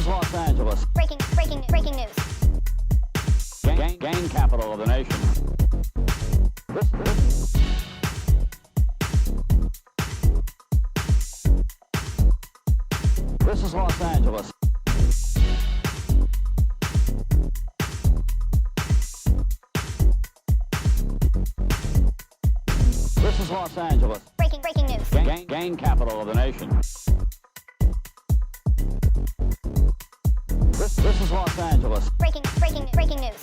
is Los Angeles. Breaking news. Gang capital of the nation. This is Los Angeles. This is Los Angeles. Breaking news. Gang capital of the nation. This is Los Angeles. Breaking news.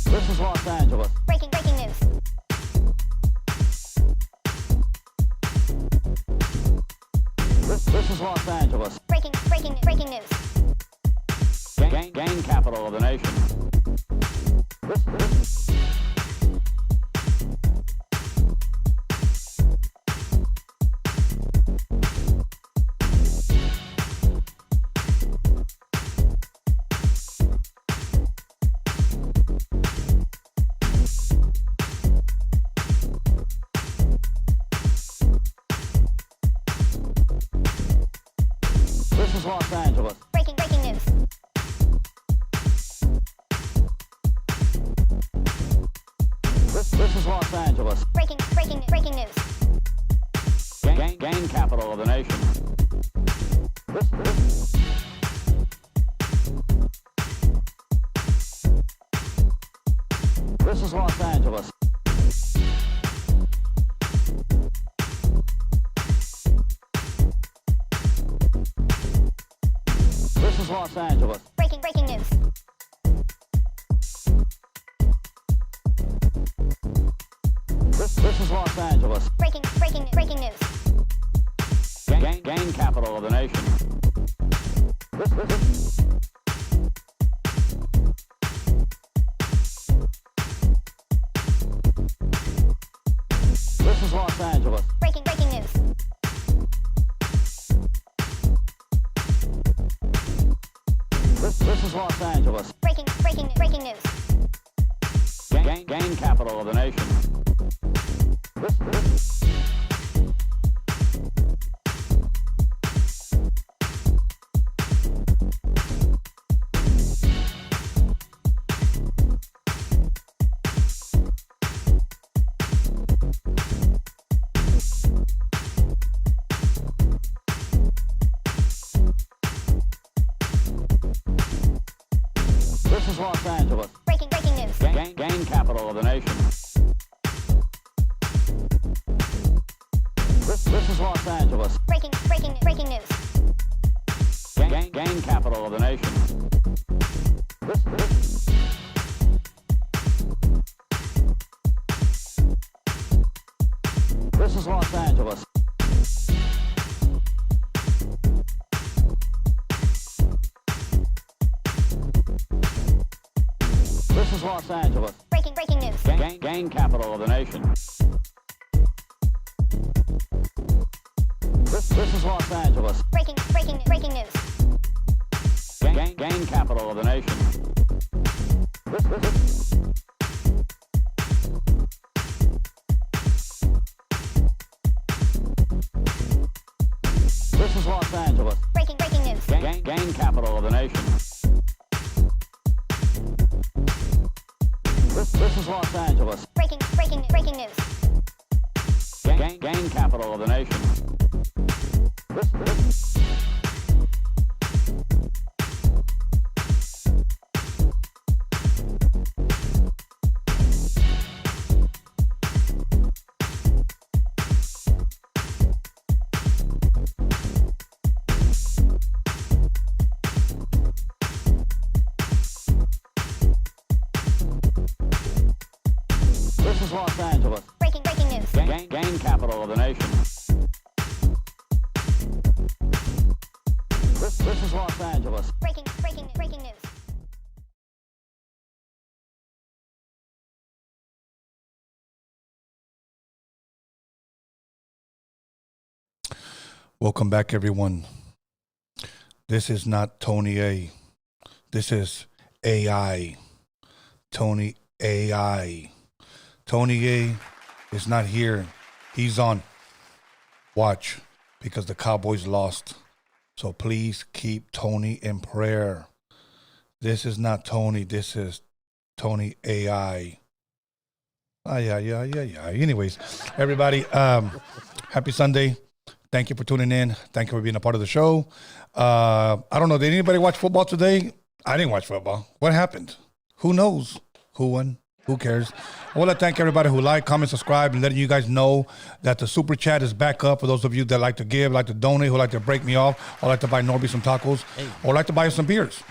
This is Los Angeles. Breaking news. This is Los Angeles. Breaking news. Gang capital of the nation. This is Los Angeles. Breaking news. This is Los Angeles. Breaking news. Gang capital of the nation. This is Los Angeles. This is Los Angeles. Breaking news. This is Los Angeles. Breaking news. Gang capital of the nation. This is Los Angeles. Breaking news. This is Los Angeles. Breaking news. Gang capital of the nation. This is Los Angeles. Breaking news. Gang capital of the nation. This is Los Angeles. Breaking news. Gang capital of the nation. This is Los Angeles. This is Los Angeles. Breaking news. Gang capital of the nation. This is Los Angeles. Breaking news. Gang capital of the nation. This is Los Angeles. Breaking news. Gang capital of the nation. This is Los Angeles. Breaking news. Gang capital of the nation. This is Los Angeles. Breaking news. Gang capital of the nation. This is Los Angeles. Breaking news. Welcome back, everyone. This is not Tony A. This is AI. Tony AI. Tony A is not here. He's on watch because the Cowboys lost. So please keep Tony in prayer. This is not Tony. This is Tony AI. Yeah. Anyways, everybody, happy Sunday. Thank you for tuning in. Thank you for being a part of the show. I don't know. Did anybody watch football today? I didn't watch football. What happened? Who knows? Who won? Who cares? I want to thank everybody who like, comment, subscribe, and letting you guys know that the super chat is back up for those of you that like to give, like to donate, who like to break me off, or like to buy Norbeez some tacos, or like to buy some beers.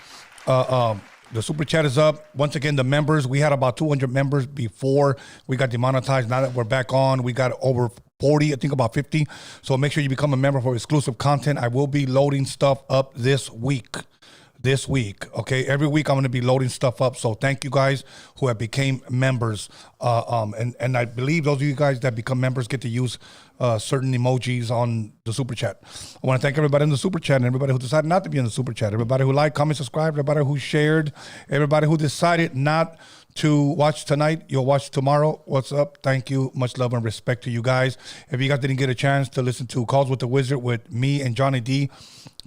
The super chat is up. Once again, the members, we had about 200 members before we got demonetized. Now that we're back on, we got over 40, I think about 50. So make sure you become a member for exclusive content. I will be loading stuff up this week. Okay, every week I'm going to be loading stuff up. So thank you guys who have became members, and I believe those of you guys that become members get to use certain emojis on the super chat. I want to thank everybody in the super chat and everybody who decided not to be in the super chat, everybody who liked, comment, subscribe, everybody who shared, everybody who decided not to watch tonight, you'll watch tomorrow. What's up? Thank you. Much love and respect to you guys. If you guys didn't get a chance to listen to Calls with the Wizard with me and Johnny D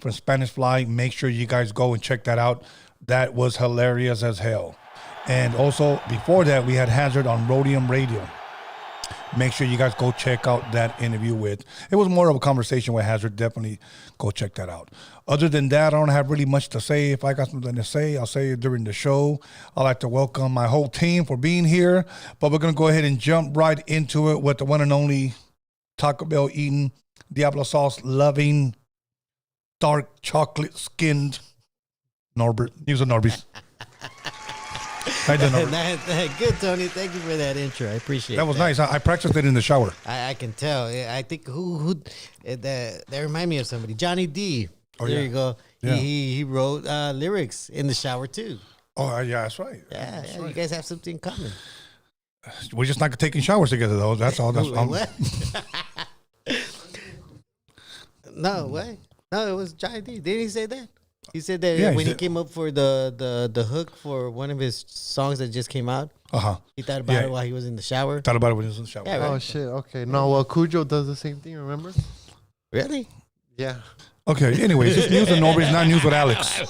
from Spanish Fly, make sure you guys go and check that out. That was hilarious as hell. And also, before that, we had Hazard on Rhodium Radio. Make sure you guys go check out that interview with. It was more of a conversation with Hazard. Definitely go check that out. Other than that, I don't have really much to say. If I got something to say, I'll say it during the show. I'd like to welcome my whole team for being here. But we're going to go ahead and jump right into it with the one and only Taco Bell eating, Diablo sauce loving, dark chocolate skinned Norbert. News of Norbeez. How you doing, Norbert? Good, Tony. Thank you for that intro. I appreciate it. That was nice. I practiced it in the shower. I can tell. I think that remind me of somebody. Johnny D. Oh, there yeah. you go. Yeah. He wrote lyrics in the shower too. Oh, yeah, that's right. Yeah, That's yeah, right. you guys have something in common. We're just not taking showers together, though. That's all. That's Wait, what? No, what? No, it was Johnny D. Didn't he say that? He said that Yeah, he when he said- came up for the hook for one of his songs that just came out, he thought about Yeah. it while he was in the shower. Thought about it when he was in the shower. Yeah, right. Oh shit. Okay. No, well, Cujo does the same thing. Remember? Really? Yeah. Okay. Anyways, it's news with Norbeez, not news with Alex.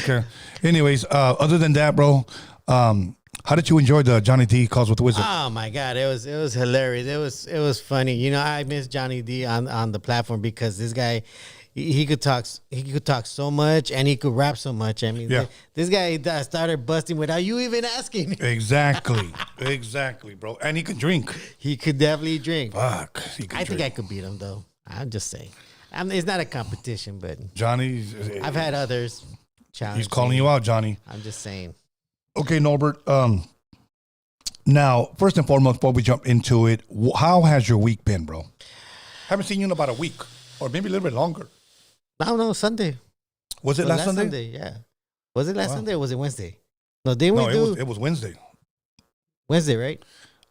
Okay. Anyways, other than that, bro, how did you enjoy the Johnny D Calls with the Wizard? Oh my God, it was hilarious. It was funny. You know, I miss Johnny D on the platform because this guy, he could talk so much and he could rap so much. I mean, Yeah. this guy started busting without you even asking. Exactly, bro. And he can drink. He could definitely drink. Fuck, he can I drink. think I could beat him though. I'm just saying. It's not a competition, but Johnny's. I've had others challenge. He's calling you out, Johnny. I'm just saying. Okay, Norbert. Now, first and foremost, before we jump into it, how has your week been, bro? Haven't seen you in about a week, or maybe a little bit longer. No, Sunday. Was it last Sunday? Yeah. Was it last Wow. Sunday or was it Wednesday? No, didn't No, we do it was Wednesday. Wednesday, right?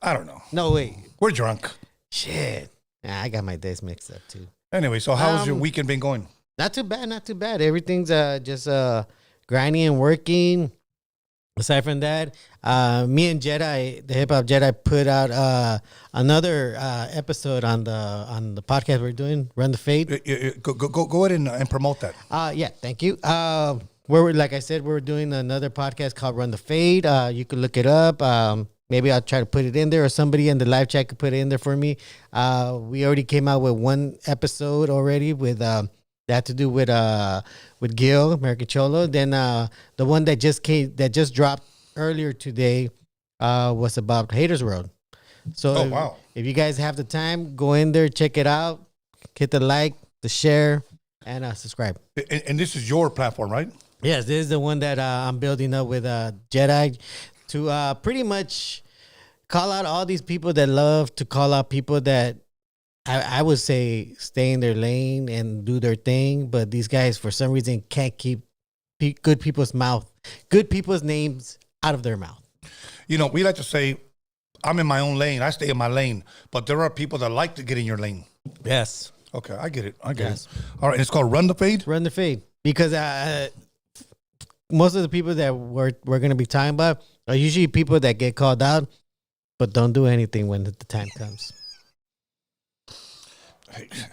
I don't know. No, wait. We're drunk. Shit. Nah, I got my days mixed up too. Anyway, so how's your Um, weekend been going? Not too bad. Everything's just grinding and working. Aside from that, me and Jedi, the Hip Hop Jedi, put out another episode on the podcast we're doing, Run the Fade. Go ahead and promote that. Yeah, thank you. Like I said, we're doing another podcast called Run the Fade. You can look it up. Maybe I'll try to put it in there, or somebody in the live chat could put it in there for me. We already came out with one episode already with that had to do with Gil, American Cholo. Then the one that just dropped earlier today was about Haters World. So Oh, wow. if you guys have the time, go in there, check it out, hit the like, the share, and subscribe. And this is your platform, right? Yes, this is the one that I'm building up with Jedi to pretty much call out all these people that love to call out people that I would say stay in their lane and do their thing, but these guys for some reason can't keep good people's names out of their mouth. You know, we like to say, I'm in my own lane. I stay in my lane. But there are people that like to get in your lane. Yes, Okay, I get it. Yes. All right, and it's called Run the Fade? Run the Fade because most of the people that we're going to be talking about are usually people that get called out, but don't do anything when the time comes.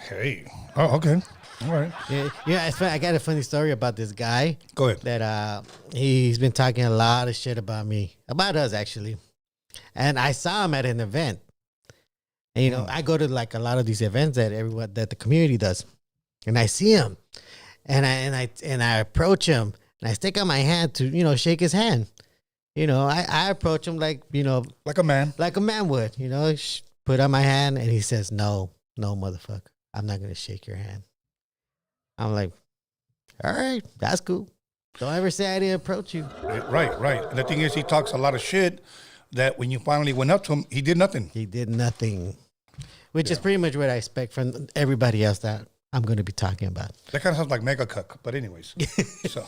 Hey. Oh, okay. All right. Yeah. It's funny. I got a funny story about this guy. Go ahead. That he's been talking a lot of shit about me, about us actually, and I saw him at an event. And, you know, I go to like a lot of these events that the community does, and I see him, and I approach him, and I stick out my hand to shake his hand. I approach him like Like a man. would. Put out my hand, and he says, "No, motherfucker, I'm not gonna shake your hand." I'm like, all right, that's cool. Don't ever say I didn't approach you. Right. And the thing is, he talks a lot of shit that when you finally went up to him, he did nothing. He did nothing, which is pretty much what I expect from everybody else that I'm going to be talking about. That kind of sounds like mega cuck, but anyways. So,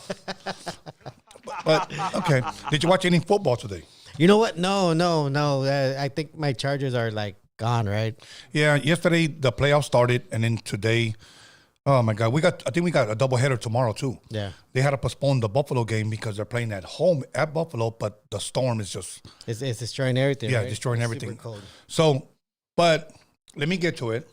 but okay. Did you watch any football today? You know what? No. I think my Chargers are like gone, right? Yeah. Yesterday the playoffs started, and then today, oh my God, I think we got a doubleheader tomorrow too. Yeah. They had to postpone the Buffalo game because they're playing at home at Buffalo, but the storm is just It's destroying everything. Yeah, right? destroying It's everything. Super cold. so. But let me get to it.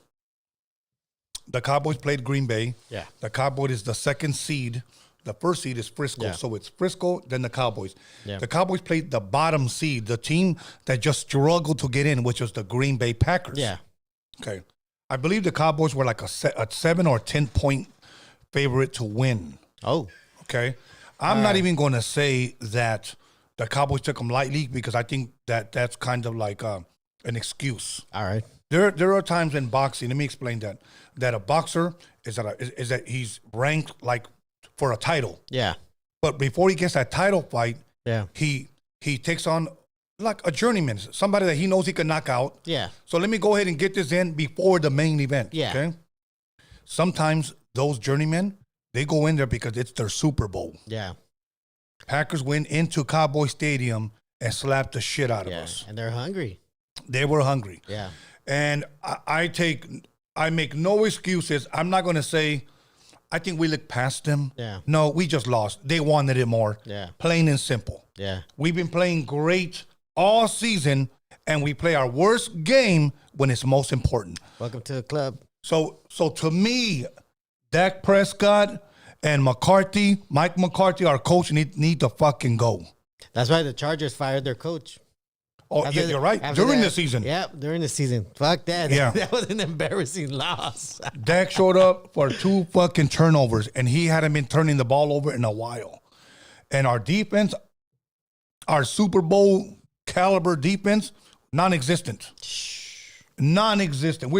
The Cowboys played Green Bay. Yeah. The Cowboys is the second seed. The first seed is Frisco. Yeah. So it's Frisco, then the Cowboys. Yeah. The Cowboys played the bottom seed, the team that just struggled to get in, which was the Green Bay Packers. Yeah. Okay. I believe the Cowboys were like a 7 or 10 point favorite to win. Oh. Okay. I'm not even going to say that the Cowboys took them lightly because I think that's kind of like an excuse. All right. There are times in boxing. Let me explain that a boxer is that he's ranked like for a title, Yeah. but before he gets that title fight, Yeah. he takes on like a journeyman, somebody that he knows he can knock out. Yeah. So let me go ahead and get this in before the main event. Yeah. Okay. Sometimes those journeymen they go in there because it's their Super Bowl. Yeah. Packers went into Cowboy Stadium and slapped the shit out of Yeah. us. And they're hungry. They were hungry. Yeah. And I make no excuses. I'm not going to say, I think we looked past them. Yeah. No, we just lost. They wanted it more. Yeah. Plain and simple. Yeah. We've been playing great all season, and we play our worst game when it's most important. Welcome to the club. So to me, Dak Prescott and Mike McCarthy, our coach, need to fucking go. That's why the Chargers fired their coach. Oh, yeah, you're right. During the season. Yeah, during the season. Fuck that. Yeah. That was an embarrassing loss. Dak showed up for 2 fucking turnovers, and he hadn't been turning the ball over in a while. And our defense, our Super Bowl caliber defense, non-existent. Non-existent.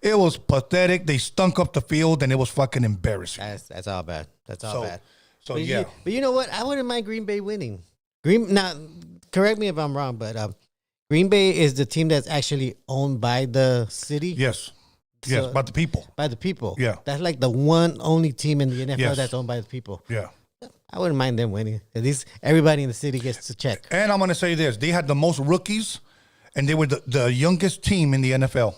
It was pathetic. They stunk up the field, and it was fucking embarrassing. That's all bad. That's all bad. So But yeah. but you know what? I wouldn't mind Green Bay winning. Now, correct me if I'm wrong, but Green Bay is the team that's actually owned by the city. Yes. So- Yes, by the people. By the people. Yeah. That's like the only team in the NFL Yes. that's owned by the people. Yeah. I wouldn't mind them winning. At least everybody in the city gets to check. And I'm going to say this. They had the most rookies, and they were the youngest team in the NFL.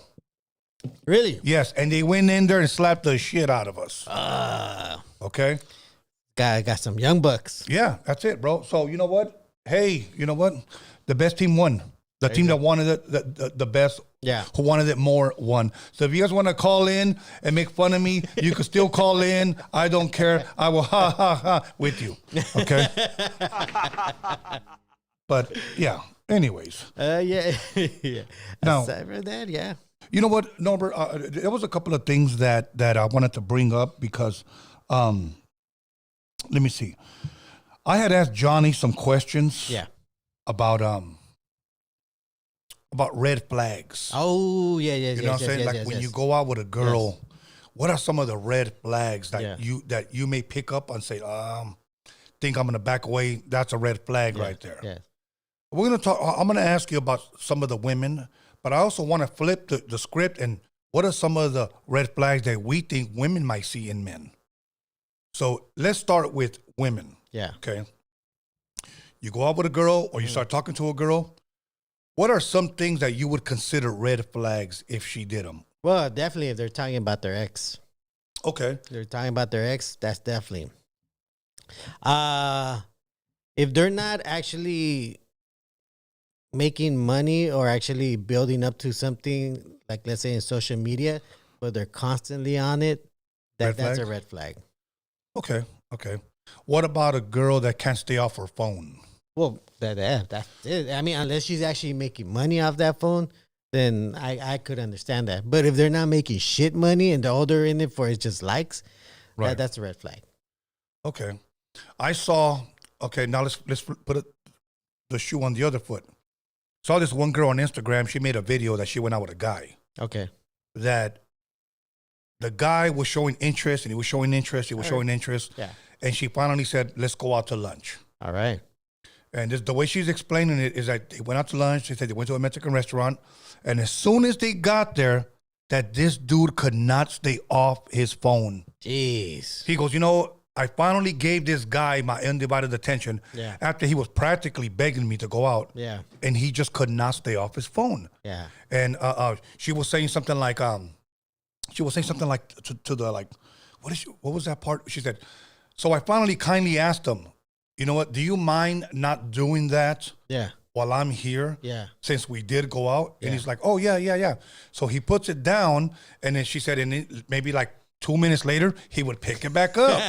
Really? Yes, and they went in there and slapped the shit out of us. Okay? Got some young bucks. Yeah, that's it, bro. So, you know what? Hey, you know what? The best team won. The team that wanted it the best, Yeah. who wanted it more, won. So if you guys want to call in and make fun of me, you can still call in. I don't care. I will ha, ha, ha with you. Okay? But, yeah. Anyways. Yeah. Yeah. Now- Aside from that, yeah. You know what, Norbert? There was a couple of things that I wanted to bring up because, let me see. I had asked Johnny some questions Yeah. about red flags. Oh, yeah. You know what I'm saying? Like when you go out with a girl, what are some of the red flags that Yeah. you may pick up and say, think I'm gonna back away? That's a red flag right there. Yeah. We're gonna talk. I'm gonna ask you about some of the women, but I also want to flip the script and what are some of the red flags that we think women might see in men? So let's start with women. Yeah. Okay. You go out with a girl or you start talking to a girl. What are some things that you would consider red flags if she did them? Well, definitely if they're talking about their ex. Okay. They're talking about their ex, that's definitely. if they're not actually making money or actually building up to something, like let's say in social media, but they're constantly on it, Red that's a flag? red flag. Okay. What about a girl that can't stay off her phone? Well, that's it. I mean, unless she's actually making money off that phone, then I could understand that. But if they're not making shit money and all they're in it for is just likes, Right. that's a red flag. Okay. I saw. Okay, now let's put the shoe on the other foot. Saw this one girl on Instagram. She made a video that she went out with a guy. Okay. That the guy was showing interest, and he was showing interest. He was showing interest. Yeah. And she finally said, "Let's go out to lunch." All right. And the way she's explaining it is that they went out to lunch. They said they went to a Mexican restaurant, and as soon as they got there, that this dude could not stay off his phone. Jeez. He goes, I finally gave this guy my undivided attention Yeah. after he was practically begging me to go out. Yeah. And he just could not stay off his phone. Yeah. And she was saying something like, to the like, what was that part? She said, so I finally kindly asked him, you know what, do you mind not doing that Yeah. while I'm here? Yeah. Since we did go out. Yeah. And he's like, oh, yeah. So he puts it down, and then she said, maybe like 2 minutes later, he would pick it back up.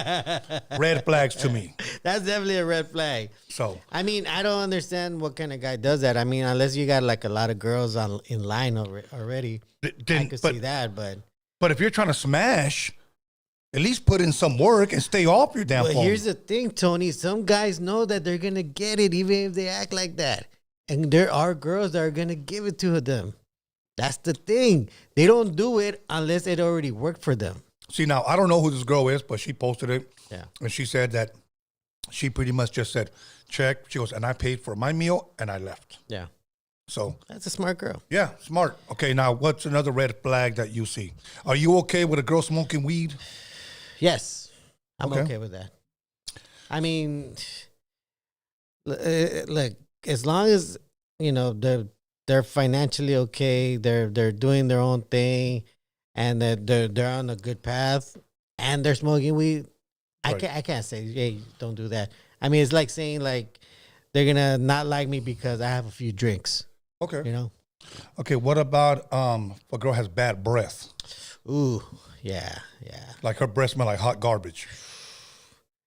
Red flags to me. That's definitely a red flag. So, I mean, I don't understand what kind of guy does that. I mean, unless you got like a lot of girls in line already, I could see that. But if you're trying to smash, at least put in some work and stay off your damn But phone. here's the thing, Tony. Some guys know that they're gonna get it, even if they act like that. And there are girls that are gonna give it to them. That's the thing. They don't do it unless it already worked for them. See, now, I don't know who this girl is, but she posted it. Yeah. And she said that she pretty much just said, check. She goes, and I paid for my meal, and I left. Yeah. So, That's a smart girl. yeah, smart. Okay, now, what's another red flag that you see? Are you okay with a girl smoking weed? Yes. I'm Okay. okay with that. I mean, look, as long as, they're financially okay, they're doing their own thing, and that they're on a good path, and they're smoking weed, Right. I can't say, hey, don't do that. I mean, it's like saying like they're gonna not like me because I have a few drinks. Okay. Okay, what about if a girl has bad breath? Ooh, yeah. Like her breath smell like hot garbage.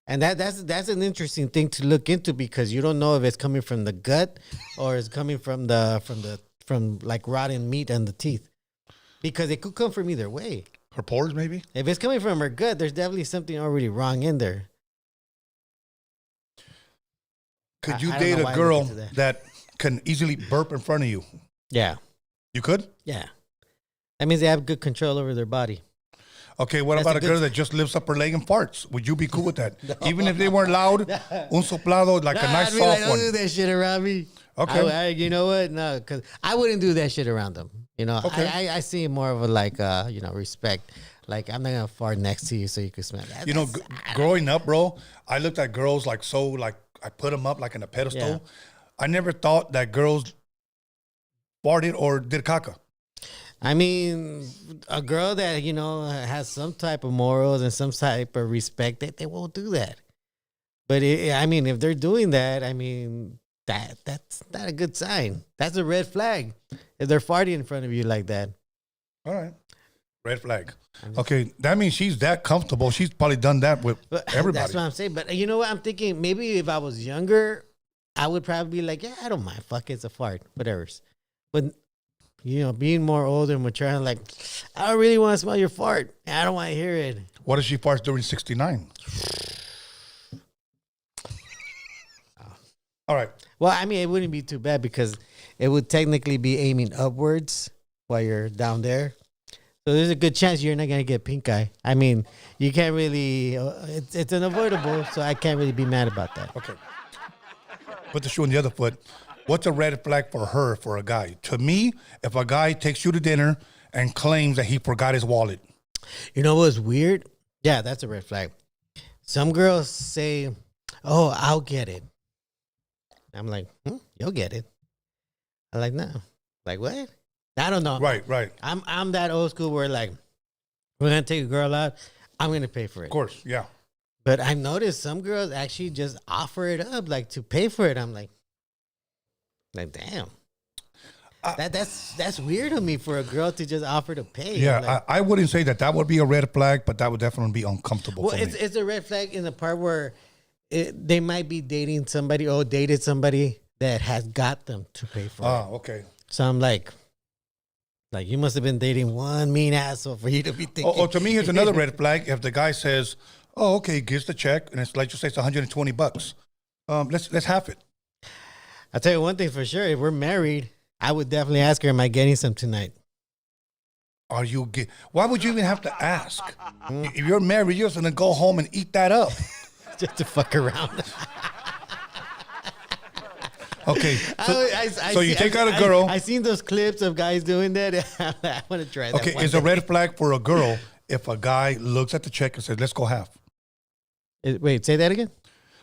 And that's an interesting thing to look into, because you don't know if it's coming from the gut or it's coming from like rotten meat and the teeth, because it could come from either way. Her pores, maybe? If it's coming from her gut, there's definitely something already wrong in there. Could you I don't date know a why I girl look into that can easily burp in front of you? Yeah, You could? yeah. That means they have good control over their body. Okay, what That's about a a good girl that just lifts up her leg and farts? Would you be cool with that? Even if they weren't loud, un soplado, like a nice I'd be soft like, one. don't do that shit around me. Okay. You know what? No, because I wouldn't do that shit around them. Okay. I see more of a like, respect. Like, I'm not gonna fart next to you so you can smell that. Growing up, bro, I looked at girls like I put them up like in a pedestal. Yeah. I never thought that girls farted or did caca. I mean, a girl that, has some type of morals and some type of respect, they won't do that. But if they're doing that, that's not a good sign. That's a red flag if they're farting in front of you like that. All right. Red flag. Okay, that means she's that comfortable. She's probably done that with everybody. That's what I'm saying. But you know what? I'm thinking maybe if I was younger, I would probably be like, yeah, I don't mind. Fuck, it's a fart. Whatever. But, being more older and mature, I'm like, I don't really want to smell your fart. I don't want to hear it. What if she farts during 69? All right. Well, it wouldn't be too bad because it would technically be aiming upwards while you're down there. So there's a good chance you're not going to get pink eye. You can't really, it's unavoidable, so I can't really be mad about that. Okay. Put the shoe on the other foot. What's a red flag for her, for a guy? To me, if a guy takes you to dinner and claims that he forgot his wallet. You know what's weird? Yeah, that's a red flag. Some girls say, oh, I'll get it. I'm like, you'll get it. I'm like, no. Like, what? I don't know. Right. I'm that old school where like, we're going to take a girl out. I'm going to pay for it. Of course, yeah. But I've noticed some girls actually just offer it up, like to pay for it. I'm like damn. That's weird to me for a girl to just offer to pay. Yeah, I'm like, I wouldn't say that would be a red flag, but that would definitely be uncomfortable well, for me. it's a red flag in the part where they might be dating somebody or dated somebody that has got them to pay for it. Oh, okay. So I'm like you must have been dating one mean asshole for you to be thinking. Oh, to me, here's another red flag. If the guy says, "Oh, okay," gives the check, and it's like you say, it's $120. Let's have it. I'll tell you one thing for sure. If we're married, I would definitely ask her, am I getting some tonight? Are you? Why would you even have to ask? If you're married, you're just gonna go home and eat that up. Just to fuck around. Okay, so you take out a girl. I seen those clips of guys doing that. I want to try that. Okay, one it's a day. red flag for a girl if a guy looks at the check and says, "Let's go half." Wait, say that again.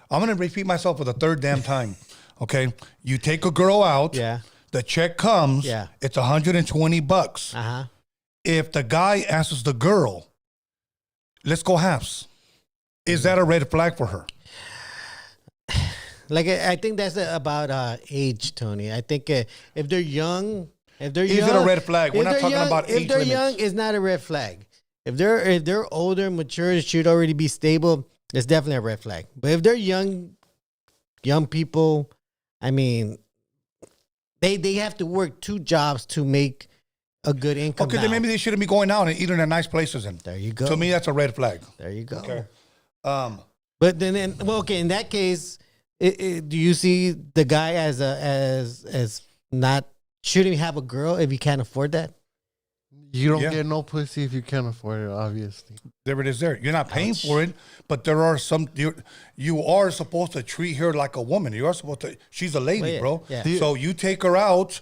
I'm gonna repeat myself for the third damn time. Okay, you take a girl out. Yeah. The check comes. Yeah. It's $120. Uh-huh. If the guy asks the girl, "Let's go halves," is that a red flag for her? Like I think that's about age, Tony. I think if they're young, Is it a red flag? We're not talking about age If they're limits. young, it's not a red flag. If they're older, mature, it should already be stable. It's definitely a red flag. But if they're young people, I mean, they have to work 2 jobs to make a good income. Okay, now. then maybe they shouldn't be going out and eating at nice places. And There you go. to me, that's a red flag. There you go. Okay. But then, well, okay, in that case, do you see the guy as not shouldn't have a girl if he can't afford that? You don't Yeah. get no pussy if you can't afford it, obviously. There it is. There, you're not paying for it, but there are some. You are supposed to treat her like a woman. You are supposed to. She's a lady, Well, yeah, bro. yeah. So you take her out,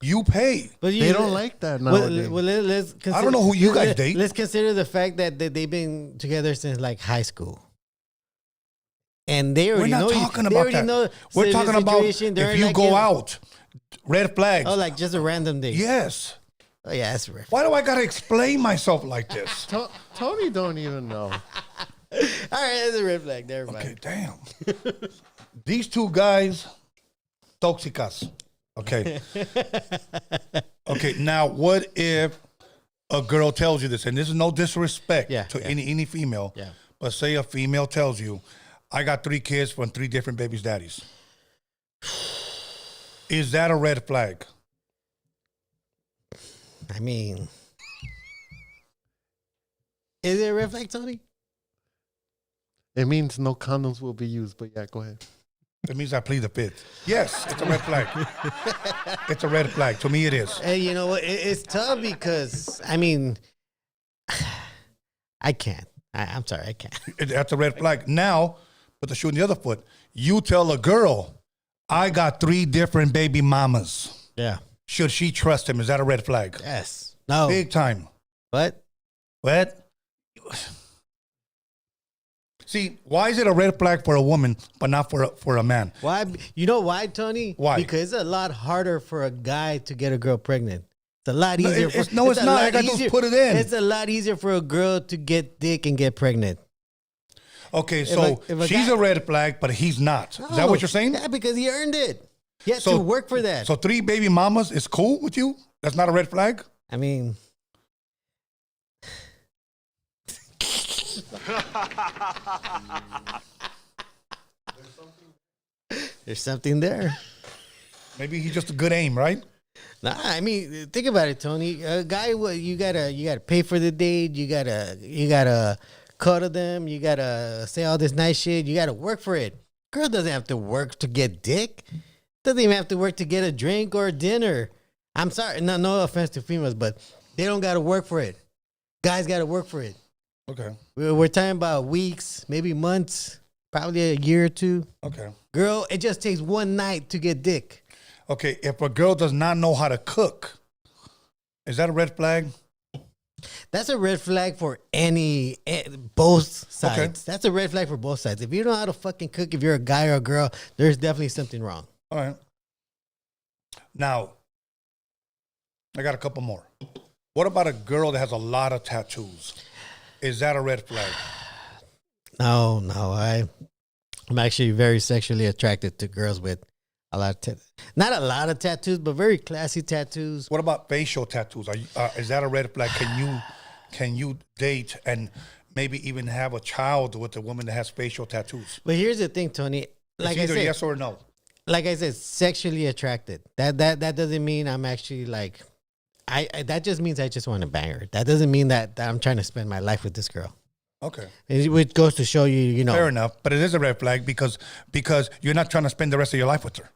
you pay. But They don't like that Well, nowadays. let's consider, I don't know who you guys date. Let's consider the fact that they've been together since like high school. And they already We're not know talking they about already that. know We're the talking about situation. They're if you like go in- out, red flags. Oh, like just a random day. Yes. Oh, yeah, that's right. Why do I gotta explain myself like this? Tony don't even know. All right, that's a red flag. Never mind. Okay, damn. These two guys, toxicas. Okay. Okay. Now, what if a girl tells you this, and this is no disrespect Yeah, to yeah. any female, Yeah. but say a female tells you, "I got 3 kids from 3 different babies' daddies." Is that a red flag? I mean, is it a red flag, Tony? It means no condoms will be used, but yeah, go ahead. That means I plead the fifth. Yes, it's a red flag. It's a red flag. To me, it is. Hey, you know what? It's tough because, I mean, I can't. I'm sorry, I can't. That's a red flag. Now, put the shoe in the other foot. You tell a girl, "I got 3 different baby mamas." Yeah. Should she trust him? Is that a red flag? Yes. No. Big time. But What? See, why is it a red flag for a woman, but not for a man? why? You know why, Tony? Why? Because it's a lot harder for a guy to get a girl pregnant. It's a lot No, easier. it's for, not. a I lot got to easier- put it in. It's a lot easier for a girl to get dick and get pregnant. Okay, so if a she's guy- a red flag, but he's not. Is that what you're saying? Yeah, because he earned it. He had So- to work for that. So 3 baby mamas is cool with you? That's not a red flag? I mean, there's something there. Maybe he's just a good aim, right? Nah, I mean, think about it, Tony. A guy, what you gotta pay for the date. You gotta cuddle them. You gotta say all this nice shit. You gotta work for it. Girl doesn't have to work to get dick. Doesn't even have to work to get a drink or a dinner. I'm sorry, no offense to females, but they don't gotta work for it. Guys gotta work for it. Okay. We're talking about weeks, maybe months, probably a year or 2. Okay. Girl, it just takes one night to get dick. Okay, if a girl does not know how to cook, is that a red flag? That's a red flag for both sides. Okay. That's a red flag for both sides. If you don't know how to fucking cook, if you're a guy or a girl, there's definitely something wrong. All right. Now, I got a couple more. What about a girl that has a lot of tattoos? Is that a red flag? No, I'm actually very sexually attracted to girls with a lot of not a lot of tattoos, but very classy tattoos. What about facial tattoos? Are you, is that a red flag? Can you date and maybe even have a child with a woman that has facial tattoos? But here's the thing, Tony. Like It's I either said, yes or no. like I said, sexually attracted. That doesn't mean I'm actually like. I that just means I just want to bang her. That doesn't mean that I'm trying to spend my life with this girl. Okay. It goes to show you, you know. Fair enough, but it is a red flag because you're not trying to spend the rest of your life with her.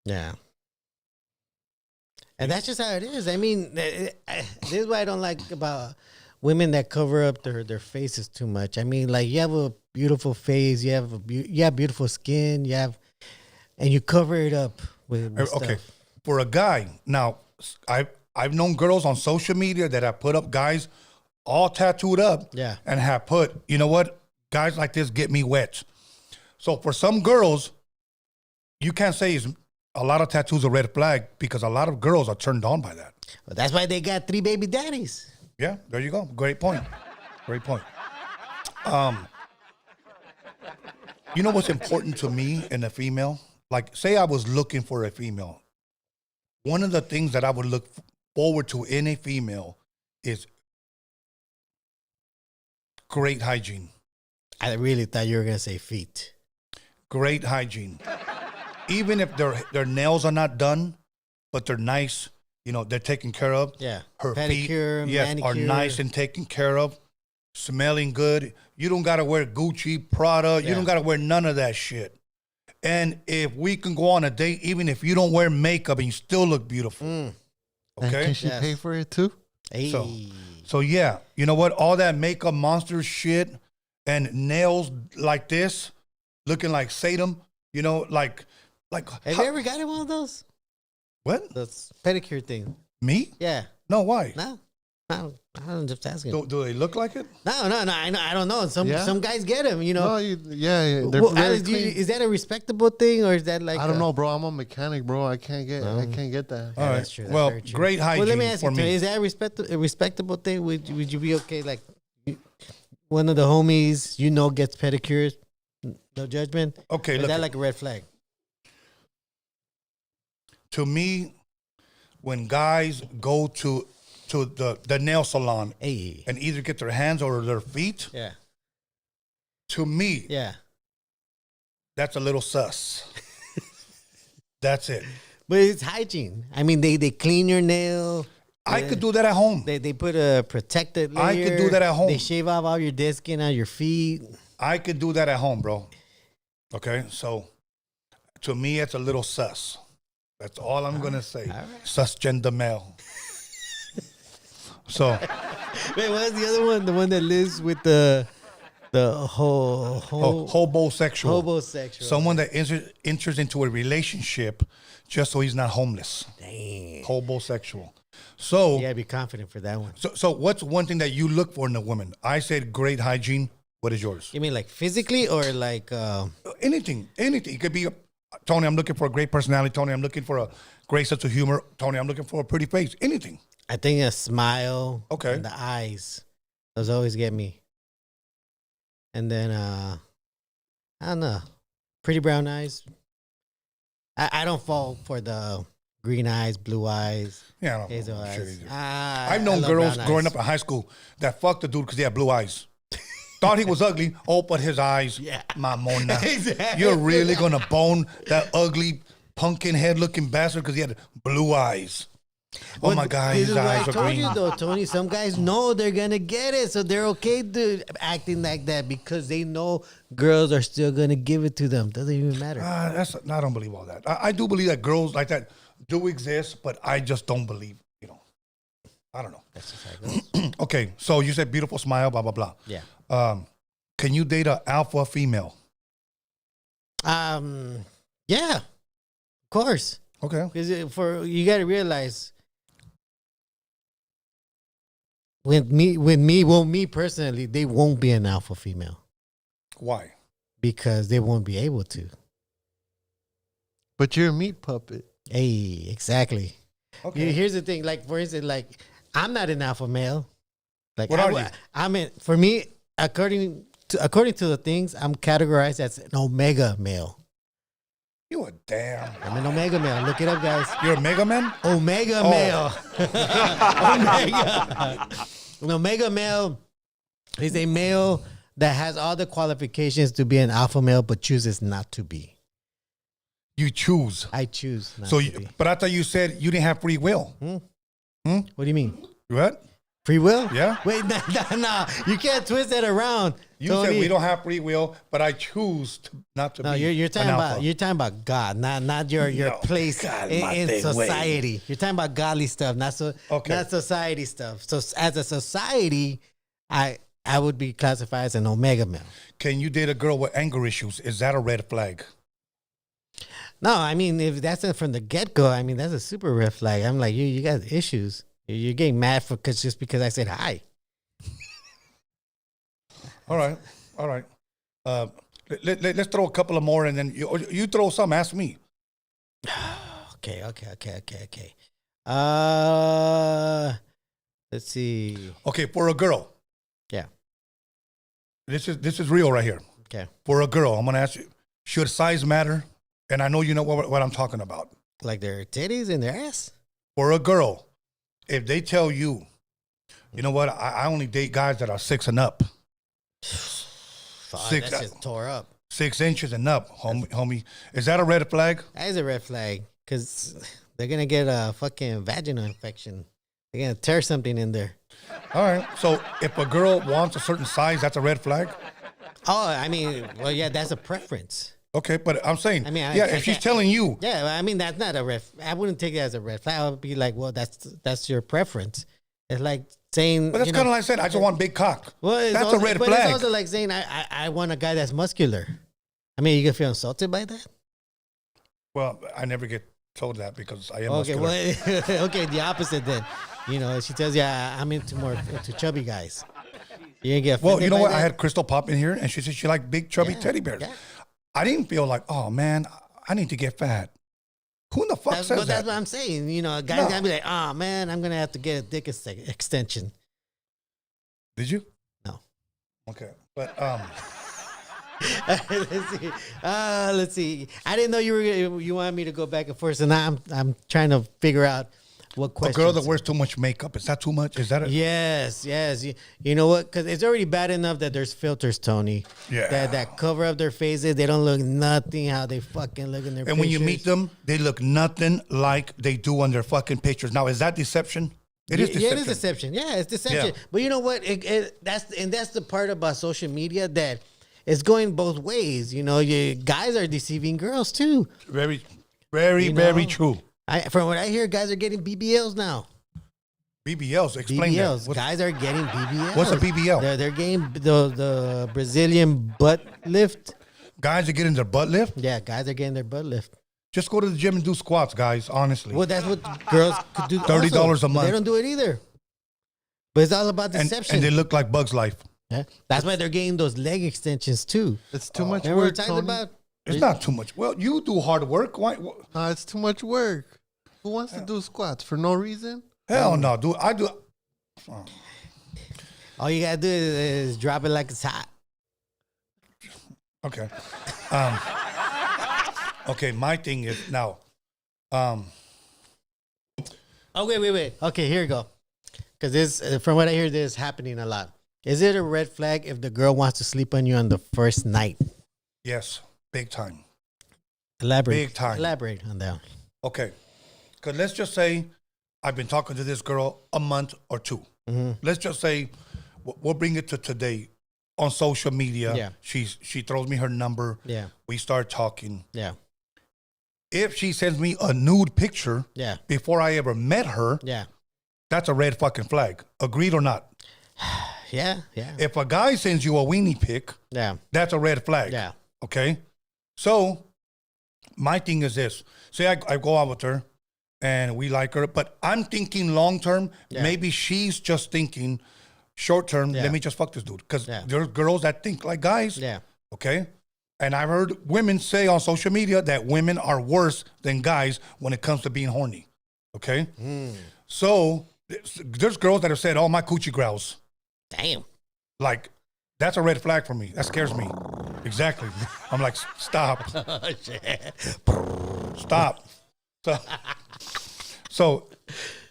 Yeah. And that's just how it is. I mean, this is what I don't like about women that cover up their faces too much. I mean, like, you have a beautiful face, you have beautiful skin, and you cover it up with Okay. stuff. For a guy, now I've known girls on social media that have put up guys all tattooed up, Yeah. and have put, you know what, guys like this get me wet. So for some girls, you can't say it's a lot of tattoos a red flag because a lot of girls are turned on by that. Well, that's why they got 3 baby daddies. Yeah, there you go. Great point. Great point. You know what's important to me in a female? Like, say I was looking for a female. One of the things that I would look forward to in a female is great hygiene. I really thought you were going to say feet. Great hygiene. Even if their nails are not done, but they're nice, you know, they're taken care of. Yeah. Her Pedicure, feet, yes, are manicure. nice and taken care of, smelling good. You don't got to wear Gucci, Prada. You Yeah. don't got to wear none of that shit. And if we can go on a date, even if you don't wear makeup and you still look beautiful, And okay? can she Yes. pay for it too? Hey. So yeah, you know what? All that makeup monster shit and nails like this, looking like Satan, you know, like Have you ever gotten one of those? what? Those pedicure thing. Me? Yeah. No, why? No. I'm just asking. Do they look like it? No. I don't know. Yeah. Some guys get them, you know. No, yeah, they're Well, very Alex, clean. is that a respectable thing or is that like I don't know, bro. I'm a mechanic, bro. I can't get that. All right. that's true. That's Well, very true. great hygiene Well, let me ask for you, Tony, me. is that a respectable thing? Would you be okay? Like one of the homies you know gets pedicures, no judgment. Okay, Or is look. that like a red flag? To me, when guys go to the nail salon Hey, and either get their hands or their feet, yeah, to me, yeah. that's a little sus. That's it. But it's hygiene. I mean, they clean your nail. I could do that at home. They put a protected layer. I could do that at home. They shave off all your dead skin on your feet. I could do that at home, bro. Okay, so to me, it's a little sus. That's all I'm gonna say. right. Sus gender male. So Wait, what's the other one? The one that lives with the hobosexual. hobosexual. Someone that enters into a relationship just so he's not homeless. Damn. Hobosexual. So, You gotta be confident for that one. so what's one thing that you look for in a woman? I said great hygiene. What is yours? You mean like physically or like? Anything. It could be, Tony, I'm looking for a great personality. Tony, I'm looking for a great sense of humor. Tony, I'm looking for a pretty face. Anything. I think a smile. Okay. And the eyes. Those always get me. And then I don't know. Pretty brown eyes. I don't fall for the green eyes, blue eyes, Yeah, I don't hazel know. eyes. Sure you do. I've I've known girls growing up in high school that fucked the dude because he had blue eyes. Thought he was ugly. Oh, but his eyes. Yeah. Mamona. Exactly. You're really going to bone that ugly pumpkin head looking bastard because he had blue eyes. Oh my God, This his is what eyes I are told green. you though, Tony. Some guys know they're gonna get it, so they're okay acting like that because they know girls are still gonna give it to them. Doesn't even matter. I don't believe all that. I do believe that girls like that do exist, but I just don't believe, I don't know. That's just how it goes. Okay, so you said beautiful smile, blah, blah, blah. Yeah. Can you date an alpha female? Yeah, of course. Okay. Because you got to realize me personally, they won't be an alpha female Why? because they won't be able to. But you're a meat puppet. Hey, exactly. Okay. Here's the thing. Like for instance, like I'm not an alpha male. Like What are you? I mean, for me, according according to the things, I'm categorized as an omega male. You a damn. I'm an omega male. Look it up, guys. You're a mega man? Omega Oh. male. Omega. An omega male is a male that has all the qualifications to be an alpha male, but chooses not to be. You choose. I choose not So, to be. but I thought you said you didn't have free will. What do you mean? What? Free will? Yeah. Wait, no. You can't twist that around. You Tony. said we don't have free will, but I choose not to No, be. you're an talking alpha. about God, not your No, place God, my in thing, society. You're talking about godly stuff, not society stuff. So as a society, I would be classified as an omega male. Can you date a girl with anger issues? Is that a red flag? No, I mean if that's it from the get go, I mean that's a super red flag. I'm like you got issues. You're getting mad just because I said hi. All right. Let's throw a couple of more, and then you throw some. Ask me. Okay. Let's see. Okay, for a girl. Yeah. This is real right here. Okay. For a girl, I'm gonna ask you: should size matter? And I know you know what I'm talking about. Like their titties and their ass? For a girl, if they tell you, you know what, I only date guys that are 6 and up. Fuck, Six- that shit tore up. 6 inches and up, homie. Is that a red flag? That is a red flag because they're going to get a fucking vaginal infection. They're going to tear something in there. All right. So if a girl wants a certain size, that's a red flag? Oh, I mean, well, yeah, that's a preference. Okay, but I'm saying, I mean, if she's telling you, Yeah, I mean, that's not a red. I wouldn't take it as a red flag. I would be like, well, that's your preference. It's like saying, but that's kind of like saying, I just want big cock. well, it's That's also, a red but flag. it's also like saying, I want a guy that's muscular. I mean, you can feel insulted by that. Well, I never get told that because I am Okay, muscular. well, okay, the opposite then. You know, she tells you, I'm into chubby guys. You ain't get Well, offended you know by what? that? I had Crystal pop in here, and she said she liked big, chubby Yeah, teddy bears. yeah. I didn't feel like, oh, man, I need to get fat. Who in the fuck That's says that? that's what I'm saying. You know, a guy's No. gonna be like, oh man, I'm gonna have to get a dick extension. Did you? No. Okay. But, Let's see. I didn't know you wanted me to go back and forth, and now I'm trying to figure out what a questions. girl that wears too much makeup, is that too much? Is that a... Yes. You know what? Because it's already bad enough that there's filters, Tony. Yeah. That cover up their faces. They don't look nothing how they fucking look in their And when you meet pictures. them, they look nothing like they do on their fucking pictures. Now, is that deception? It is deception. Yeah, it is deception. Yeah, it's deception. Yeah. But you know what? That's the part about social media that it's going both ways. You know, guys are deceiving girls too. Very, very, You very know? true. From what I hear, guys are getting BBLs now. BBLs, explain BBLs. that. Guys are getting BBLs. What's a BBL? They're getting the Brazilian butt lift. Guys are getting their butt lift? Yeah, guys are getting their butt lift. Just go to the gym and do squats, guys, honestly. Well, that's what girls could do. $30 also, a but month. They don't do it either. But it's all about and, deception. and they look like Bug's Life. Yeah. That's why they're getting those leg extensions too. It's too much Remember we work, talking Tony. about? It's not too much. Well, you do hard work. Why? It's too much work. Who wants to do squats for no reason? Hell no, dude. I do. All you gotta do is drop it like it's hot. Okay. Okay, my thing is now. Oh wait. Okay, here we go. Because this, from what I hear, this is happening a lot. Is it a red flag if the girl wants to sleep on you on the first night? Yes, big time. Elaborate. Big time. Elaborate on that. Okay. Because let's just say I've been talking to this girl a month or two. Mm-hmm. Let's just say we'll bring it to today on social media. Yeah. She throws me her number. Yeah. We start talking. Yeah. If she sends me a nude picture Yeah. before I ever met her, Yeah. that's a red fucking flag. Agreed or not? Yeah. Yeah. If a guy sends you a weenie pic, Yeah. that's a red flag. Yeah. Okay? So, my thing is this. Say I go out with her and we like her, but I'm thinking long term, Yeah. maybe she's just thinking short term, Yeah. let me just fuck this dude. Because Yeah. there's girls that think like guys. Yeah. Okay? And I've heard women say on social media that women are worse than guys when it comes to being horny. Okay? So, there's girls that have said, oh, my coochie growls. Damn. Like, That's a red flag for me. That scares me. Exactly. I'm like, stop. Stop. So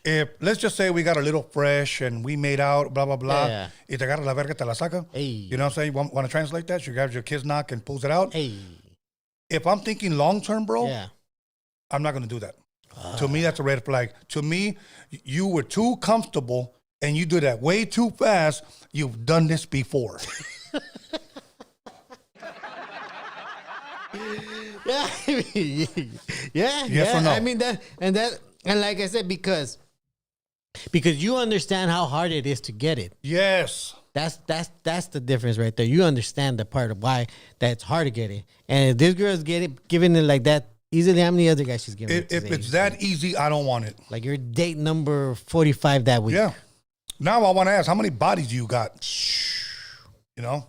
if, let's just say we got a little fresh and we made out, blah, blah, blah. Yeah. Y te agarra la verga, te la saca. Hey. You know what I'm saying? Want to translate that? She grabs your kid's knock and pulls it out. Hey. If I'm thinking long-term, bro, Yeah. I'm not going to do that. To me, that's a red flag. To me, you were too comfortable and you do that way too fast. You've done this before. Yeah, yeah, Yes or no? I mean and like I said, because you understand how hard it is to get it. Yes. That's the difference right there. You understand the part of why that's hard to get it. And if this girl's giving it like that easily, how many other guys she's giving it? If it's that easy, I don't want it. Like your date number 45 that week. Yeah. Now I want to ask, how many bodies do you got? You know?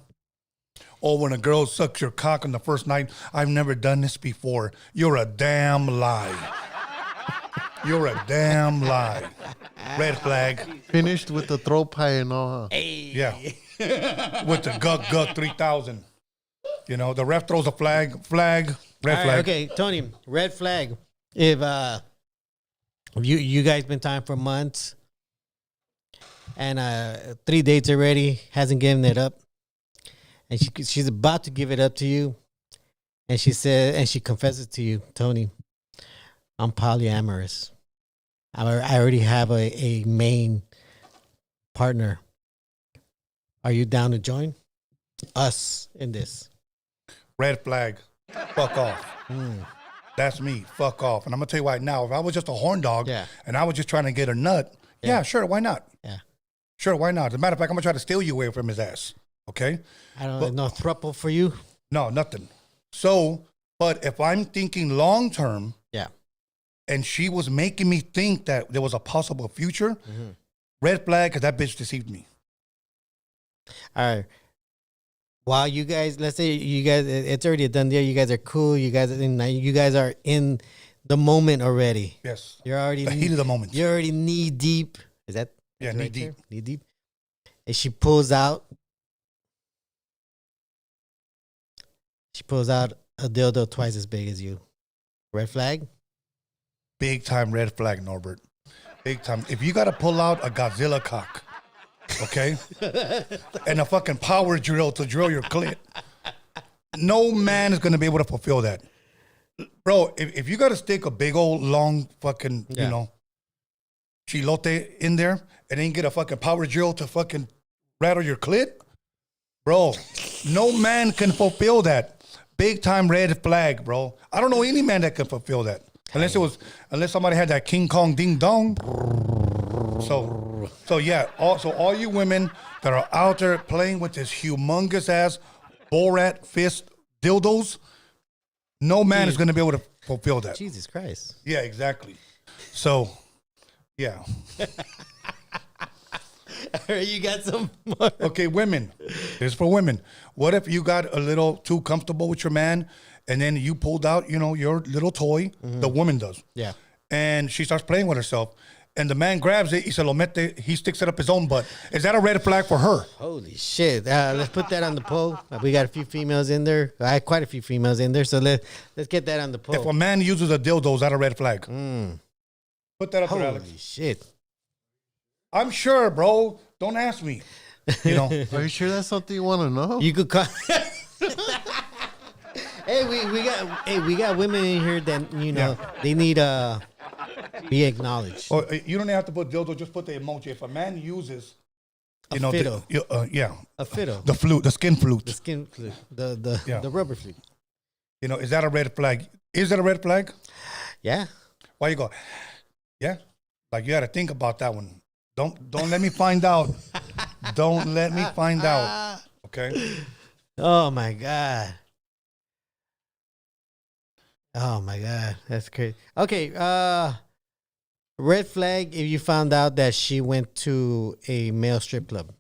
Or when a girl sucks your cock on the first night, I've never done this before. You're a damn lie. You're a damn lie. Red flag. Finished with the throw pie and all, huh? Yeah. With the Guk 3000. You know, the ref throws a flag, red All right, flag. okay, Tony, red flag. If you guys been time for months and 3 dates already, hasn't given it up, and she's about to give it up to you, and she confesses to you, Tony, I'm polyamorous. I already have a main partner. Are you down to join us in this? Red flag. Fuck off. That's me. Fuck off. And I'm going to tell you right now, if I was just a horn dog Yeah. and I was just trying to get a nut, yeah, sure, why not? Yeah. Sure, why not? As a matter of fact, I'm going to try to steal you away from his ass. Okay? I don't know, throuple for you? No, nothing. So, but if I'm thinking long term Yeah. and she was making me think that there was a possible future, red flag, because that bitch deceived me. All right. While you guys, let's say you guys, it's already a done deal. You guys are cool. You guys are in the moment already. Yes. You're already The heat of the moment. You're already knee deep. Is that? Yeah, the knee right deep. term? Knee deep. And she pulls out. She pulls out a dildo twice as big as you. Red flag. Big time red flag, Norbert. Big time. If you got to pull out a Godzilla cock, okay, and a fucking power drill to drill your clit, no man is going to be able to fulfill that. Bro, if you got to stick a big old long fucking, Yeah. you know, chilote in there and then get a fucking power drill to fucking rattle your clit, bro, no man can fulfill that. Big time red flag, bro. I don't know any man that can fulfill that. Unless somebody had that King Kong ding dong. So yeah, all you women that are out there playing with this humongous ass Borat fist dildos, no man is going to be able to fulfill that. Jesus Christ. Yeah, exactly. So, yeah. You got some more. Okay, women. This is for women. What if you got a little too comfortable with your man and then you pulled out, you know, your little toy, the woman does. Yeah. And she starts playing with herself. And the man grabs it, he sticks it up his own butt. Is that a red flag for her? Holy shit. Let's put that on the poll. We got a few females in there. I had quite a few females in there. So let's get that on the poll. If a man uses a dildo, is that a red flag? Put that up there, Alex. Holy shit. I'm sure, bro. Don't ask me. You know, Are you sure that's something you want to know? You could call. Hey, we got women in here that, you know, they need be acknowledged. or you don't have to put dildo. Just put the emoji. If a man uses, A you know, fiddle. yeah, A fiddle. the flute, the skin flute. The skin flute. Yeah. The rubber flute. You know, is that a red flag? Is that a red flag? Yeah. Why you go? Yeah, like you got to think about that one. Don't let me find out. Don't let me find out. Okay. Oh my God. Oh my God. That's crazy. Okay. Red flag if you found out that she went to a male strip club.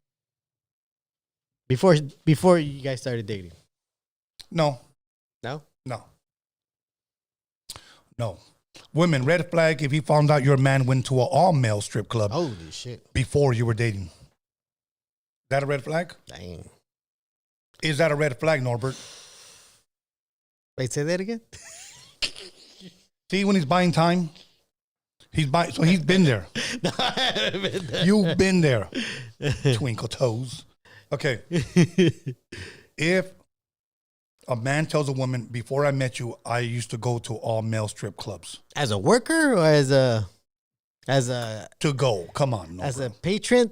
Before you guys started dating. No. No? No. No. Women, red flag if you found out your man went to an all-male strip club Holy shit. before you were dating. Is that a red flag? Dang. Is that a red flag, Norbert? Wait, say that again? See, when he's buying time, he's been there. No, I haven't been there. You've been there. Twinkle toes. Okay. If a man tells a woman, before I met you, I used to go to all male strip clubs. As a worker or as a To go. Come on. Norbert. as a patron?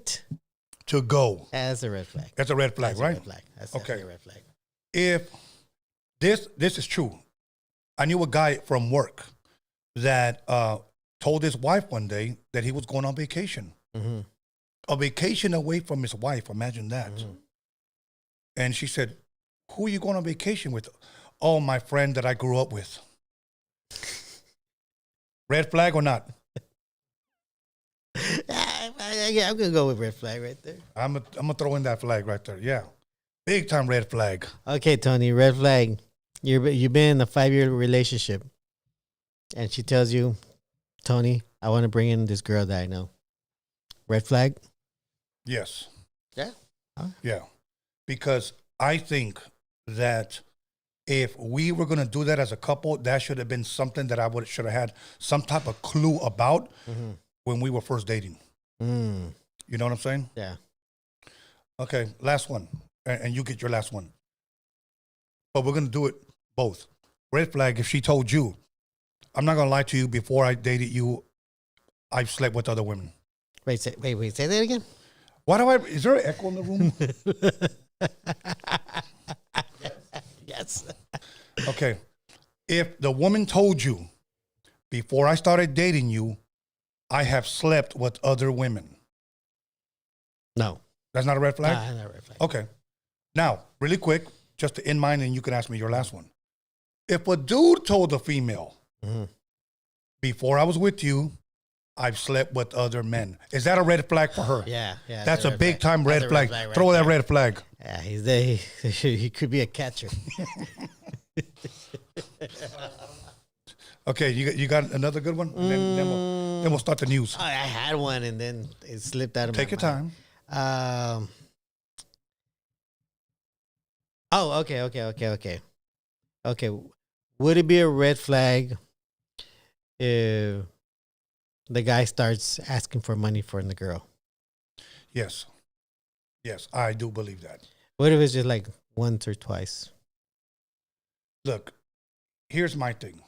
To go. As a red flag. That's a red flag, That's a right? red flag. That's Okay. definitely a red flag. If this is true, I knew a guy from work that told his wife one day that he was going on vacation. Mm-hmm. A vacation away from his wife. Imagine that. Mm-hmm. And she said, "Who are you going on vacation with?" "Oh, my friend that I grew up with." Red flag or not? I'm gonna go with red flag right there. I'm gonna throw in that flag right there. Yeah, big time red flag. Okay, Tony, red flag. You've been in a 5-year relationship, and she tells you, Tony, I want to bring in this girl that I know. Red flag. Yes. Yeah. Yeah, because I think that if we were gonna do that as a couple, that should have been something that I should have had some type of clue about when we were first dating. Mm, You know what I'm saying? yeah. Okay, last one, and you get your last one. But we're gonna do it both. Red flag. If she told you, I'm not gonna lie to you. Before I dated you, I've slept with other women. Wait, say that again. Why do I? Is there an echo in the room? Yes. Okay. If the woman told you, before I started dating you, I have slept with other women, No. that's not a red flag? Nah, not red flag. Okay. Now, really quick, just to end mine, and you can ask me your last one. If a dude told a female, before I was with you, I've slept with other men, is that a red flag for her? Yeah. That's a red big flag. time red That's a flag. right Throw that there. red flag. Yeah, he's there. He could be a catcher. Okay, you got another good one? And then we'll start the news. I had one and then it slipped out of Take my your mind. time. Okay. Would it be a red flag if the guy starts asking for money from the girl? Yes. Yes, I do believe that. What if it's just like once or twice? Look, here's my thing.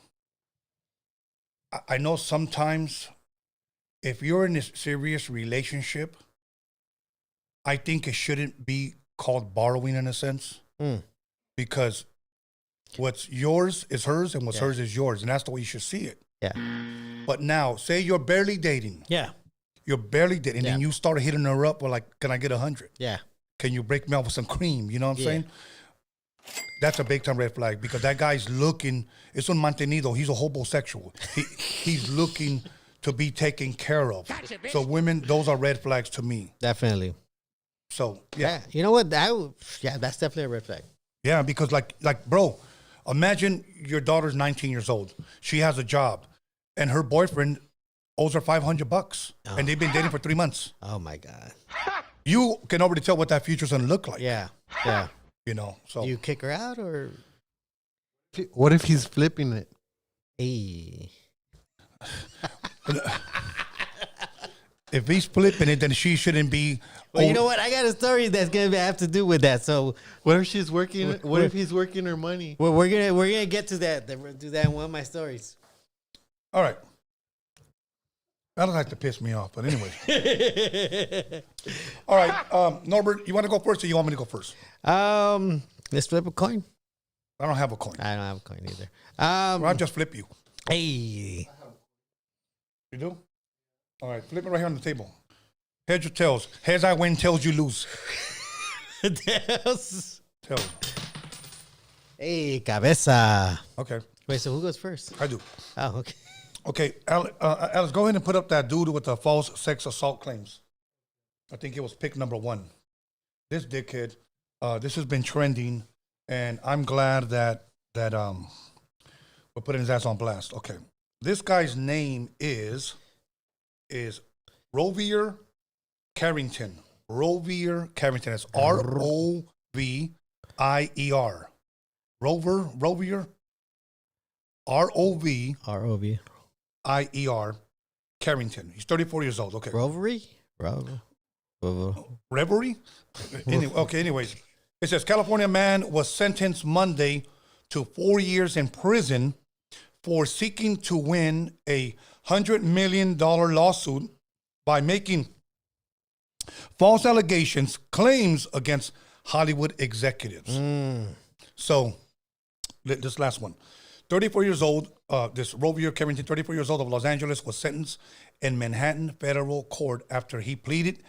I know sometimes if you're in a serious relationship, I think it shouldn't be called borrowing in a sense, because what's yours is hers and what's hers is yours. And that's the way you should see it. Yeah. But now, say you're barely dating. Yeah. You're barely dating. And then Yeah. you start hitting her up with like, can I get 100? Yeah. Can you break me off with some cream? You know what I'm Yeah. saying? That's a big time red flag, because that guy's looking, it's un mantenido. He's a homosexual. He's looking to be taken care of. So women, those are red flags to me. Definitely. So yeah. You know what? That's definitely a red flag. Yeah, because like bro, imagine your daughter's 19 years old. She has a job and her boyfriend owes her $500 and they've been dating for 3 months. Oh my God. You can already tell what that future's gonna look like. Yeah. Yeah. You know, so You kick her out or What if he's flipping it? hey. if he's flipping it, then she shouldn't be. Well, you know what? I got a story that's gonna have to do with that. So What if she's working? What if he's working her money? we're gonna get to that. Do that in one of my stories. All right. That don't like to piss me off, but anyway. All right, Norbert, you want to go first, or you want me to go first? Let's flip a coin. I don't have a coin. I don't have a coin either. Well, I'll just flip you. Hey. You do? All right, flip it right here on the table. Heads or tails? Heads I win, tails you lose. Tails. Tails. Hey, cabeza. Okay, Wait, so who goes first? I do. Oh, okay. Okay, Alice, go ahead and put up that dude with the false sex assault claims. I think it was pick number 1. This dickhead. This has been trending, and I'm glad that we're putting his ass on blast. Okay, this guy's name is Rovier Carrington. Rovier Carrington. It's ROVIER I-E-R. Rovier, R-O-V-I-E-R, ROV. Carrington. He's 34 years old. Okay. Rovery? Reverie? Anyways. It says California man was sentenced Monday to 4 years in prison for seeking to win a $100 million lawsuit by making false allegations, claims against Hollywood executives. So, this last one. 34 years old, this Rovier Carrington, 34 years old of Los Angeles, was sentenced in Manhattan federal court after he pleaded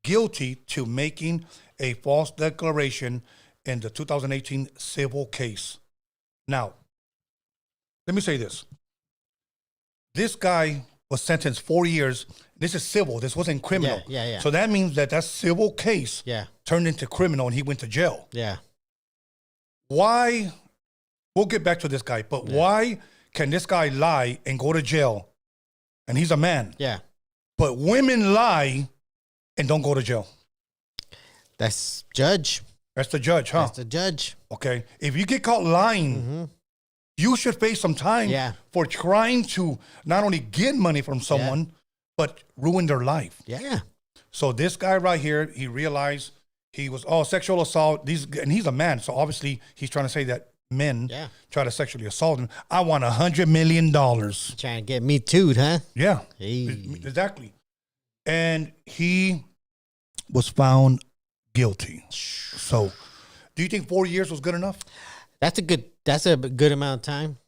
guilty to making a false declaration in the 2018 civil case. Now, let me say this. This guy was sentenced 4 years. This is civil. This wasn't criminal. Yeah. So that means that civil case turned into criminal and he went to jail. Yeah. Why? We'll get back to this guy, but why can this guy lie and go to jail? And he's a man. Yeah. But women lie and don't go to jail. That's judge. That's the judge, huh? That's the judge. Okay. If you get caught lying, you should face some time for trying to not only get money from someone, but ruin their life. Yeah. So this guy right here, he realized he was, sexual assault. And he's a man. So obviously he's trying to say that men try to sexually assault him. I want $100 million. Trying to get me too, huh? Yeah. Hey. Exactly. And he was found guilty. So do you think 4 years was good enough? That's a good amount of time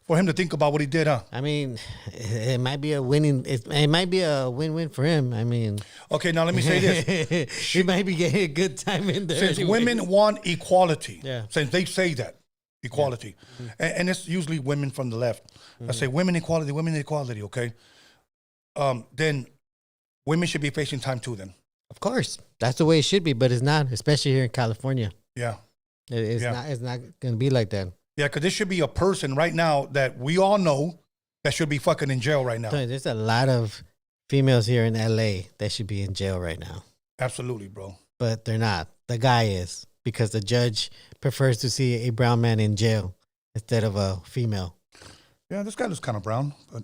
for him to think about what he did, huh? I mean, it might be a winning. It might be a win-win for him. I mean, okay. Now let me say this: he might be getting a good time in there. Since women want equality, Yeah. Since they say that equality, and it's usually women from the left that say women equality, okay, then women should be facing time too. Then, of course, that's the way it should be, but it's not, especially here in California. Yeah, it's not. It's not going to be like that. Yeah, because this should be a person right now that we all know that should be fucking in jail right now. There's a lot of females here in LA that should be in jail right now. Absolutely, bro. But they're not. The guy is, because the judge prefers to see a brown man in jail instead of a female. Yeah, this guy looks kind of brown, but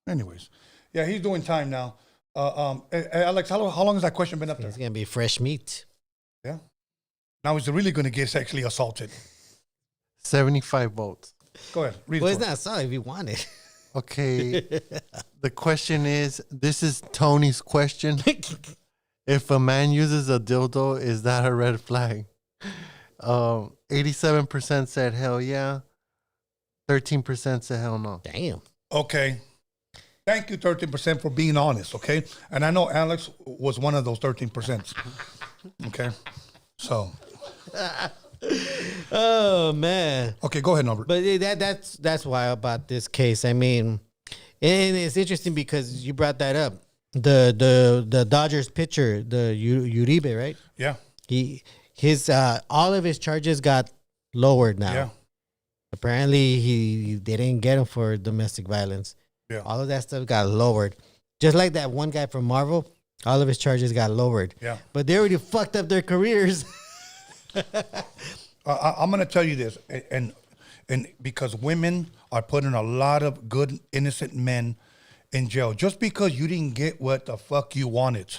anyways. Yeah, he's doing time now. Alex, how long has that question been up there? It's going to be fresh meat. Yeah. Now he's really going to get sexually assaulted. 75 votes. Go ahead. Read Well, it it's for not so if you want it. Okay. The question is, this is Tony's question. If a man uses a dildo, is that a red flag? 87% said hell yeah. 13% said hell no. Damn. Okay. Thank you, 13%, for being honest, okay? And I know Alex was one of those 13%. Okay? So. Oh, man. Okay, go ahead, Norbert. But that's why about this case. I mean, and it's interesting because you brought that up. The Dodgers pitcher, the Uribe, right? Yeah. His all of his charges got lowered now. Yeah. Apparently they didn't get him for domestic violence. Yeah. All of that stuff got lowered. Just like that one guy from Marvel, all of his charges got lowered. Yeah. But they already fucked up their careers. I'm going to tell you this, and because women are putting a lot of good, innocent men in jail just because you didn't get what the fuck you wanted.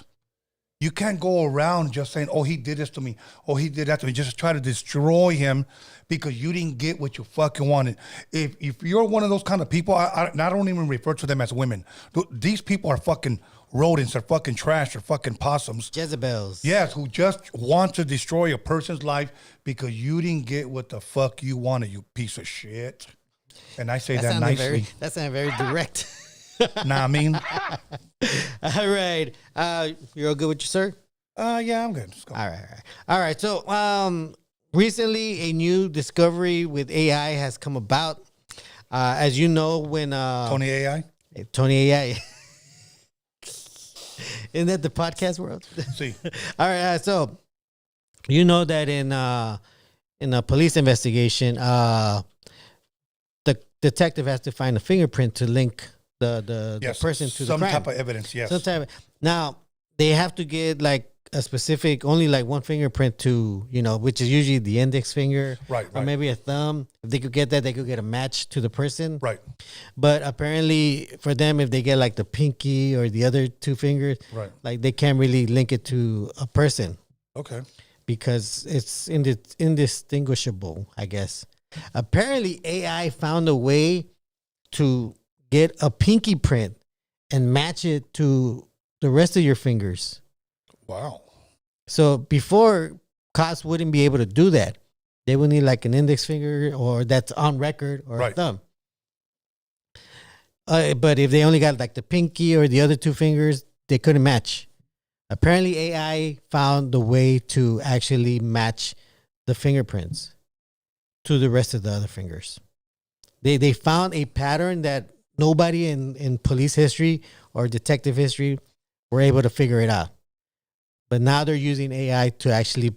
You can't go around just saying, oh, he did this to me. Oh, he did that to me. Just try to destroy him because you didn't get what you fucking wanted. If you're one of those kind of people, I don't even refer to them as women. These people are fucking rodents. They're fucking trash. They're fucking possums. Jezebels. Yes, who just want to destroy a person's life because you didn't get what the fuck you wanted, you piece of shit. And I say that nicely. That sounded very direct. Nah, I mean. All right. You're all good with your sir? Yeah, I'm good. Let's go. All right. So, recently a new discovery with AI has come about. As you know, when Tony AI? Tony AI. Isn't that the podcast world? See. All right. So, you know that in a police investigation, the detective has to find a fingerprint to link the Yes, person to some the crime. type of evidence. Yes. Now they have to get like a specific, only like one fingerprint to, which is usually the index finger, Right, or right. maybe a thumb. If they could get that, they could get a match to the person. Right. But apparently, for them, if they get like the pinky or the other two fingers, Right. like they can't really link it to a person Okay. because it's indistinguishable, I guess. Apparently, AI found a way to get a pinky print and match it to the rest of your fingers. Wow. So before, cops wouldn't be able to do that. They would need like an index finger or that's on record or a Right. thumb. But if they only got like the pinky or the other two fingers, they couldn't match. Apparently, AI found the way to actually match the fingerprints to the rest of the other fingers. They found a pattern that nobody in police history or detective history were able to figure it out. But now they're using AI to actually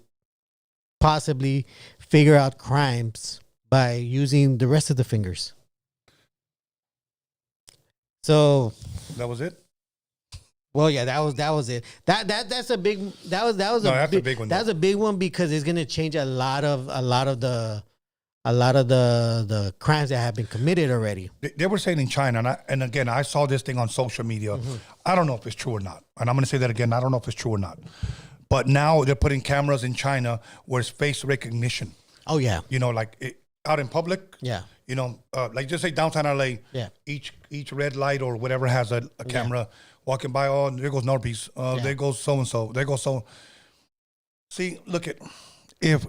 possibly figure out crimes by using the rest of the fingers. So, That was it? well, yeah, that was it. That's a big that was No, that's a big one, That's though. a big one because it's gonna change a lot of the crimes that have been committed already. They were saying in China, and again, I saw this thing on social media. I don't know if it's true or not. And I'm going to say that again. I don't know if it's true or not. But now they're putting cameras in China where it's face recognition. Oh yeah, Like out in public. yeah, Like just say downtown LA. Yeah. Each red light or whatever has a camera walking by. Oh, there goes Norbeez. There goes so and so. There goes so. See, look at if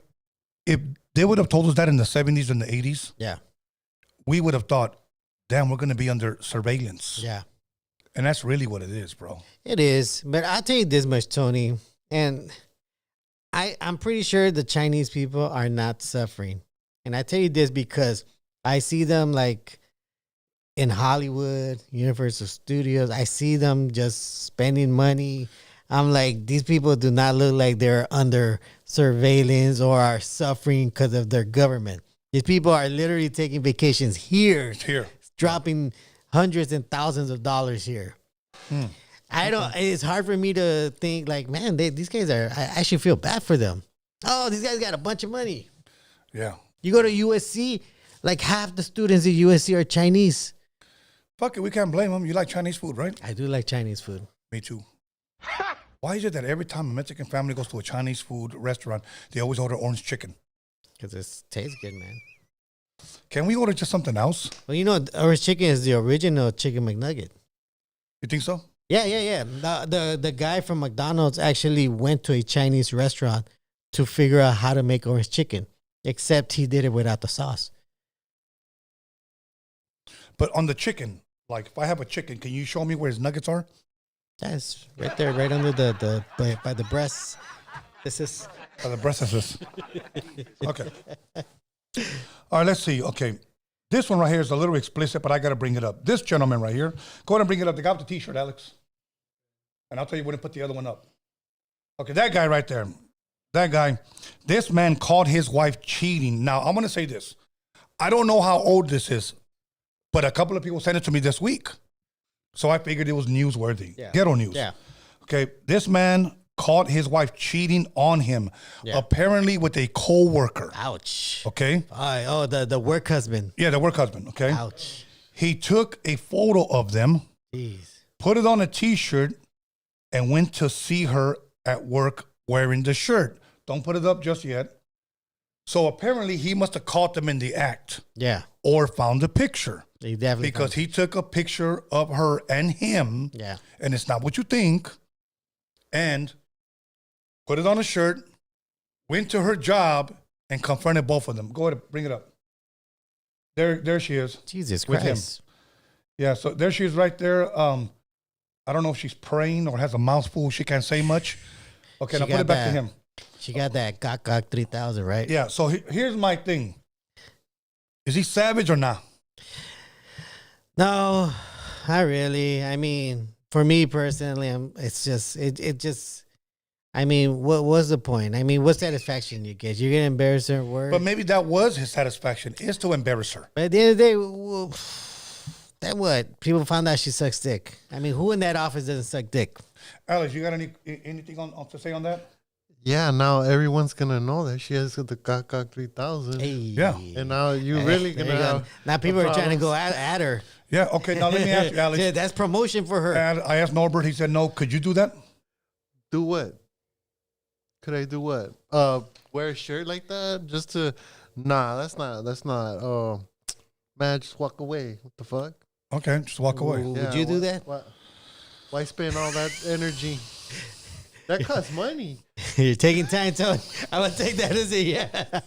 they would have told us that in the 70s and the 80s, yeah, we would have thought, damn, we're going to be under surveillance. yeah. And that's really what it is, bro. It is, but I'll tell you this much, Tony, and I'm pretty sure the Chinese people are not suffering. And I tell you this because I see them like in Hollywood, Universal Studios. I see them just spending money. I'm like, these people do not look like they're under surveillance or are suffering because of their government. These people are literally taking vacations here, Here. dropping hundreds and thousands of dollars here. I don't. It's hard for me to think like, man, these guys are. I actually feel bad for them. Oh, these guys got a bunch of money. Yeah. You go to USC, like half the students at USC are Chinese. Fuck it, we can't blame them. You like Chinese food, right? I do like Chinese food. Me too. Why is it that every time a Mexican family goes to a Chinese food restaurant, they always order orange chicken? Because it tastes good, man. Can we order just something else? Well, orange chicken is the original chicken McNugget. You think so? Yeah. The guy from McDonald's actually went to a Chinese restaurant to figure out how to make orange chicken, except he did it without the sauce. But on the chicken, like if I have a chicken, can you show me where his nuggets are? That's right there, right under by the breasts. This is The breast is this. Okay. All right, let's see. Okay. This one right here is a little explicit, but I got to bring it up. This gentleman right here. Go ahead and bring it up. They got the t-shirt, Alex. And I'll tell you when to put the other one up. Okay, that guy right there. That guy. This man caught his wife cheating. Now, I'm going to say this. I don't know how old this is, but a couple of people sent it to me this week. So I figured it was newsworthy. Yeah. Ghetto news. Yeah. Okay, this man caught his wife cheating on him, apparently with a co-worker. ouch. Okay? The work husband. Yeah, the work husband, okay? Ouch. He took a photo of them, Jeez. put it on a t-shirt, and went to see her at work wearing the shirt. Don't put it up just yet. So apparently he must have caught them in the act Yeah. or found a picture. He definitely Because he took a picture of her and him, Yeah. and it's not what you think, and put it on a shirt, went to her job, and confronted both of them. Go ahead, bring it up. There she is. Jesus with him. Christ. Yeah, so there she is right there. I don't know if she's praying or has a mouthful. She can't say much. Okay, She now put got it back to that. him. She got that gok 3000, right? Yeah, so here's my thing. Is he savage or not? No, not really. I mean, for me personally, I mean, what was the point? I mean, what satisfaction you get? You're gonna embarrass her at work. But maybe that was his satisfaction, is to embarrass her. But at the end of the day, well, then what? People found out she sucks dick. I mean, who in that office doesn't suck dick? Alex, you got anything on to say on that? Yeah, now everyone's gonna know that she has the Cock 3000. Hey. Yeah. And now you really There gonna you go. have Now people the are trying to go problems. at her. Yeah. Okay. Now let me ask you, Alex. Yeah, that's promotion for her. And I asked Norbert. He said no. Could you do that? Do what? Could I do what? Wear a shirt like that just to? Nah, that's not. Man, just walk away. What the fuck? Okay. Just walk away. Would you do that? Why spend all that energy? That costs money. You're taking time, Tony. I'm gonna take that as a yeah.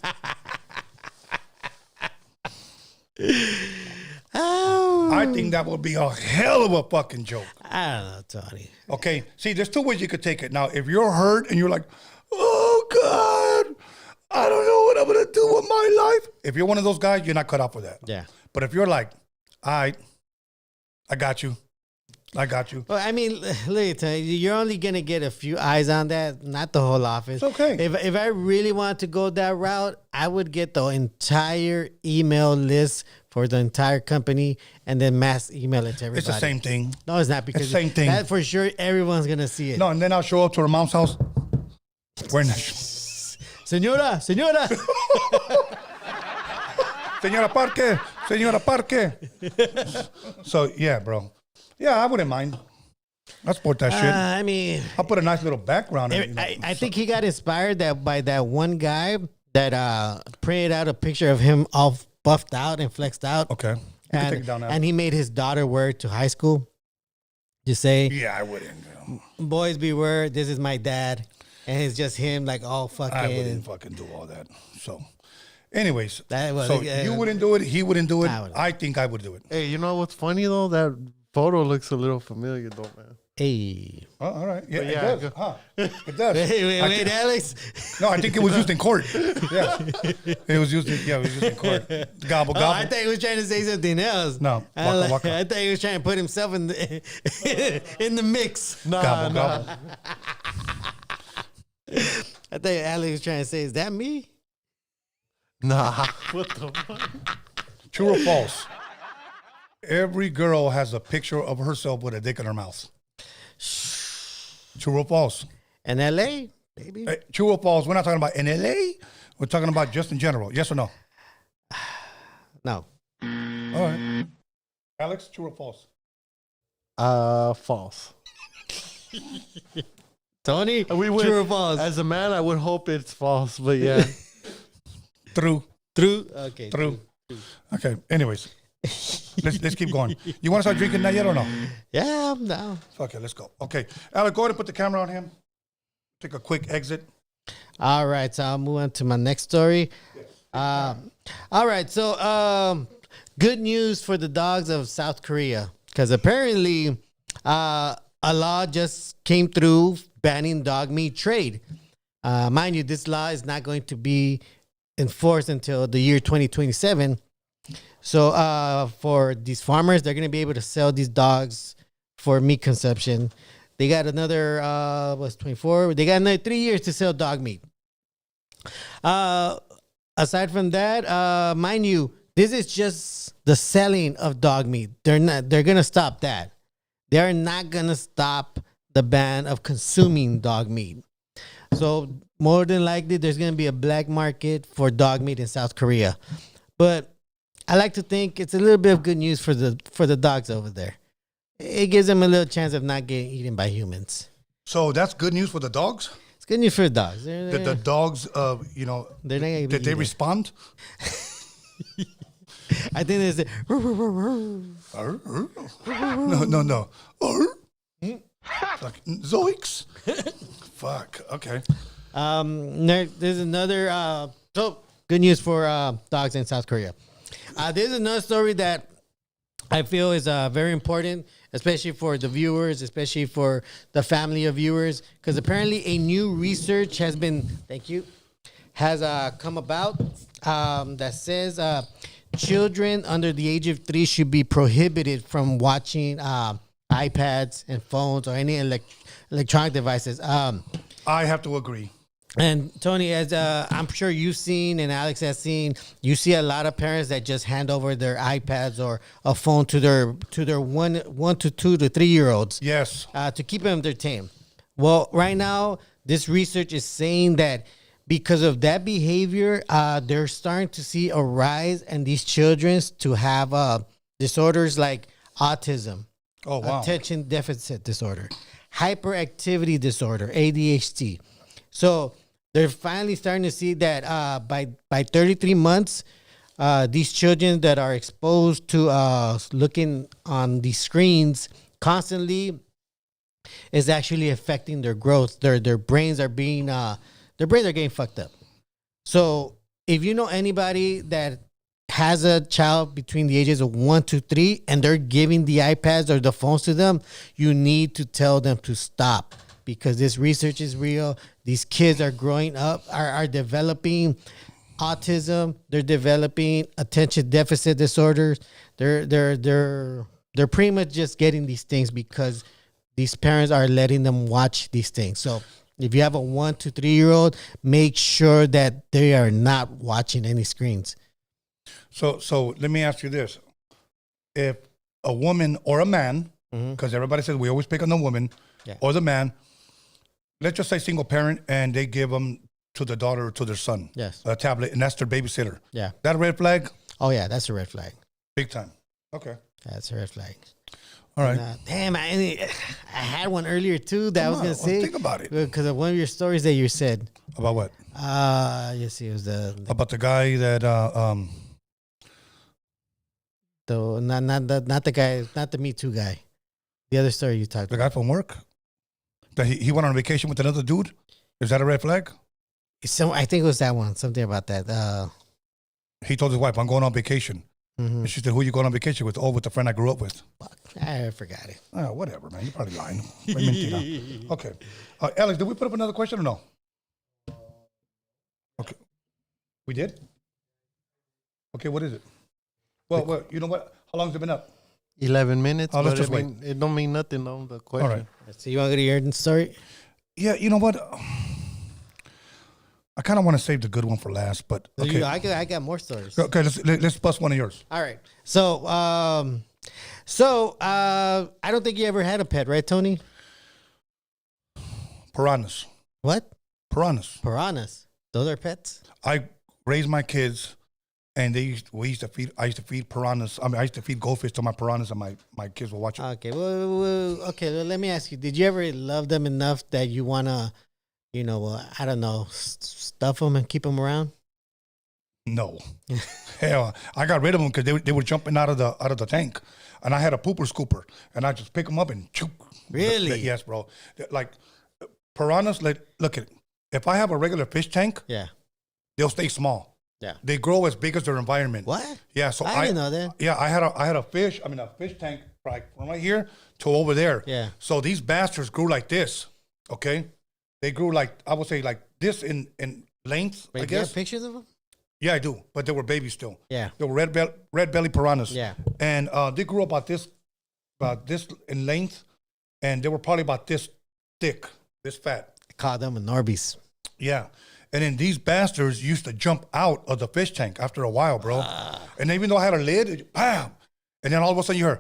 Oh, I think that would be a hell of a fucking joke. I don't know, Tony. Okay. See, there's two ways you could take it. Now, if you're hurt and you're like, oh God, I don't know what I'm gonna do with my life. If you're one of those guys, you're not cut out for that. Yeah. But if you're like, all right, I got you. I got you. Well, I mean, look, Tony, you're only gonna get a few eyes on that, not the whole office. It's okay. If I really wanted to go that route, I would get the entire email list for the entire company and then mass email it to everybody. It's the same thing. No, it's not because same thing. that for sure everyone's gonna see it. No, and then I'll show up to her mom's house. Wearing that. Señora. Señora Parque. So, yeah, bro. Yeah, I wouldn't mind. I'll support that shit. I mean, I'll put a nice little background in it. I think he got inspired by that one guy that printed out a picture of him all buffed out and flexed out. Okay. You can take it down now. And he made his daughter wear it to high school. Just say, Yeah, I wouldn't. boys beware, this is my dad. And it's just him like all fucking. I wouldn't fucking do all that. So, anyways. That was- so you wouldn't do it. He wouldn't do it. I wouldn't. I think I would do it. Hey, you know what's funny though? That photo looks a little familiar, though, man. Hey. Oh, all right. Yeah, But it yeah, does. go- Huh. It does. Wait, I think- Alex. No, I think it was used in court. Yeah. It was used in court. Gobble, Oh, gobble. I thought he was trying to say something else. No, I, waka, waka. I thought he was trying to put himself in the in the mix. Gobble, gobble. I thought Alex was trying to say, "Is that me?" Nah. What the fuck? True or false? Every girl has a picture of herself with a dick in her mouth. True or false? In L.A., baby. True or false? We're not talking about in LA. We're talking about just in general. Yes or no? No. All right. Alex, true or false? False. Tony, We would, true or false? As a man, I would hope it's false, but yeah. True. True. Okay. True. Okay. Anyways, let's keep going. You want to start drinking that yet or no? Yeah, I'm down. Okay, let's go. Okay, Alex, go ahead and put the camera on him. Take a quick exit. All right, so I'll move on to my next story. All right, so good news for the dogs of South Korea, because apparently a law just came through banning dog meat trade. Mind you, this law is not going to be enforced until the year 2027. So for these farmers, they're going to be able to sell these dogs for meat consumption. They got another, what's 24? They got another 3 years to sell dog meat. Aside from that, mind you, this is just the selling of dog meat. They're going to stop that. They're not going to stop the ban of consuming dog meat. So more than likely, there's going to be a black market for dog meat in South Korea. But I like to think it's a little bit of good news for the dogs over there. It gives them a little chance of not getting eaten by humans. So that's good news for the dogs. It's good news for the dogs. Did the dogs, they're not gonna be did they eaten. respond? I think they said, No. Like, zoiks. Fuck. Okay. there's another so good news for dogs in South Korea. There's another story that I feel is very important, especially for the viewers, especially for the family of viewers, because apparently a new research has come about that says children under the age of 3 should be prohibited from watching iPads and phones or any electronic devices. I have to agree. And Tony, as I'm sure you've seen and Alex has seen, you see a lot of parents that just hand over their iPads or a phone to their one to 2 to 3 year olds. Yes. To keep them entertained. Well, right now, this research is saying that because of that behavior, they're starting to see a rise in these children to have disorders like autism, Oh, wow. attention deficit disorder, hyperactivity disorder, ADHD. So they're finally starting to see that by 33 months, these children that are exposed to looking on these screens constantly is actually affecting their growth. Their brains are being getting fucked up. So if you know anybody that has a child between the ages of 1 to 3 and they're giving the iPads or the phones to them, you need to tell them to stop, because this research is real. These kids are growing up, are developing autism. They're developing attention deficit disorders. They're pretty much just getting these things because these parents are letting them watch these things. So if you have a 1 to 3 year old, make sure that they are not watching any screens. So let me ask you this: if a woman or a man, because everybody says we always pick on the woman or the man, let's just say single parent, and they give them to the daughter or to their son, Yes. a tablet, and that's their babysitter. Yeah. That a red flag? Oh, yeah, that's a red flag. Big time. Okay. That's a red flag. All right. Damn, I had one earlier too that I was Come going on, to say. think about it. Because of one of your stories that you said. About what? You see, it was the About the guy that not the guy, not the Me Too guy. The other story you talked the about. guy from work that he went on vacation with another dude. Is that a red flag? So I think it was that one. Something about that. He told his wife, "I'm going on vacation." Mhm. And she said, "Who you going on vacation with?" "Oh, with the friend I grew up with." Fuck, I forgot it. Oh, whatever, man. You're probably lying. Mentira. Okay. Alex, did we put up another question or no? Okay. We did? Okay, what is it? Well, you know what? How long's it been up? 11 minutes. Oh, let's but just it don't mean nothing on the question. All right. So you want to go to your story? Yeah, you know what? I kind of want to save the good one for last, but okay. I got more stories. Okay, let's bust one of yours. All right. So I don't think you ever had a pet, right, Tony? Piranhas. What? Piranhas. Piranhas. Those are pets? I raised my kids, and I used to feed piranhas. I mean, I used to feed goldfish to my piranhas, and my kids were watching. Okay. Well, let me ask you, did you ever love them enough that you want to, I don't know, stuff them and keep them around? No. Hell, I got rid of them because they were jumping out of the tank, and I had a pooper scooper, and I just pick them up and choop. Really? Yes, bro. Like piranhas. Look at it. If I have a regular fish tank, Yeah. they'll stay small. Yeah. They grow as big as their environment. What? Yeah. So I didn't know that. Yeah, I had a fish tank from right here to over there. Yeah. So these bastards grew like this. Okay. They grew like, I would say, like this in length. Wait, I do you have guess. pictures of them? Yeah, I do. But they were babies still. Yeah. They were red belly piranhas. Yeah. And they grew about this in length, and they were probably about this thick, this fat. Call them a Norbeez. Yeah. And then these bastards used to jump out of the fish tank after a while, bro. And even though I had a lid, bam. And then all of a sudden you heard,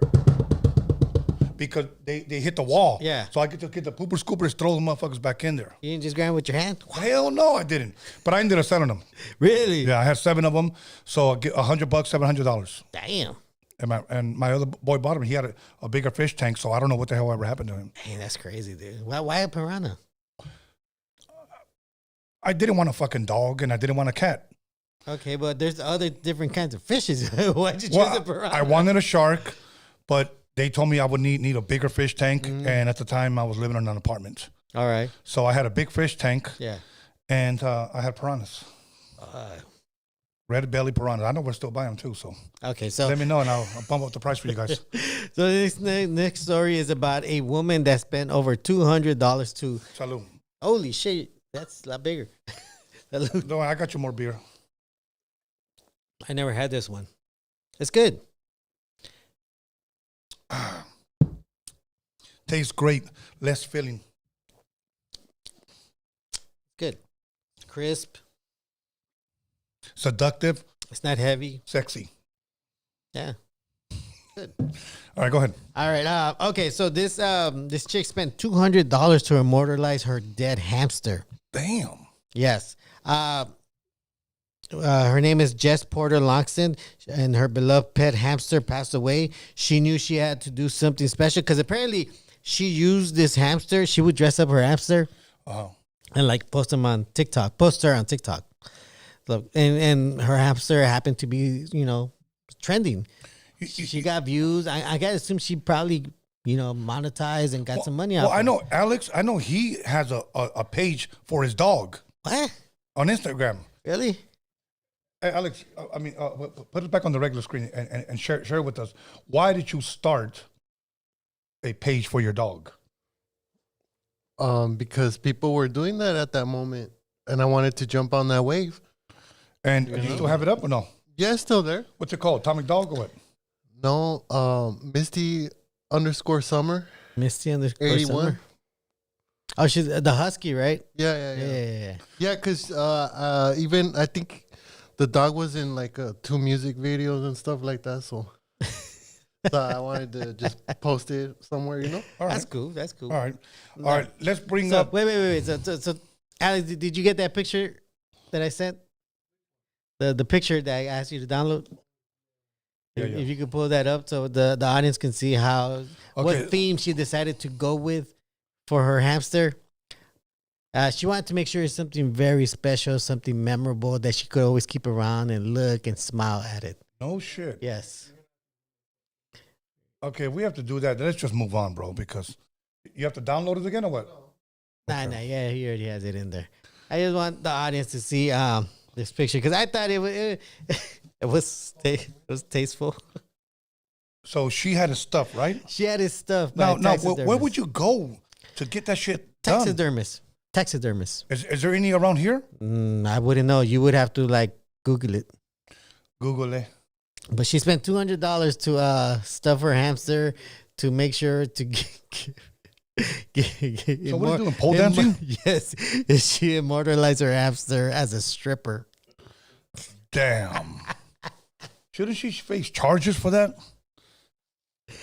because they hit the wall. Yeah. So I get the pooper scoopers, throw the motherfuckers back in there. You didn't just grab them with your hand? Hell no, I didn't. But I ended up selling them. Really? Yeah, I had 7 of them. So I get $100, $700. Damn. And my other boy bought him. He had a bigger fish tank, so I don't know what the hell ever happened to him. Hey, that's crazy, dude. Why a piranha? I didn't want a fucking dog, and I didn't want a cat. Okay, but there's other different kinds of fishes. Why'd you choose a piranha? I wanted a shark, but they told me I would need a bigger fish tank, and at the time I was living in an apartment. All right. So I had a big fish tank, Yeah. and I had piranhas. Red belly piranhas. I know we're still buying them too, so Okay, so let me know, and I'll bump up the price for you guys. so this next story is about a woman that spent over $200 to. Salud. Holy shit, that's a lot bigger. No, I got you more beer. I never had this one. It's good. Tastes great, less filling. Good. crisp. Seductive, It's not heavy. sexy. Yeah. All right, go ahead. All right. Okay. So this chick spent $200 to immortalize her dead hamster. Damn. Yes. Her name is Jess Porter Longston, and her beloved pet hamster passed away. She knew she had to do something special because apparently she used this hamster. She would dress up her hamster and like post her on TikTok. Look, and her hamster happened to be, trending. She got views. I gotta assume she probably, monetized and got some money out. Well, I know Alex. I know he has a page for his dog What? on Instagram. Really? Hey, Alex, put it back on the regular screen and share with us. Why did you start a page for your dog? Because people were doing that at that moment, and I wanted to jump on that wave. And do you still have it up or no? Yeah, it's still there. What's it called? Atomic Dog or what? No, Misty_Summer. Misty and the 81. Summer. Oh, she's the husky, right? Yeah. Yeah, because even I think the dog was in like 2 music videos and stuff like that. So I wanted to just post it somewhere, All right. That's cool. That's cool. All right. Let's bring So up. wait. So Alex, did you get that picture that I sent? The picture that I asked you to download? Yeah. If you could pull that up so the audience can see Okay. what theme she decided to go with for her hamster. She wanted to make sure it's something very special, something memorable that she could always keep around and look and smile at it. No shit. Yes. Okay, we have to do that. Let's just move on, bro, because you have to download it again or what? Nah, yeah, he already has it in there. I just want the audience to see this picture because I thought it was tasteful. So she had his stuff, right? She had his stuff. Now, where would you go to get that shit done? Taxidermist. Is there any around here? I wouldn't know. You would have to like Google it. Google it. But she spent $200 to stuff her hamster to make sure to So what are you doing, pole dancing? Yes. She immortalized her hamster as a stripper. Damn. Shouldn't she face charges for that?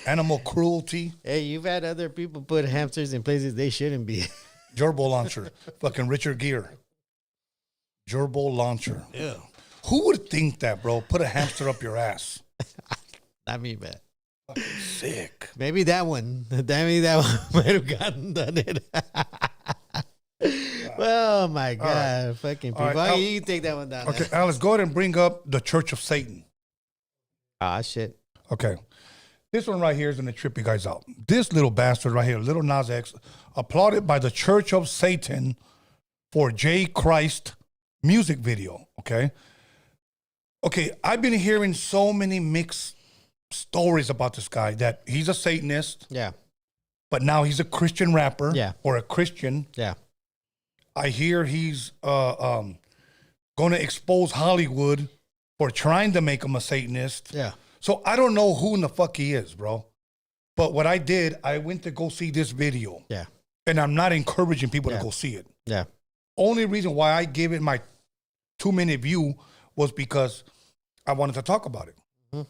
Animal cruelty. Hey, you've had other people put hamsters in places they shouldn't be. Gerbil launcher. Fucking Richard Gere. Gerbil launcher. Yeah. Who would think that, bro? Put a hamster up your ass. Not me, man. Sick. Maybe that one. Maybe that one might have gotten done it. Oh my God. Right. Fucking All people. right, Okay, you can take that one down. Okay, Alice, go ahead and bring up the Church of Satan. Ah, shit. Okay. This one right here is going to trip you guys out. This little bastard right here, Little Nas X, applauded by the Church of Satan for J. Christ music video. Okay. Okay, I've been hearing so many mixed stories about this guy that he's a Satanist, Yeah. but now he's a Christian rapper or a Christian. Yeah. I hear he's going to expose Hollywood for trying to make him a Satanist. Yeah. So I don't know who in the fuck he is, bro. But what I did, I went to go see this video. Yeah. And I'm not encouraging people to go see it. Yeah. Only reason why I gave it my 2-minute view was because I wanted to talk about it. Mhm.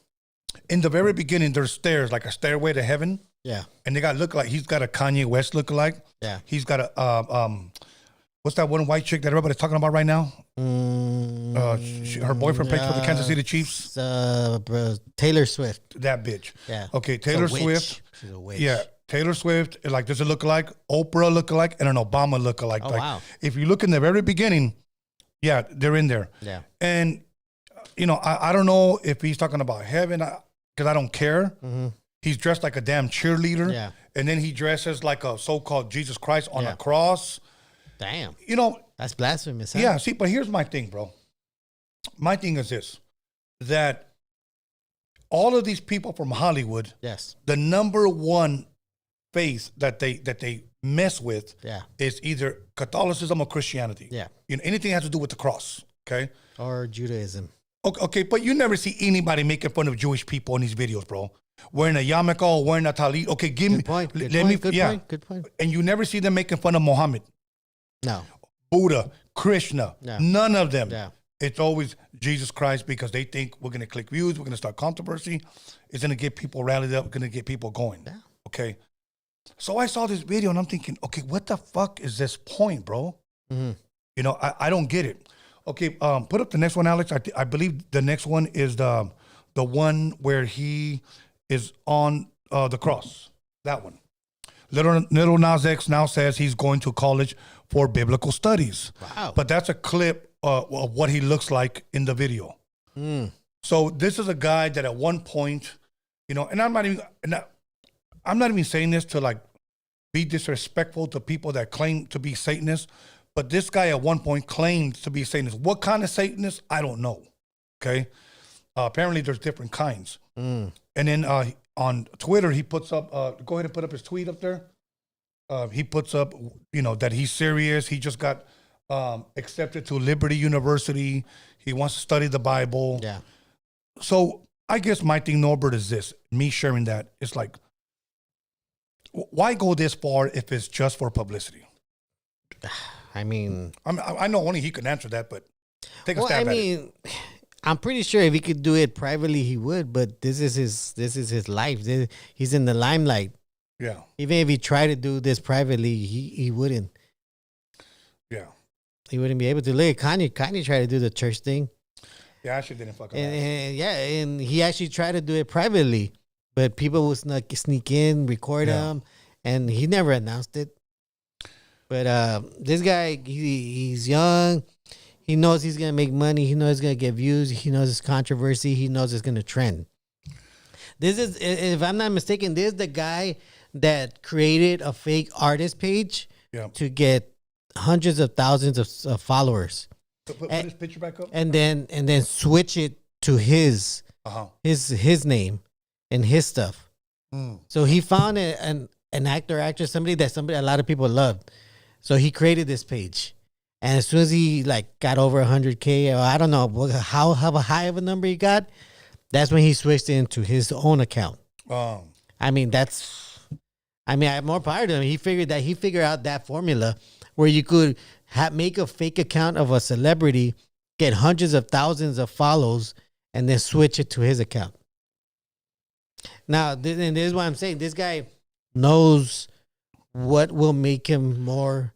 In the very beginning, there's stairs, like a stairway to heaven. Yeah. And they got look like he's got a Kanye West lookalike. Yeah. He's got a what's that one white chick that everybody's talking about right now? Her boyfriend plays for the Kansas City Chiefs. Taylor Swift. That bitch. Yeah. Okay, She's a Taylor witch. Swift. She's a witch. Yeah, Taylor Swift. Like, there's a lookalike, Oprah lookalike, and an Obama lookalike. Oh, like, wow. if you look in the very beginning, yeah, they're in there. Yeah. And I don't know if he's talking about heaven because I don't care. Mm-hmm. He's dressed like a damn cheerleader. Yeah. And then he dresses like a so-called Jesus Christ on Yeah. a cross. Damn. That's blasphemous, huh? Yeah, see, but here's my thing, bro. My thing is this, that all of these people from Hollywood, Yes. the number one faith that they mess with Yeah. is either Catholicism or Christianity. Yeah. Anything has to do with the cross, okay? Or Judaism. Okay, but you never see anybody making fun of Jewish people in these videos, bro. Wearing a yarmulke or wearing a talit. Okay, give me. Good point. Good point. Good point. And you never see them making fun of Muhammad, No. Buddha, Krishna. Yeah. None of them. Yeah. It's always Jesus Christ because they think we're going to click views, we're going to start controversy. It's going to get people rallied up, going to get people going. Yeah. Okay. So I saw this video and I'm thinking, okay, what the fuck is this point, bro? Mm-hmm. You know, I don't get it. Okay, put up the next one, Alex. I believe the next one is the one where he is on the cross. That one. Little Nas X now says he's going to college for biblical studies. Wow. But that's a clip of what he looks like in the video. So this is a guy that at one point, you know, and I'm not even saying this to like be disrespectful to people that claim to be Satanists, but this guy at one point claimed to be Satanist. What kind of Satanist? I don't know. Okay. Apparently there's different kinds. And then on Twitter, he puts up, go ahead and put up his tweet up there. He puts up, you know, that he's serious. He just got accepted to Liberty University. He wants to study the Bible. Yeah. So I guess my thing, Norbert, is this, me sharing that. It's like, why go this far if it's just for publicity? I mean, I know only he can answer that, but take a stab at it. I'm pretty sure if he could do it privately, he would. But this is his life. He's in the limelight. Yeah. Even if he tried to do this privately, he wouldn't. Yeah. He wouldn't be able to. Look, Kanye tried to do the church thing. Yeah, I actually didn't fucking And he actually tried to do it privately, but people would sneak in, record him, and he never announced it. But this guy, he's young. He knows he's gonna make money. He knows he's gonna get views. He knows it's controversy. He knows it's gonna trend. This is, if I'm not mistaken, this is the guy that created a fake artist page to get hundreds of thousands of followers. Put his picture back up. And then switch it to his name and his stuff. So he found an actor, actress, somebody a lot of people loved. So he created this page. And as soon as he like got over 100K, or I don't know how high of a number he got, that's when he switched into his own account. I mean, I have more power to him. He figured out that formula where you could make a fake account of a celebrity, get hundreds of thousands of follows, and then switch it to his account. Now, and this is what I'm saying. This guy knows what will make him more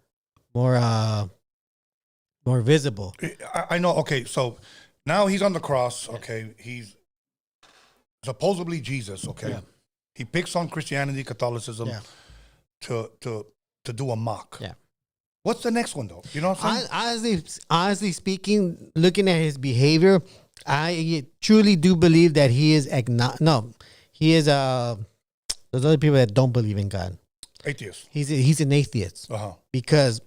visible. I know. Okay, so now he's on the cross. Okay, he's supposedly Jesus. Okay, he picks on Christianity, Catholicism to do a mock. Yeah. What's the next one though? You know what I'm saying? Honestly speaking, looking at his behavior, I truly do believe that he is he is those other people that don't believe in God. Atheist. He's an atheist because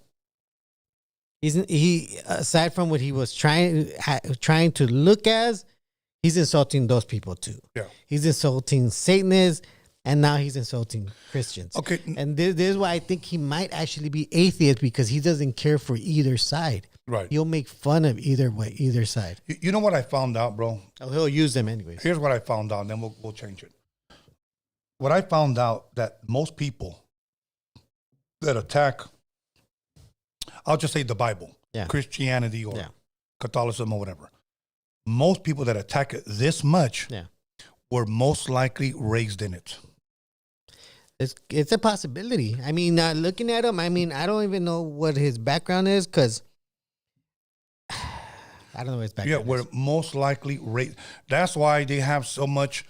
he aside from what he was trying to look as, he's insulting those people too. Yeah, he's insulting Satanists. And now he's insulting Christians. Okay. And this is why I think he might actually be atheist, because he doesn't care for either side. Right. He'll make fun of either side. You know what I found out, bro? Oh, he'll use them anyways. Here's what I found out, and then we'll change it. What I found out that most people that attack, I'll just say the Bible, Christianity or Catholicism or whatever, most people that attack it this much were most likely raised in it. It's a possibility. I mean, looking at him, I mean, I don't even know what his background is, because I don't know what his background is. Yeah, we're most likely raised. That's why they have so much.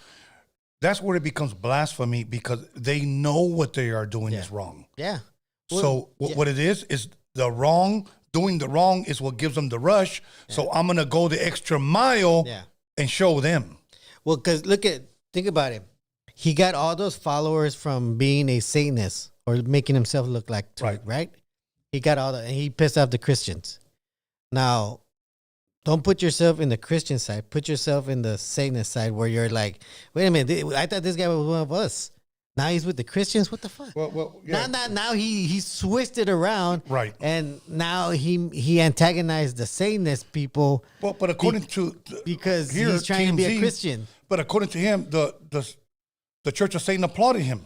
That's where it becomes blasphemy, because they know what they are doing is wrong. Yeah. So what it is the wrong. Doing the wrong is what gives them the rush. Yeah. So I'm going to go the extra mile and show them. Well, because think about it. He got all those followers from being a Satanist or making himself look like it, right? He got all that, and he pissed off the Christians. Now, don't put yourself in the Christian side. Put yourself in the Satanist side, where you're like, wait a minute, I thought this guy was one of us. Now he's with the Christians. What the fuck? Well, Now he switched it around, right? And now he antagonized the Satanist people. Well, but according to because he's trying to be a Christian. But according to him, the Church of Satan applauded him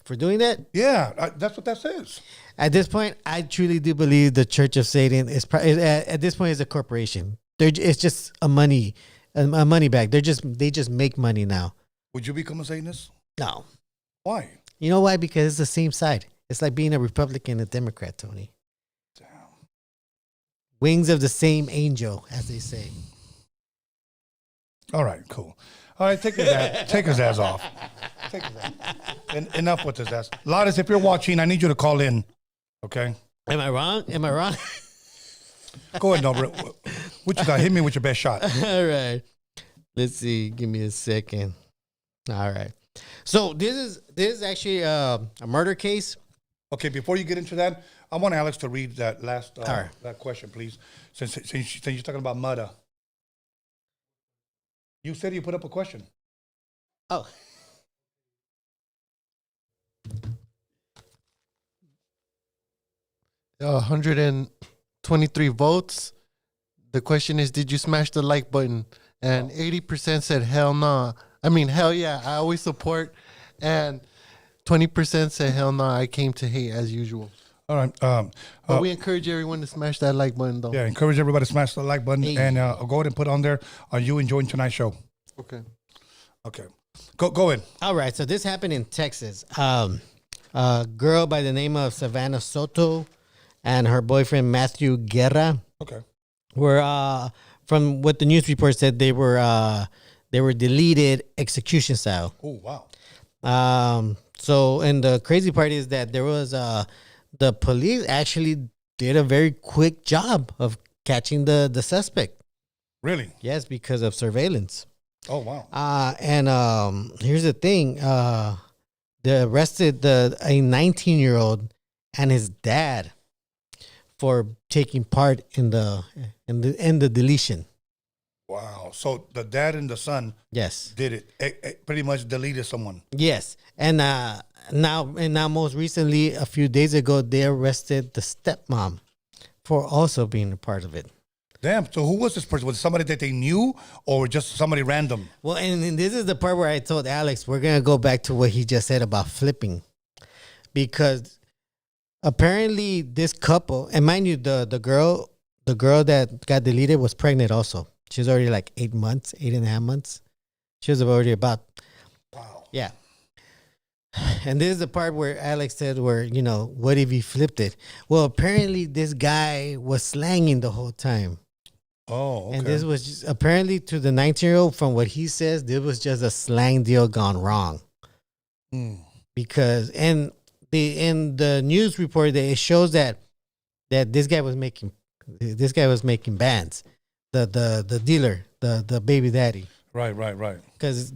for doing that. Yeah, that's what that says. At this point, I truly do believe the Church of Satan at this point is a corporation. It's just a money bag. They just make money now. Would you become a Satanist? No, Why? you know why? Because it's the same side. It's like being a Republican and a Democrat, Tony. Damn. Wings of the same angel, as they say. All right, cool. All right, take his ass off. Take his ass. Enough with his ass. Lotus, if you're watching, I need you to call in. Okay? Am I wrong? Go ahead, Norbert. What you got? Hit me with your best shot. All right. Let's see. Give me a second. All right. So this is actually a murder case. Okay, before you get into that, I want Alex to read that last right. that question, please. Since you're talking about murder. You said you put up a question. Oh. 123 votes. The question is, did you smash the like button? And 80% said hell nah. I mean, hell yeah, I always support. And 20% said hell nah, I came to hate as usual. All right. But we encourage everyone to smash that like button, though. Yeah, encourage everybody to smash the like button and go ahead and put on there. Are you enjoying tonight's show? Okay. Okay. Go ahead. All right. So this happened in Texas. A girl by the name of Savannah Soto and her boyfriend Matthew Guerra Okay. were from what the news report said they were deleted execution style. Oh, wow. So and the crazy part is that there was the police actually did a very quick job of catching the suspect. Really? Yes, because of surveillance. Oh, wow. And here's the thing: they arrested a 19-year-old and his dad for taking part in the deletion. Wow. So the dad and the son Yes. did it. Pretty much deleted someone. Yes, and now most recently, a few days ago, they arrested the stepmom for also being a part of it. Damn. So who was this person? Was it somebody that they knew or just somebody random? Well, and this is the part where I told Alex we're gonna go back to what he just said about flipping, because apparently this couple, and mind you, the girl that got deleted was pregnant also. She was already like 8.5 months. She was already about. Wow. Yeah. And this is the part where Alex said, what if he flipped it? Well, apparently this guy was slanging the whole time. Oh, okay. And this was just, apparently to the 19-year-old, from what he says, this was just a slang deal gone wrong. Because in the news report, it shows that this guy was making bands. The dealer, the baby daddy. Right. Because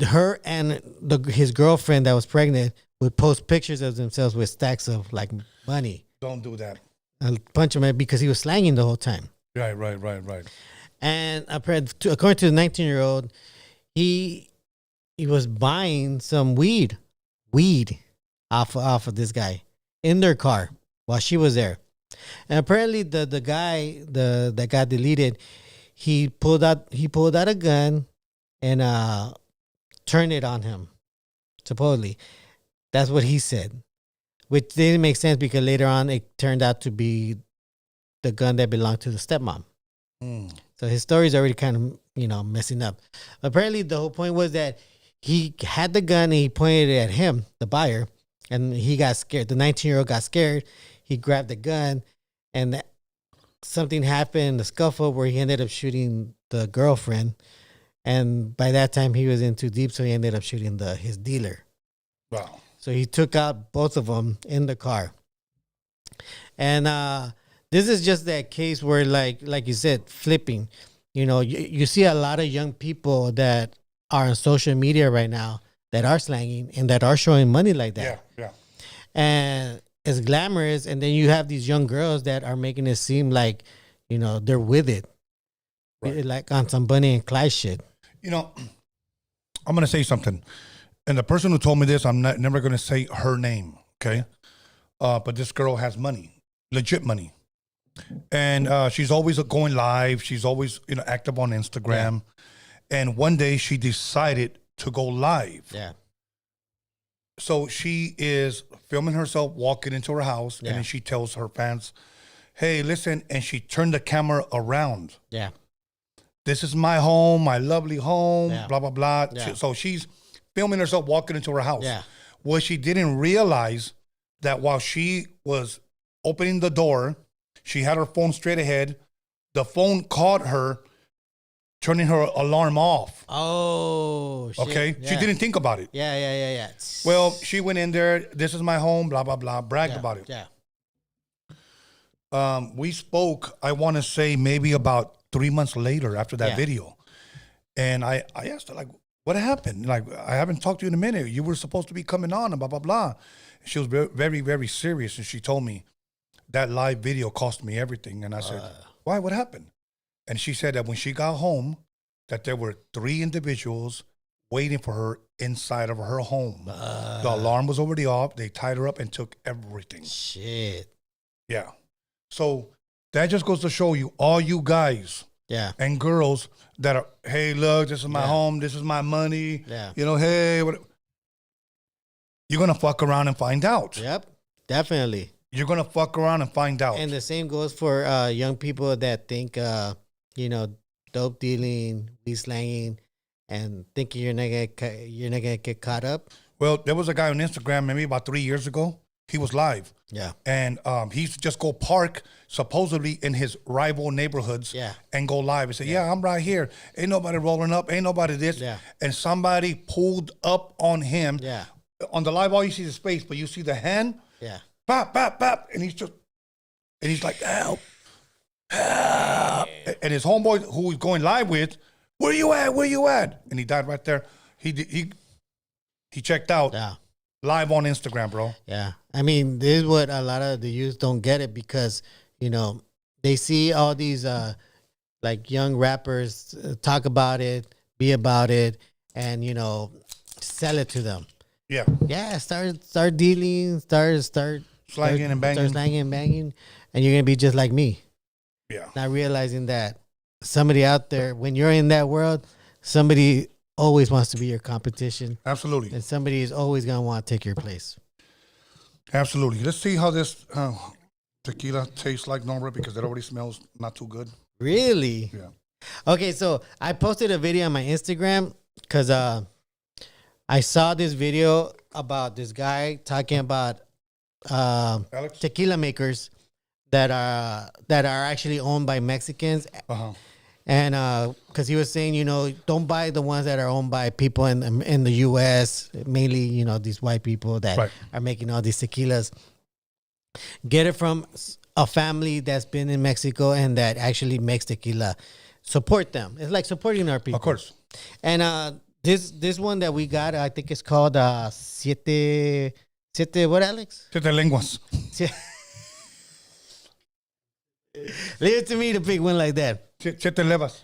her and his girlfriend that was pregnant would post pictures of themselves with stacks of like money. Don't do that. A bunch of money because he was slanging the whole time. Right. And according to the 19-year-old, he was buying some weed off of this guy in their car while she was there. And apparently the guy that got deleted, he pulled out a gun and turned it on him. Supposedly, that's what he said, which didn't make sense because later on it turned out to be the gun that belonged to the stepmom. So his story is already kind of messing up. Apparently, the whole point was that he had the gun and he pointed it at him, the buyer, and he got scared. The 19-year-old got scared. He grabbed the gun, and something happened, a scuffle where he ended up shooting the girlfriend. And by that time, he was in too deep, so he ended up shooting his dealer. Wow. So he took out both of them in the car. And this is just that case where, like you said, flipping. You see a lot of young people that are on social media right now that are slanging and that are showing money like that. Yeah. And it's glamorous, and then you have these young girls that are making it seem like, they're with it, Right. like on some Bunny and Clyde shit. I'm going to say something. And the person who told me this, I'm never going to say her name, okay? But this girl has money, legit money. And she's always going live. She's always, active on Instagram. Yeah. And one day she decided to go live. Yeah. So she is filming herself walking into her house, Yeah. and then she tells her fans, "Hey, listen!" And she turned the camera around. Yeah. This is my home, my lovely home. Yeah. Blah blah blah. Yeah. So she's filming herself walking into her house. Yeah. What she didn't realize that while she was opening the door, she had her phone straight ahead. The phone caught her, turning her alarm off. Oh, shit. Okay, Yeah. she didn't think about it. Yeah. Well, she went in there. This is my home. Blah blah blah. Bragged Yeah, about it. Yeah. We spoke. I want to say maybe about 3 months later after that Yeah. video, and I asked her like, "What happened? Like, I haven't talked to you in a minute. You were supposed to be coming on and blah blah blah." She was very very serious, and she told me that live video cost me everything. And I said, "Why? What happened?" And she said that when she got home, that there were 3 individuals waiting for her inside of her home. The alarm was already off. They tied her up and took everything. Shit. Yeah. So that just goes to show you, all you guys Yeah. and girls that are, hey, look, this is my Yeah. home. This is my money. Yeah. You know, hey, what? You're going to fuck around and find out. Yep. Definitely. You're going to fuck around and find out. And the same goes for young people that think, dope dealing, weed slanging, and thinking you're not gonna get caught up. Well, there was a guy on Instagram maybe about 3 years ago. He was live. Yeah. And he used to just go park supposedly in his rival neighborhoods Yeah. and go live and say, yeah, I'm right here. Ain't nobody rolling up. Ain't nobody this. Yeah. And somebody pulled up on him. Yeah. On the live, all you see is his face, but you see the hand. Yeah. Bop, bop, bop. And he's like, help. Help. And his homeboy who he's going live with, where you at? Where you at? And he died right there. He checked out Yeah. live on Instagram, bro. Yeah. I mean, this is what a lot of the youth don't get it because, they see all these like young rappers talk about it, be about it, and, sell it to them. Yeah. Yeah, start dealing, start Slanging and banging. Start slanging and banging, and you're gonna be just like me. Yeah. Not realizing that somebody out there, when you're in that world, somebody always wants to be your competition, Absolutely. and somebody is always gonna want to take your place. Absolutely. Let's see how this tequila tastes like, Norbert, because it already smells not too good. Really? Yeah. Okay, so I posted a video on my Instagram because I saw this video about this guy talking about Alex? tequila makers that are actually owned by Mexicans. Uh-huh. And because he was saying, don't buy the ones that are owned by people in the U.S., mainly, these white people that Right. are making all these tequilas. Get it from a family that's been in Mexico and that actually makes tequila. Support them. It's like supporting our people. Of course. And this one that we got, I think it's called Siete, what, Alex? Siete lenguas. Leave it to me to pick one like that. Siete levas.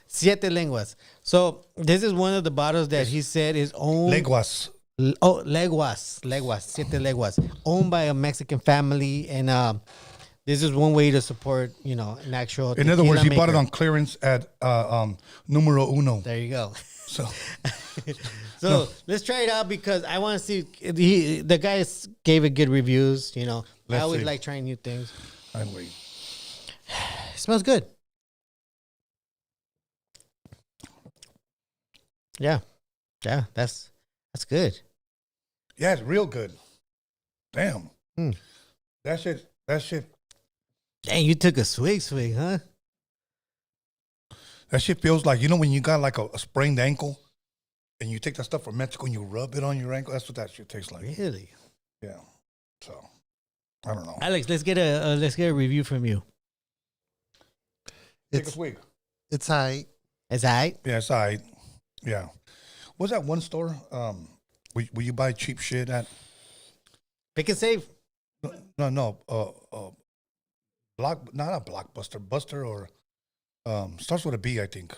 Siete lenguas. So this is one of the bottles that he said is owned. Leguas. Leguas, siete leguas, owned by a Mexican family, and this is one way to support, an actual. In other words, he tequila bought it maker. on clearance at numero uno. There you go. So So let's try it out because I want to see. The guy gave it good reviews. I Let's always see. like trying new things. I'm waiting. It smells good. Yeah, that's good. Yeah, it's real good. Damn. Hmm. That shit. Dang, you took a swig, huh? That shit feels like, when you got like a sprained ankle and you take that stuff from Mexico and you rub it on your ankle. That's what that shit tastes like. Really? Yeah. So, I don't know. Alex, let's get a review from you. Take a It's swig. it's high. Is that right? Yeah, it's all right. Yeah. What's that one store? Will you buy cheap shit at? Pick and save. No. Not a Blockbuster. Buster or starts with a B, I think.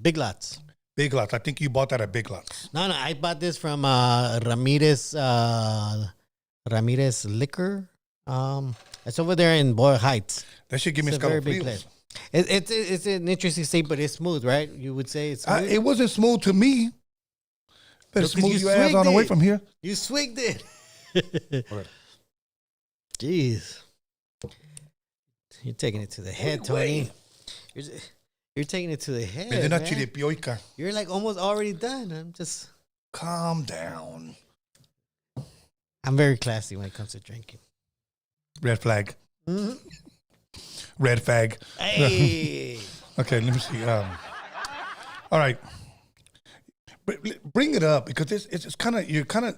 Big Lots. Big Lots. I think you bought that at Big Lots. No, I bought this from Ramirez Liquor. It's over there in Boyle Heights. That should give me It's a very big escalofrios. place. It's an interesting state, but it's smooth, right? You would say it's smooth? It wasn't smooth to me. Better Look, 'cause smooth you your ass on swigged away it. from here. You swigged it. Okay. Jeez. You're taking it to the head, Tony. You're taking it to the head, Me dio una man. chiripioica. You're like almost already done. Calm down. I'm very classy when it comes to drinking. Red flag. Mhm. Red fag. Hey. Okay, let me see. All right. Bring it up because it's kind of, you're kind of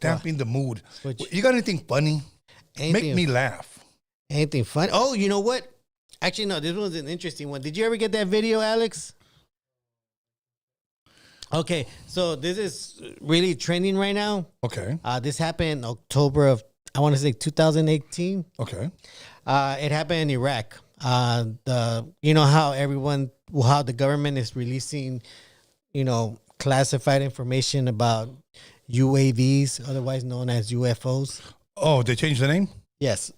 damping the mood. Which- You got anything funny? Make me laugh. Anything fun? Oh, you know what? Actually, no, this one's an interesting one. Did you ever get that video, Alex? Okay, so this is really trending right now. Okay. This happened in October of, I want to say 2018. Okay. It happened in Iraq. You know how how the government is releasing, classified information about UAVs, otherwise known as UFOs. Oh, they changed the name? Yes,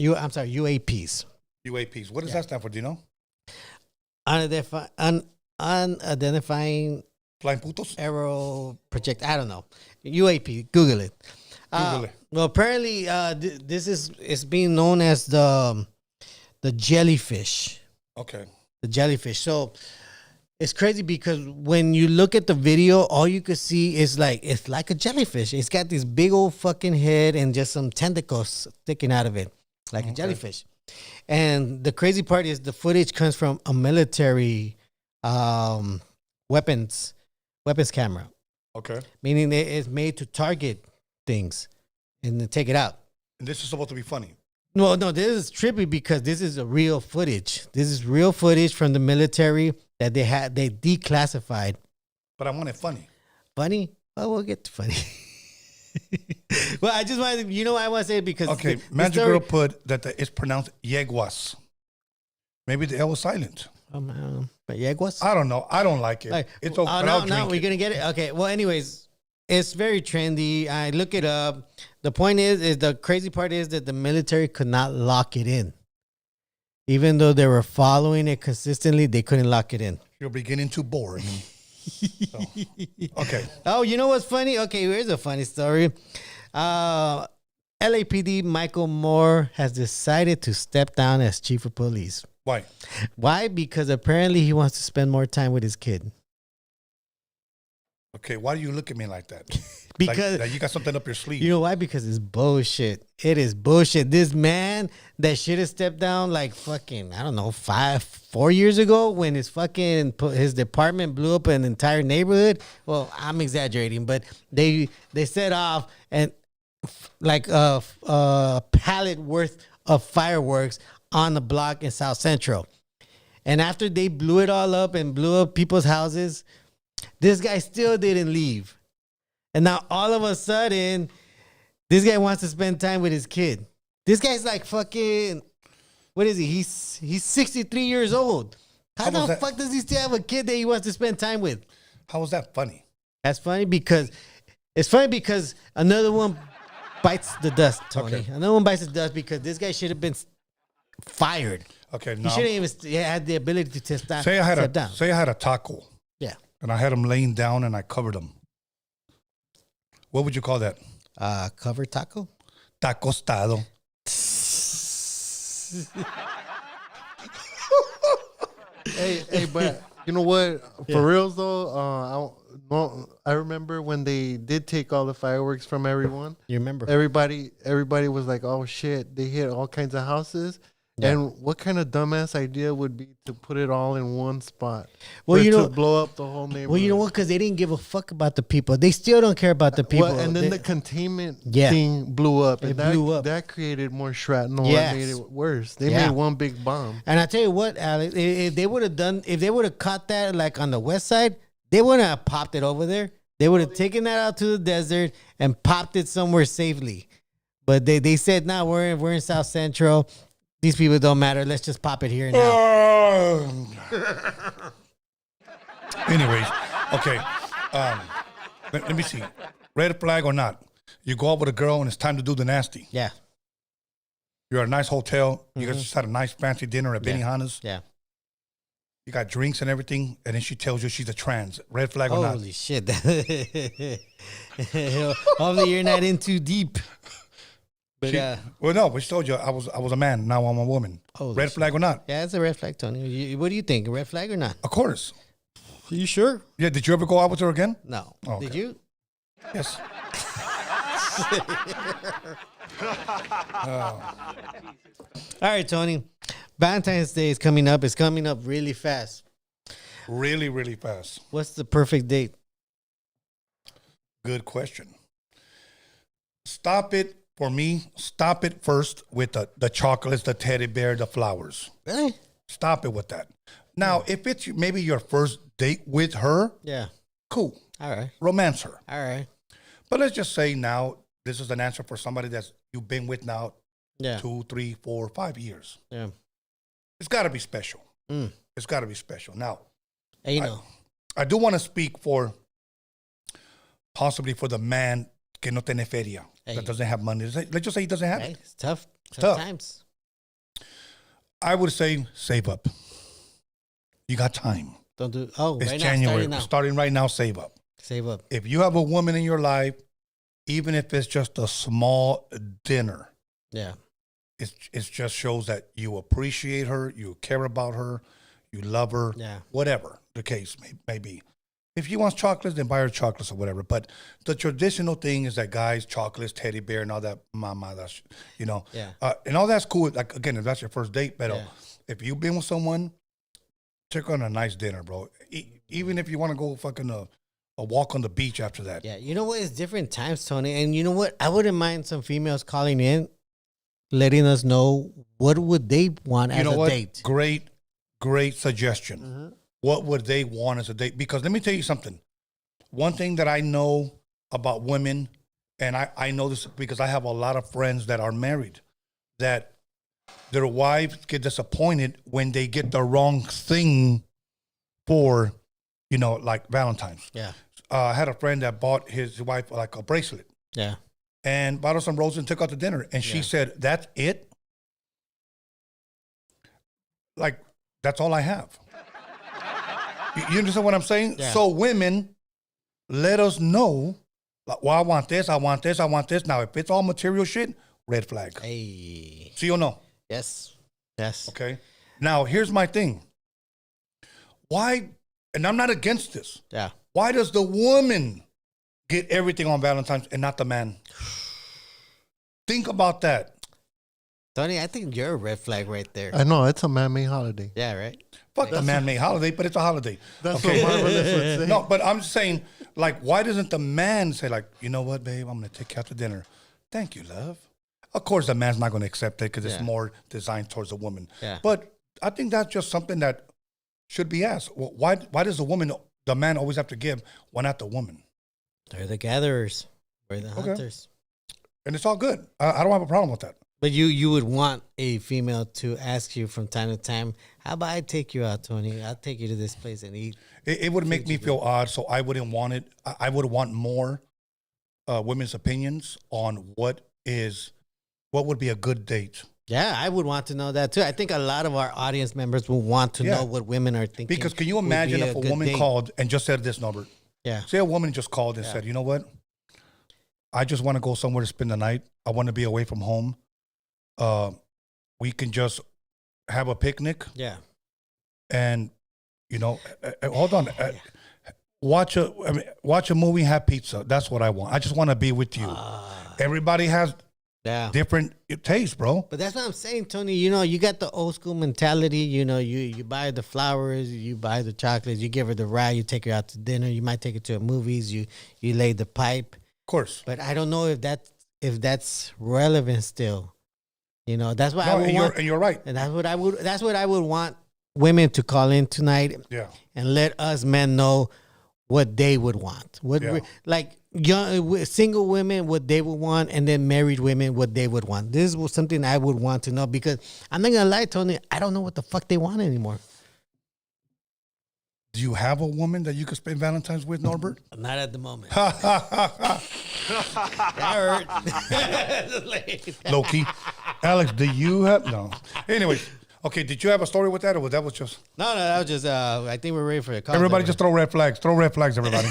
I'm sorry, UAPs. UAPs. What does that stand for? Do you know? Unidentifying Flying putos? aero project. I don't know. UAP. Google it. Google it. Well, apparently, it's being known as the jellyfish. Okay. The jellyfish. So it's crazy because when you look at the video, all you could see is it's like a jellyfish. It's got this big old fucking head and just some tentacles sticking out of it, like a jellyfish. And the crazy part is the footage comes from a military weapons camera, Okay. meaning it's made to target things and then take it out. And this is supposed to be funny. No, this is trippy because this is a real footage. This is real footage from the military that they declassified. But I want it funny. Funny? Well, we'll get to funny. Well, I just wanted to, I want to say it because Okay. Magic Girl put that it's pronounced yeguas. Maybe the L was silent. But yeguas? I don't know. I don't like it. It's okay. But I'll drink we're it. gonna get it. Okay. Well, anyways, it's very trendy. I look it up. The point is the crazy part is that the military could not lock it in, even though they were following it consistently. They couldn't lock it in. You're beginning to bore me. So, okay. Oh, you know what's funny? Okay, here's a funny story. LAPD Michael Moore has decided to step down as chief of police. Why? Why? Because apparently he wants to spend more time with his kid. Okay. Why do you look at me like that? Because like you got something up your sleeve. you know why? Because it's bullshit. It is bullshit. This man that should have stepped down like fucking, I don't know, 4 years ago when his department blew up an entire neighborhood. Well, I'm exaggerating, but they set off and like a pallet worth of fireworks on the block in South Central. And after they blew it all up and blew up people's houses, this guy still didn't leave. And now all of a sudden, this guy wants to spend time with his kid. This guy's like fucking, what is he? He's 63 years old. How the fuck does he still have a kid that he wants to spend time with? How was that funny? That's funny because another one bites the dust, Tony. Okay. Another one bites the dust because this guy should have been fired. Okay. He Now, shouldn't even had the ability to step say I had down. Say I had a taco. Yeah. And I had him laying down and I covered him. What would you call that? Cover taco? Tacostado. Hey, but you know what? For reals though, I remember when they did take all the fireworks from everyone. You remember? Everybody was like, "Oh shit!" They hit all kinds of houses. Yeah. And what kind of dumbass idea would be to put it all in one spot? Well, to blow up the whole neighborhood. Well, you know what? Because they didn't give a fuck about the people. They still don't care about the people. Well, and then They- the containment Yeah. thing blew up. It And that, blew up. That created more shrapnel Yes. and made it worse. They Yeah. made one big bomb. And I tell you what, Alex, if they would have caught that like on the west side, they wouldn't have popped it over there. They would have taken that out to the desert and popped it somewhere safely. But they said, "No, we're in South Central. These people don't matter. Let's just pop it here and now." Anyways, okay. Let me see. Red flag or not? You go out with a girl and it's time to do the nasty. Yeah, You're at a nice hotel. You guys just had a nice fancy dinner at Benihana's. yeah. You got drinks and everything, and then she tells you she's a trans. Red flag or not? Holy shit. Hopefully you're not in too deep. But Well, no, but she told you I was a man. Now I'm a woman. Holy Red shit. flag or not? yeah, it's a red flag, Tony. What do you think? A red flag or not? Of course. Are you sure? Yeah. Did you ever go out with her again? No. Oh, okay. Did you? Yes. All right, Tony. Valentine's Day is coming up. It's coming up really fast. Really, really fast. What's the perfect date? Good question. Stop it for me. Stop it first with the chocolates, the teddy bear, the flowers. Really? Stop it with that. Now, if it's maybe your first date with her, Yeah. cool. All right. Romance her. All right. But let's just say now this is an answer for somebody that's you've been with now Yeah. 2, 3, 4, 5 years. Yeah. It's got to be special. Mm. It's got to be special. Now, Hey, you know. I do want to speak for possibly for the man que no tiene feria, Hey. that doesn't have money. Let's just say he doesn't have Hey, it. it's tough. tough. Times. I would say save up. You got time. Don't do. Oh, It's right January. now. Starting right now, save up. Save up. If you have a woman in your life, even if it's just a small dinner, Yeah. it just shows that you appreciate her, you care about her, you love her, Yeah. whatever the case may be. If she wants chocolates, then buy her chocolates or whatever. But the traditional thing is that guys, chocolates, teddy bear, and all that, mama, that's, Yeah. and all that's cool. Like, again, if that's your first date, but Yeah. if you've been with someone, take her on a nice dinner, bro. Even if you want to go fucking a walk on the beach after that. Yeah. You know what? It's different times, Tony. And you know what? I wouldn't mind some females calling in, letting us know what would they want as a date. Great suggestion. What would they want as a date? Because let me tell you something. One thing that I know about women, and I know this because I have a lot of friends that are married, that their wives get disappointed when they get the wrong thing for, like Valentine's. Yeah. I had a friend that bought his wife like a bracelet Yeah. and bought her some roses and took out to dinner. And she Yeah. said, "That's it? Like, that's all I have." You understand what I'm saying? Yeah. So women, let us know, like, well, I want this, I want this, I want this. Now, if it's all material shit, red flag. Hey. See or no? Yes. Yes. Okay. Now, here's my thing. Why, and I'm not against this, Yeah. why does the woman get everything on Valentine's and not the man? Think about that. Tony, I think you're a red flag right there. I know it's a man-made holiday. Yeah, right? Fuck the man-made holiday, but it's a holiday. That's Okay. what Marvelous would say. No, but I'm just saying, like, why doesn't the man say, like, you know what, babe, I'm going to take you out to dinner. Thank you, love. Of course, the man's not going to accept it because Yeah. it's more designed towards the woman. Yeah. But I think that's just something that should be asked. Well, why does the man always have to give? Why not the woman? They're the gatherers. We're the hunters. And it's all good. I don't have a problem with that. But you would want a female to ask you from time to time, how about I take you out, Tony? I'll take you to this place and eat. It would make me feel odd, so I wouldn't want it. I would want more women's opinions on what would be a good date. Yeah, I would want to know that too. I think a lot of our audience members will want to Yeah. know what women are thinking. Because can you would be imagine if a good woman date. called and just said this, Norbert? Yeah. Say a woman just called and Yeah. said, you know what? I just want to go somewhere to spend the night. I want to be away from home. We can just have a picnic Yeah. and, hold on. Watch a movie, have pizza. That's what I want. I just want to be with you. Everybody has Yeah. different tastes, bro. But that's what I'm saying, Tony. You got the old school mentality. You buy the flowers, you buy the chocolates, you give her the ride, you take her out to dinner, you might take her to movies, you lay the pipe. Of course. But I don't know if that's relevant still. That's what I would want. And you're right. And that's what I would want women to call in tonight Yeah. and let us men know what they would want. Yeah. Like young single women, what they would want, and then married women, what they would want. This was something I would want to know because I'm not gonna lie, Tony, I don't know what the fuck they want anymore. Do you have a woman that you could spend Valentine's with, Norbert? Not at the moment. That hurt. Loki. Alex, do you have? No. Anyways, Okay, did you have a story with that, or was that was just No, that was just. I think we're ready for the call. everybody? Just throw red flags. Throw red flags, everybody.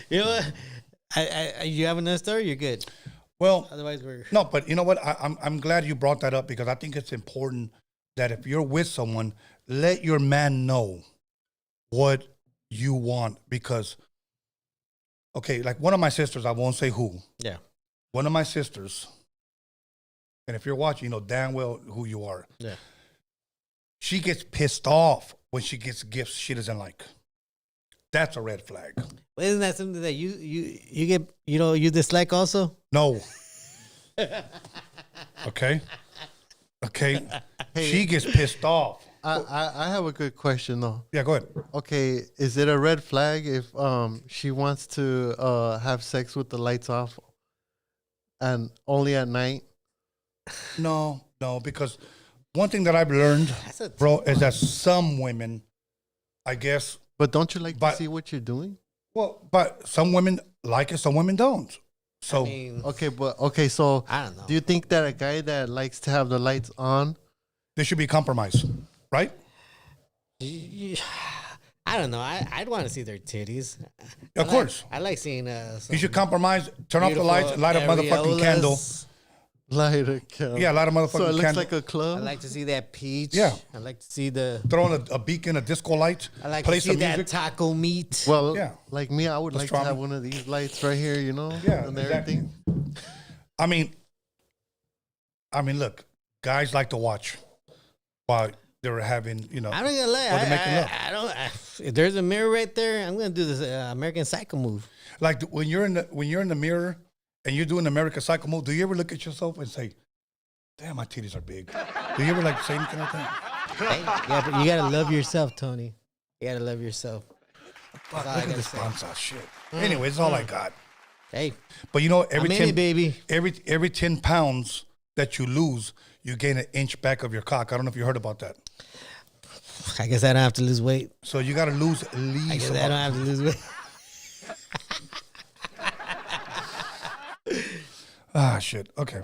You know what? You have another story? You're good. Well, Otherwise, we're. no, but you know what? I'm glad you brought that up because I think it's important that if you're with someone, let your man know what you want. Because, okay, like one of my sisters, I won't say who. Yeah. One of my sisters, and if you're watching, you know damn well who you are. Yeah. She gets pissed off when she gets gifts she doesn't like. That's a red flag. Well, isn't that something that you get, you dislike also? No. Okay. Okay. She gets pissed off. I have a good question though. Yeah, go ahead. Okay, is it a red flag if she wants to have sex with the lights off and only at night? No, because one thing that I've learned, bro, is that some women, I guess, But don't you like But- to see what you're doing? but some women like it, some women don't. So, I mean, Okay, so I don't know. do you think that a guy that likes to have the lights on? there should be compromise, right? I don't know. I'd want to see their titties. Of course. I like seeing. You should compromise, turn off the lights, light a motherfucking candle. Light a candle. Yeah, light a motherfucking So it looks candle. like a I club. like to see that peach. Yeah. I like to see the. Throw on a beacon, a disco light, I like play to see some that music. taco meat. Well, Yeah. like me, I would like to Pastrami. have one of these lights right here, you know, Yeah, and exactly. everything. I mean, look, guys like to watch while they're having, I'm not gonna lie. Or they're making love. I don't. If there's a mirror right there, I'm gonna do this American Psycho move. like when you're in the mirror and you're doing American Psycho move. Do you ever look at yourself and say, "Damn, my titties are big"? Do you ever like say anything like that? Hey, yeah, but you gotta love yourself, Tony. You gotta love yourself. Fuck, all I look at gotta this say. sponsor shit. Anyway, it's all I got. Hey, But you know, I'm in it, baby. every 10 pounds that you lose, you gain an inch back of your cock. I don't know if you heard about that. I guess I don't have to lose weight. So you got to lose at I least. guess I don't have to lose weight. Shit. Okay.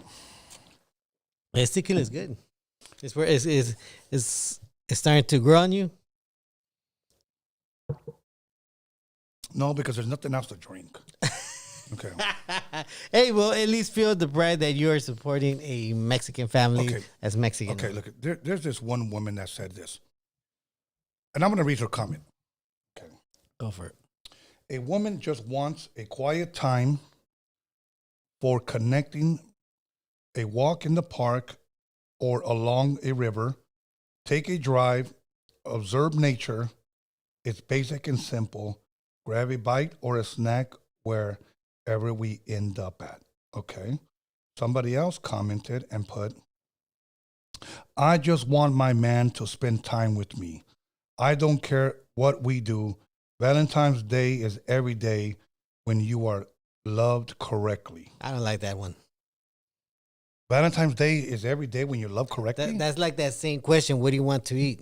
It's tequila is good. It's where it's starting to grow on you. No, because there's nothing else to drink. Okay. Hey, well, at least feel the pride that you are supporting a Mexican family Okay. as Mexican. Okay, look, there's this one woman that said this. And I'm going to read her comment. Okay. Go for it. A woman just wants a quiet time for connecting, a walk in the park or along a river, take a drive, observe nature. It's basic and simple. Grab a bite or a snack wherever we end up at. Okay. Somebody else commented and put, I just want my man to spend time with me. I don't care what we do. Valentine's Day is every day when you are loved correctly. I don't like that one. Valentine's Day is every day when you're loved correctly? That's like that same question. What do you want to eat?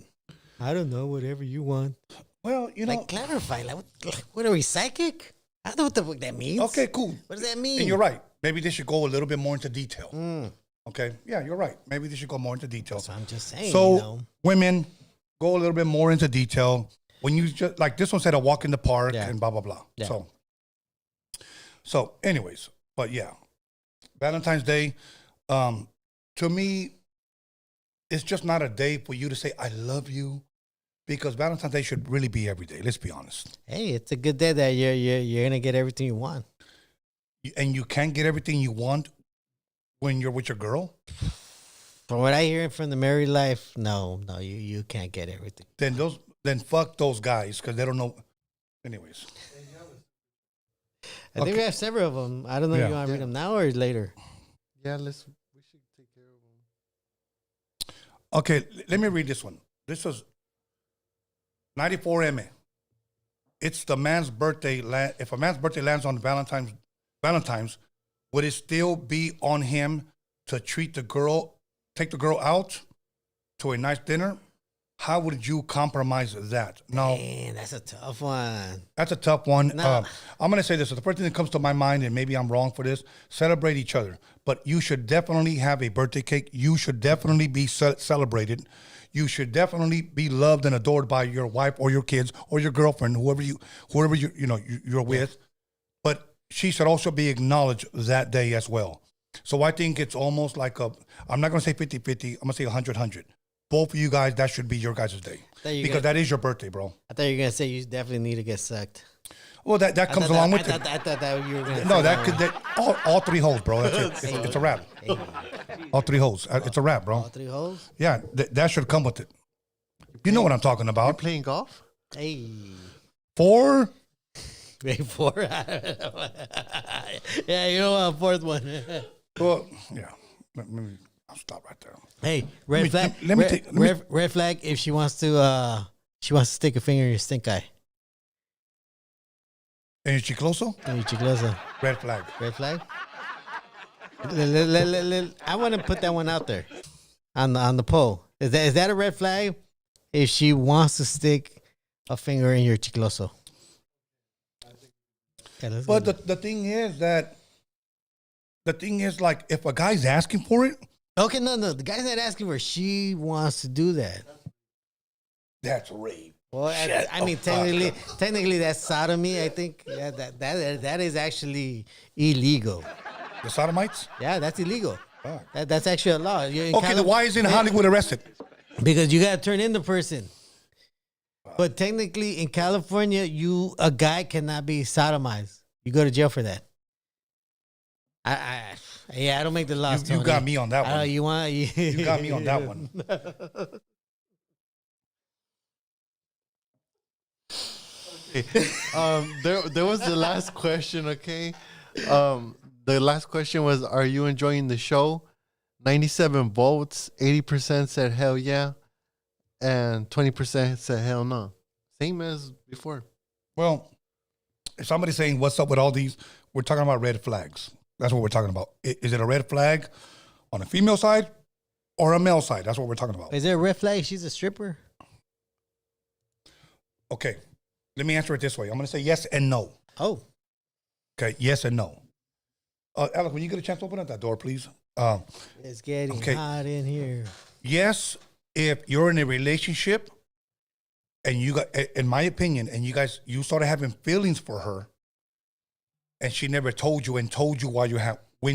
I don't know. Whatever you want. Well, you know. Like clarify. Like what are we, psychic? I don't know what the fuck that means. Okay, cool. What does that mean? And you're right. Maybe they should go a little bit more into detail. Mm. Okay. Yeah, you're right. Maybe they should go more into detail. So I'm just saying. So, you know. women, go a little bit more into detail. When you just, like this one said, a walk in the park Yeah. and blah, blah, blah. Yeah. So, anyways, but yeah, Valentine's Day, to me, it's just not a day for you to say, I love you, because Valentine's Day should really be every day. Let's be honest. Hey, it's a good day that you're gonna get everything you want. And you can't get everything you want when you're with your girl. From what I hear from the married life, no, you can't get everything. Then fuck those guys because they don't know. Anyways. I think Okay. we have several of them. I don't know if Yeah. you want to read them now or later. Yeah, we should take care of them. Okay, let me read this one. This was 94M. It's the man's birthday. If a man's birthday lands on Valentine's, would it still be on him to take the girl out to a nice dinner? how would you compromise that? No, Man, that's a tough one. that's a tough one. No. I'm going to say this. The first thing that comes to my mind, and maybe I'm wrong for this, celebrate each other. But you should definitely have a birthday cake. You should definitely be celebrated. You should definitely be loved and adored by your wife or your kids or your girlfriend, whoever you're with. But she should also be acknowledged that day as well. So I think it's almost like I'm not going to say 50-50. I'm going to say 100-100. Both of you guys, that should be your guys' day. Because that is your birthday, bro. I thought you were going to say you definitely need to get sucked. Well, that comes along with it. I thought that you were going to say No, all three holes, bro. That's it. It's a wrap. All three holes. It's a wrap, bro. All 3 holes? Yeah, that should come with it. You know what I'm talking You about. playing golf? Hey. 4. Wait, 4? Yeah, you don't want a 4th one. Well, yeah. I'll stop right there. Hey, red flag. Red flag if she wants to stick a finger in your stink eye. And Chicloso? In your chicloso. Red flag. Red flag? I want to put that one out there on the poll. Is that a red flag if she wants to stick a finger in your chicloso? Yeah, But the thing is like if a guy's asking for it, okay, no, the guy's not asking for it. She wants to do that. that's rape. Well, I mean, technically, that's sodomy. I think that is actually illegal. The sodomites? Yeah, that's illegal. Fuck. That's actually a law. You're in Okay, then why isn't Hollywood arrested? Because you gotta turn in the person. But technically, in California, a guy cannot be sodomized. You go to jail for that. I don't make the laws. You got me on that one. You got me on that one. There was the last question, okay? The last question was, are you enjoying the show? 97 votes, 80% said hell yeah, and 20% said hell no. Same as before. Well, if somebody's saying what's up with all these, we're talking about red flags. That's what we're talking about. Is it a red flag on a female side or a male side? That's what we're talking about. Is there a red flag? She's a stripper. Okay, let me answer it this way. I'm going to say yes and no. Oh, Okay, yes and no. Alex, when you get a chance to open up that door, please. it's getting Okay. hot in here. Yes, if you're in a relationship and you got, in my opinion, and you started having feelings for her and she never told you when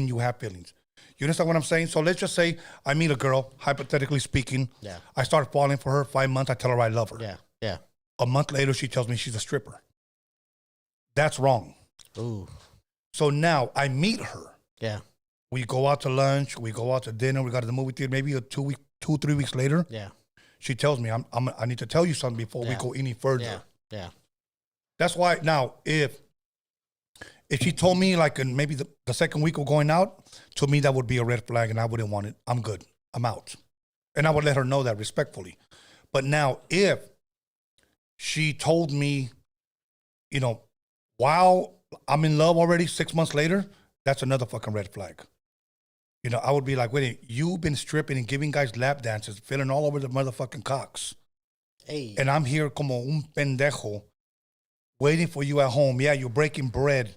you have feelings. You understand what I'm saying? So let's just say I meet a girl, hypothetically speaking. Yeah. I start falling for her 5 months. I tell her I love her. Yeah. A month later, she tells me she's a stripper. That's wrong. Ooh. So now I meet her. Yeah. We go out to lunch. We go out to dinner. We go to the movie theater. Maybe 2, 3 weeks later. Yeah. She tells me I need to tell you something before we go any further. Yeah. That's why now if she told me like in maybe the second week of going out, to me that would be a red flag and I wouldn't want it. I'm good. I'm out. And I would let her know that respectfully. But now if she told me, while I'm in love already 6 months later, that's another fucking red flag. I would be like, wait, you've been stripping and giving guys lap dances, feeling all over the motherfucking cocks. Hey. And I'm here como un pendejo, waiting for you at home. Yeah, you're breaking bread.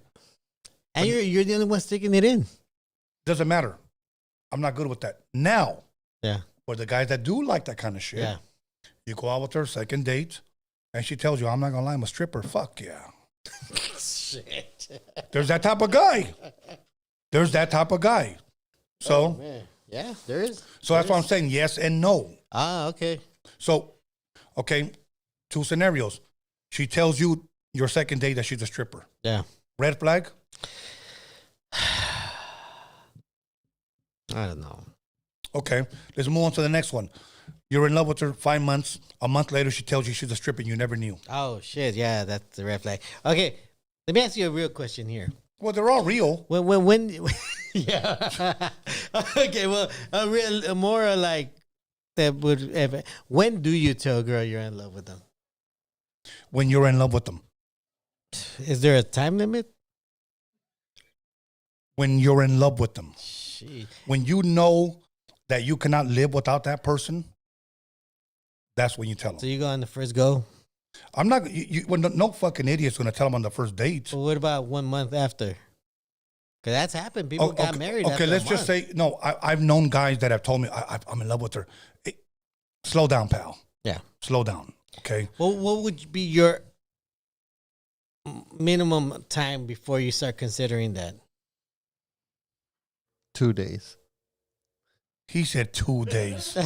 And you're the only one sticking it in. Doesn't matter. I'm not good with that. Now, Yeah. for the guys that do like that kind of shit, Yeah. you go out with her, second date, and she tells you, I'm not going to lie, I'm a stripper. Fuck yeah. Shit. There's that type of guy. So, Man. Yeah, there is. so that's why I'm saying yes and no. Ah, okay. So, okay, 2 scenarios. She tells you your second date that she's a stripper. Yeah. Red flag? I don't know. Okay, let's move on to the next one. You're in love with her 5 months. A month later, she tells you she's a stripper and you never knew. Oh shit! Yeah, that's the red flag. Okay, let me ask you a real question here. Well, they're all real. When yeah. Okay, well, a more like that would. When do you tell a girl you're in love with them? When you're in love with them. Is there a time limit? When you're in love with them. Shit. When you know that you cannot live without that person, That's when you tell them. So you go on the first go. I'm not. Well, no fucking idiot's gonna tell them on the first date. But what about 1 month after? Because that's happened. People got married. Okay, after let's a just month. say no. I've known guys that have told me I'm in love with her. Slow down, pal. Yeah. Slow down. Okay. Well, what would be your minimum time before you start considering that? 2 days. He said 2 days.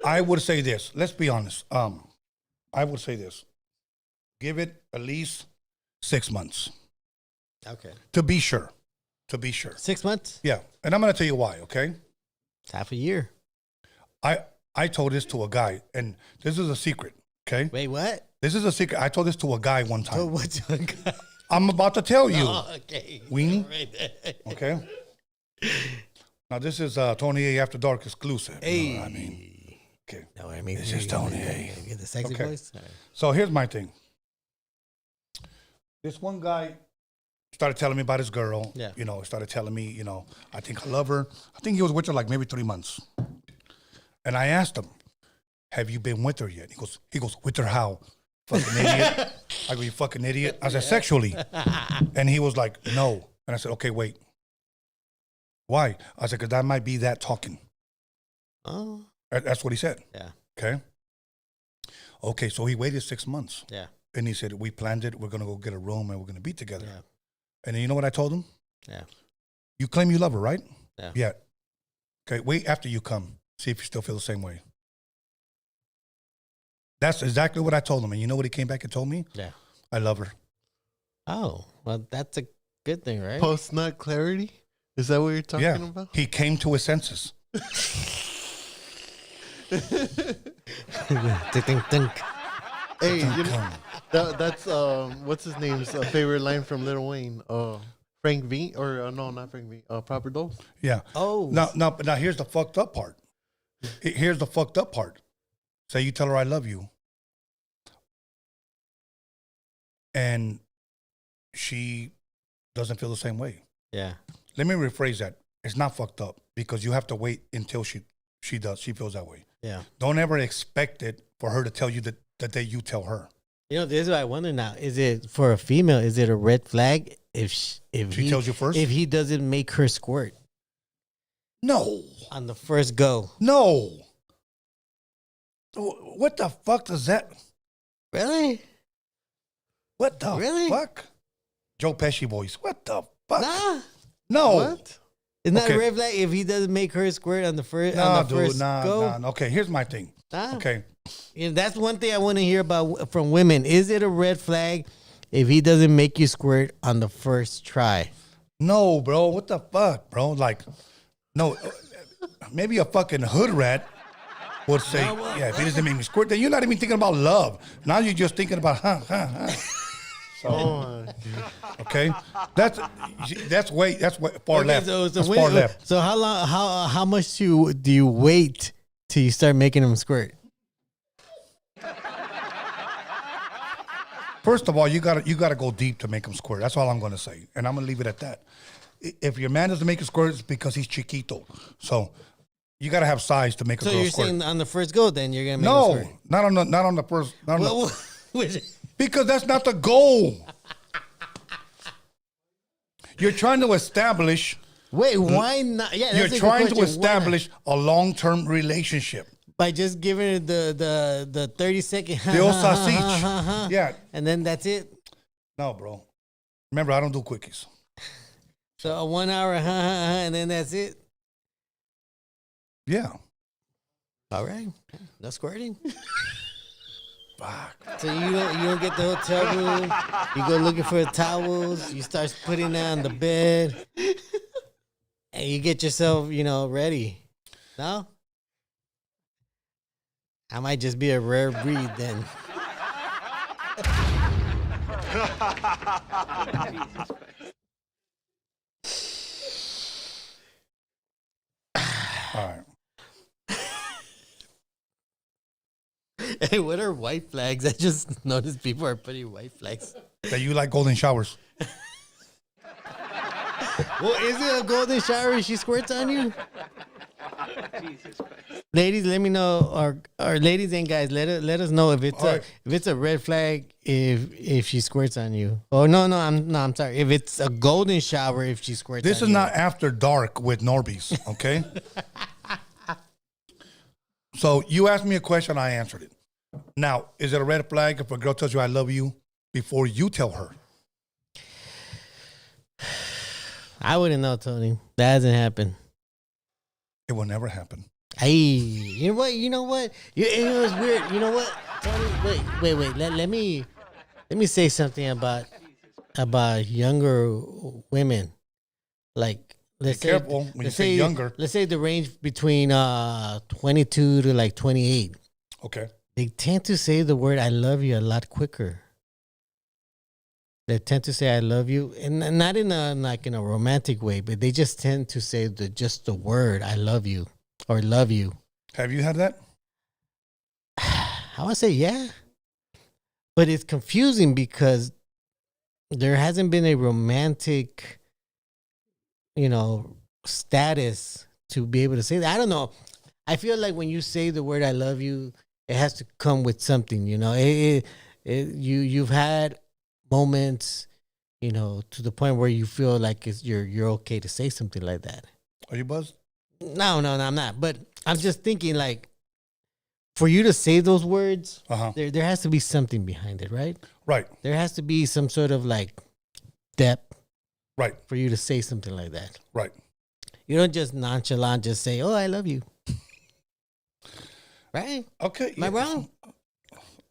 I would say this. Let's be honest. I would say this. Give it at least 6 months Okay. to be sure. To be sure. 6 months? Yeah, and I'm gonna tell you why. Okay. It's half a year. I told this to a guy, and this is a secret. Okay. Wait, what? This is a secret. I told this to a guy one time. So what's your guy? I'm about to tell you. Oh, okay. Weenie. Right there. Okay. Now this is Tony A After Dark exclusive. Hey. You know what I mean? Okay. No, I mean, This is Tony A. Get the sexy Okay. voice. All right. So here's my thing. This one guy started telling me about his girl. Yeah. You know, started telling me, I think I love her. I think he was with her like maybe 3 months. And I asked him, have you been with her yet? He goes, with her how? Fucking idiot. I go, you fucking idiot. I said, sexually. And he was like, no. And I said, okay, wait. Why? I said, because that might be that talking. Oh, That's what he said. yeah. Okay. Okay, so he waited 6 months. Yeah. And he said, we planned it. We're going to go get a room and we're going to be together. Yeah. And then you know what I told him? Yeah. You claim you love her, right? Yeah. Yeah. Okay, wait after you come. See if you still feel the same way. That's exactly what I told him. And you know what he came back and told me? Yeah. I love her. Oh, well, that's a good thing, right? Post nut clarity? Is that what you're talking Yeah. about? He came to his senses. Tink. Hey, that's what's his name's favorite line from Lil Wayne? Frank V or no, not Frank V. Proper Dose. Yeah. Oh. But now here's the fucked up part. Here's the fucked up part. Say you tell her I love you. And she doesn't feel the same way. Yeah. Let me rephrase that. It's not fucked up because you have to wait until she feels that way. Yeah. Don't ever expect it for her to tell you that day you tell her. You know, this is what I wonder now. Is it for a female? Is it a red flag if she She tells you first? If he doesn't make her squirt No. on the first go? No. What the fuck does that? Really? What the Really? fuck? Joe Pesci voice. What the fuck? Nah. No. What? Isn't that Okay. a red flag if he doesn't make her squirt on the first Nah, on the first dude. Nah. go? Okay, here's my thing. Nah. Okay. And that's one thing I want to hear about from women. Is it a red flag if he doesn't make you squirt on the first try? No, bro. What the fuck, bro? Like, no. Maybe a fucking hood rat would say, yeah, if he doesn't make me squirt, then you're not even thinking about love. Now you're just thinking about, So, okay, that's way far left. That's far left. So how much do you wait till you start making him squirt? First of all, you gotta go deep to make him squirt. That's all I'm gonna say, and I'm gonna leave it at that. If your man doesn't make him squirt, it's because he's chiquito. So you gotta have size to make a So girl you're squirt. saying on the first go, then you're gonna make him No, squirt? not on the first. Well, Because that's not the goal. You're trying to establish. wait, why not? Yeah, that's You're a good trying to question. Why not? establish a long-term relationship. By just giving it the 30-second. The old sausage. Yeah. And then that's it. No, bro. Remember, I don't do quickies. So a 1 hour, and then that's it. Yeah. All right, no squirting. Fuck. So you don't get the hotel room. You go looking for towels. You start putting it on the bed, and you get yourself, ready. No, I might just be a rare breed then. All right. Hey, what are white flags? I just noticed people are putting white flags. That you like golden showers. Well, is it a golden shower if she squirts on you? Ladies, let me know, or ladies and guys, let us know if it's All right. if it's a red flag if she squirts on you. Oh I'm sorry. If it's a golden shower if she squirts. This on is you. not after dark with Norbeez, okay? So you asked me a question, I answered it. Now, is it a red flag if a girl tells you I love you before you tell her? I wouldn't know, Tony. That hasn't happened. It will never happen. Hey, you know what? You know what? You know it's weird. You know what? Tony, wait. Let me say something about younger women. Like, let's Be say, careful when you say younger. Let's say the range between 22 to like 28. Okay. They tend to say the word "I love you" a lot quicker. They tend to say "I love you," and not in a romantic way, but they just tend to say just the word "I love you" or "love you." Have you had that? I would say yeah, but it's confusing because there hasn't been a romantic, status to be able to say that. I don't know. I feel like when you say the word "I love you," it has to come with something. You've had moments, to the point where you feel like you're okay to say something like that. Are you buzzed? No, I'm not. But I'm just thinking, like, for you to say those words, there has to be something behind it, right? Right. There has to be some sort of like depth, Right. for you to say something like that. Right. You don't just nonchalant just say, "Oh, I love you." Right? Okay. Am I wrong?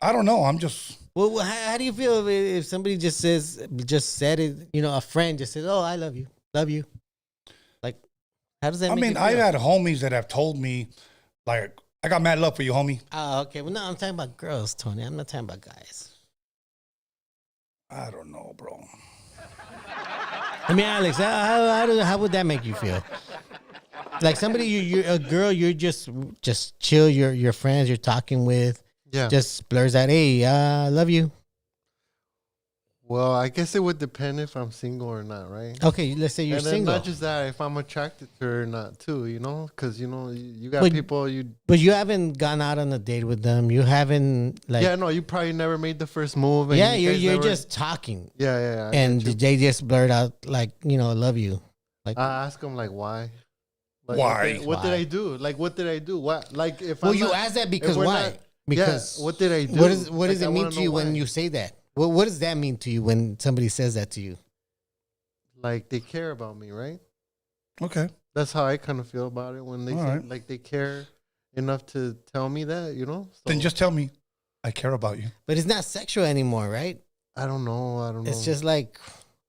I don't know. I'm just. Well, how do you feel if somebody just said it? A friend just says, "Oh, I love you, love you." Like, how does that? Make you feel? I've had homies that have told me, like, I got mad love for you, homie. Oh, okay. Well, no, I'm talking about girls, Tony. I'm not talking about guys. I don't know, bro. I mean, Alex, how would that make you feel? Like somebody, you're a girl, you're just chill. Your friends you're talking with, Yeah. just blurs out, "Hey, love you." Well, I guess it would depend if I'm single or not, right? Okay, let's say you're And then single, not just that, if I'm attracted to her or not, too, because, you got But- people, but you haven't gone out on a date with them. You haven't yeah, no, you probably never made the first move. And yeah, you guys you're never- just talking, Yeah, I and get you. they just blurt out like, "Love you." Like, I ask them, like, why? Like, Why? What did Why? I do? Like, what did I do? What? Like, if well, I'm you not- ask that if because we're why? not- Because yeah, what did I do? What does Like, it I mean wanna to you know when why. you say that? What does that mean to you when somebody says that to you? Like, they care about me, right? Okay. That's how I kind of feel about it when they All say, right. like, they care enough to tell me that, So, Then just tell me, I care about you. But it's not sexual anymore, right? I don't know. It's just like,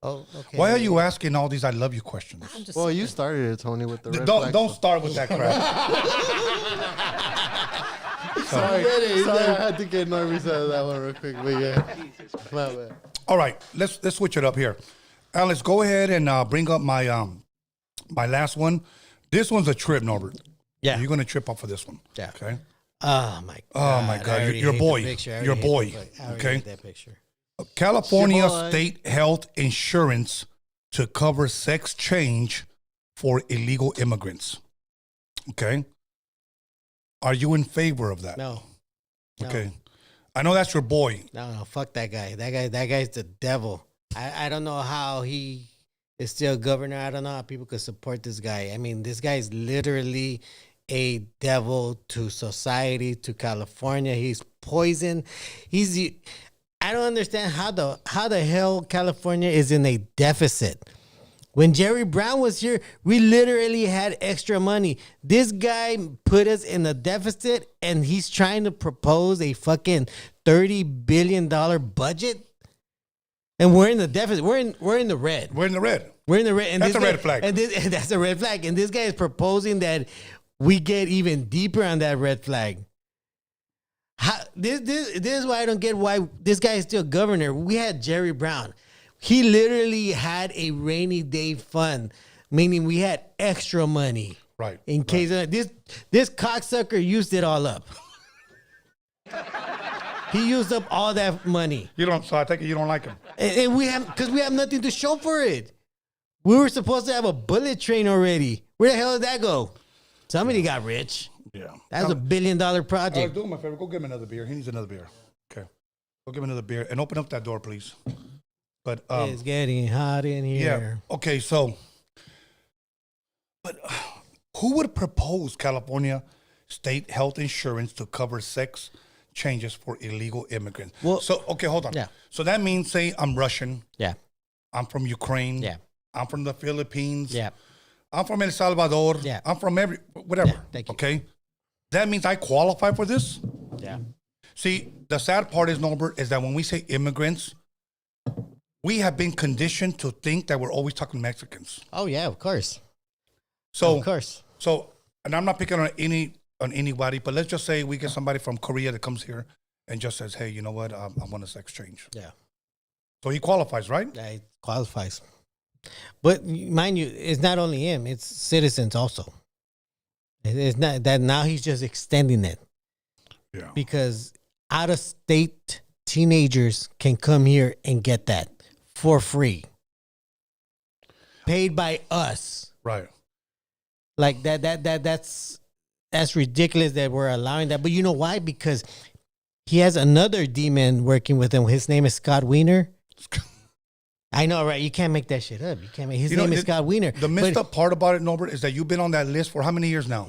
oh, okay. Why are you asking all these I love you questions? I'm just Well, saying. you started it, Tony, with the red Don't flag don't stuff. start with that crap. Sorry, I had to get Norbeez out of that one real quick, but yeah, my bad. All right, let's switch it up here. Alex, go ahead and bring up my my last one. This one's a trip, Norbert. Yeah. You're gonna trip up for this one. Yeah. Okay. Oh my god. Oh, my God. I already Your hate boy. the picture. I Your already boy. hate the pic- I already Okay. hate that picture. California Sheboy. State Health Insurance to cover sex change for illegal immigrants. Okay. Are you in favor of that? No. Okay. I know that's your boy. No. Fuck that guy. That guy's the devil. I don't know how he is still governor. I don't know how people could support this guy. I mean, this guy is literally a devil to society, to California. He's poison. I don't understand how the hell California is in a deficit. When Jerry Brown was here, we literally had extra money. This guy put us in a deficit, and he's trying to propose a fucking $30 billion budget. And we're in the deficit. We're in the red. We're in the red. We're in the red. And That's this a guy- red flag. And that's a red flag. And this guy is proposing that we get even deeper on that red flag. This is why I don't get why this guy is still governor. We had Jerry Brown. He literally had a rainy day fund, meaning we had extra money. Right. In case this cocksucker used it all up. He used up all that money. You don't. So I take it you don't like him. And we have nothing to show for it. We were supposed to have a bullet train already. Where the hell did that go? Somebody got rich. Yeah. That's $1 billion project. Do him a favor. Go give him another beer. He needs another beer. Okay. Go give him another beer and open up that door, please. But It's getting hot in here. yeah. Okay. So, but who would propose California state health insurance to cover sex changes for illegal immigrants? Well, so okay, hold on. yeah. So that means, say, I'm Russian. Yeah. I'm from Ukraine. Yeah. I'm from the Philippines. Yeah. I'm from El Salvador. Yeah. I'm from whatever. Yeah, thank you. Okay. That means I qualify for this? Yeah. See, the sad part is, Norbert, is that when we say immigrants, we have been conditioned to think that we're always talking Mexicans. Oh yeah, of course. So, Of course. So, and I'm not picking on anybody, but let's just say we get somebody from Korea that comes here and just says, "Hey, you know what? I want a sex change." Yeah. So he qualifies, right? Yeah, it qualifies. But mind you, it's not only him, it's citizens also. It's not that now he's just extending it Yeah. because out of state teenagers can come here and get that for free. Paid by us. Right. Like that's ridiculous that we're allowing that. But you know why? Because he has another demon working with him. His name is Scott Wiener. I know, right? You can't make that shit up. You can't make his name is Scott Wiener. The messed up part about it, Norbert, is that you've been on that list for how many years now?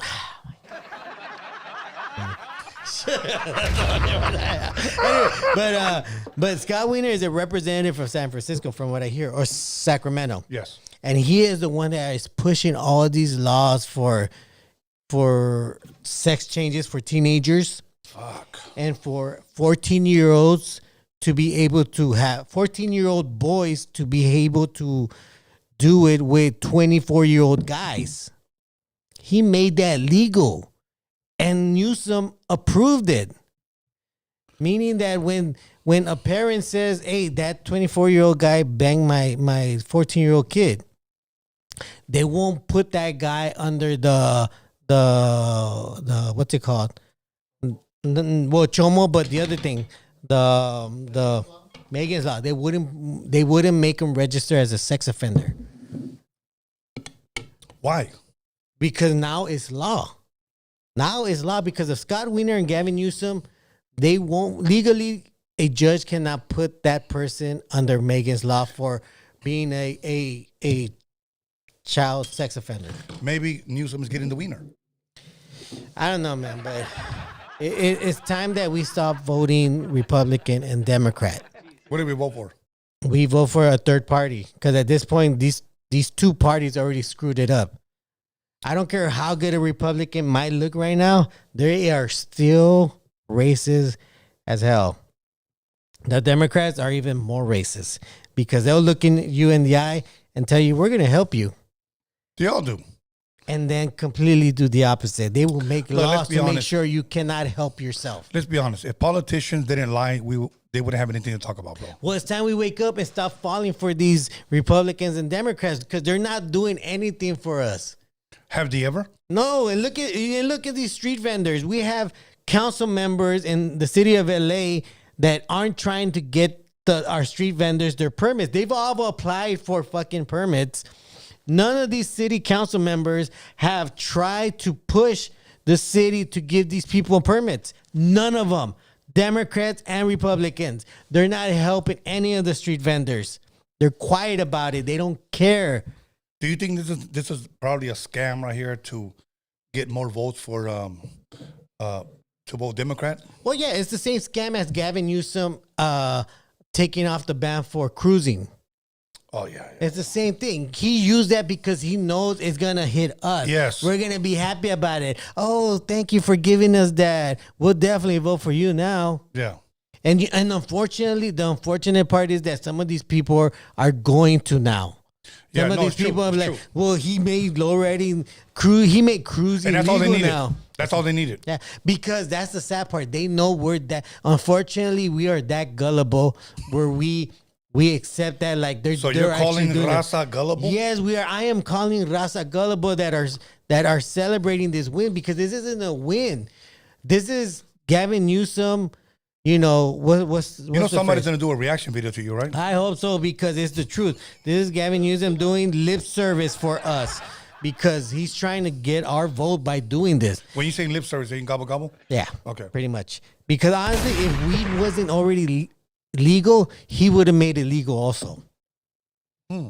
But Scott Wiener is a representative from San Francisco, from what I hear, or Sacramento. Yes. And he is the one that is pushing all of these laws for sex changes for teenagers. Fuck. And for 14-year-olds to be able to have 14-year-old boys to be able to do it with 24-year-old guys. He made that legal, and Newsom approved it. Meaning that when a parent says, "Hey, that 24-year-old guy banged my 14-year-old kid," they won't put that guy under the what's it called? Well, Chomo, but the other thing, the Megan's Law. They wouldn't make him register as a sex offender. Why? Because now it's law. Now it's law because of Scott Wiener and Gavin Newsom. They won't legally. A judge cannot put that person under Megan's Law for being a child sex offender. Maybe Newsom is getting the wiener. I don't know, man, but it's time that we stop voting Republican and Democrat. What did we vote for? We vote for a third party because at this point, these two parties already screwed it up. I don't care how good a Republican might look right now; they are still racist as hell. The Democrats are even more racist because they'll look you in the eye and tell you, "We're going to help you," They all do. and then completely do the opposite. They will make Look, let's laws be to make honest. sure you cannot help yourself. Let's be honest. If politicians didn't lie, they wouldn't have anything to talk about, bro. Well, it's time we wake up and stop falling for these Republicans and Democrats because they're not doing anything for us. Have they ever? No, and look at these street vendors. We have council members in the city of LA that aren't trying to get our street vendors their permits. They've all applied for fucking permits. None of these city council members have tried to push the city to give these people permits. None of them. Democrats and Republicans. They're not helping any of the street vendors. They're quiet about it. They don't care. Do you think this is probably a scam right here to get more votes for to vote Democrat? Well, yeah, it's the same scam as Gavin Newsom taking off the ban for cruising. Oh yeah. It's the same thing. He used that because he knows it's going to hit us. Yes. We're going to be happy about it. Oh, thank you for giving us that. We'll definitely vote for you now. Yeah. And unfortunately, the unfortunate part is that some of these people are going to now. Yeah, Some of no, these it's true, people are it's like, true. well, he made low-rating he made cruising And that's all they legal needed. now. That's all they needed. Yeah, because that's the sad part. They know we're that. Unfortunately, we are that gullible where we accept that like they're. So they're you're calling actually doing it. Raza gullible? Yes, we are. I am calling Raza gullible that are celebrating this win because this isn't a win. This is Gavin Newsom. You know what's You know the somebody's phrase? gonna do a reaction video to you, right? I hope so because it's the truth. This is Gavin Newsom doing lip service for us. because he's trying to get our vote by doing this. When you say lip service, you gobble gobble? Yeah. Okay. Pretty much. Because honestly, if weed wasn't already legal, he would have made it legal also. All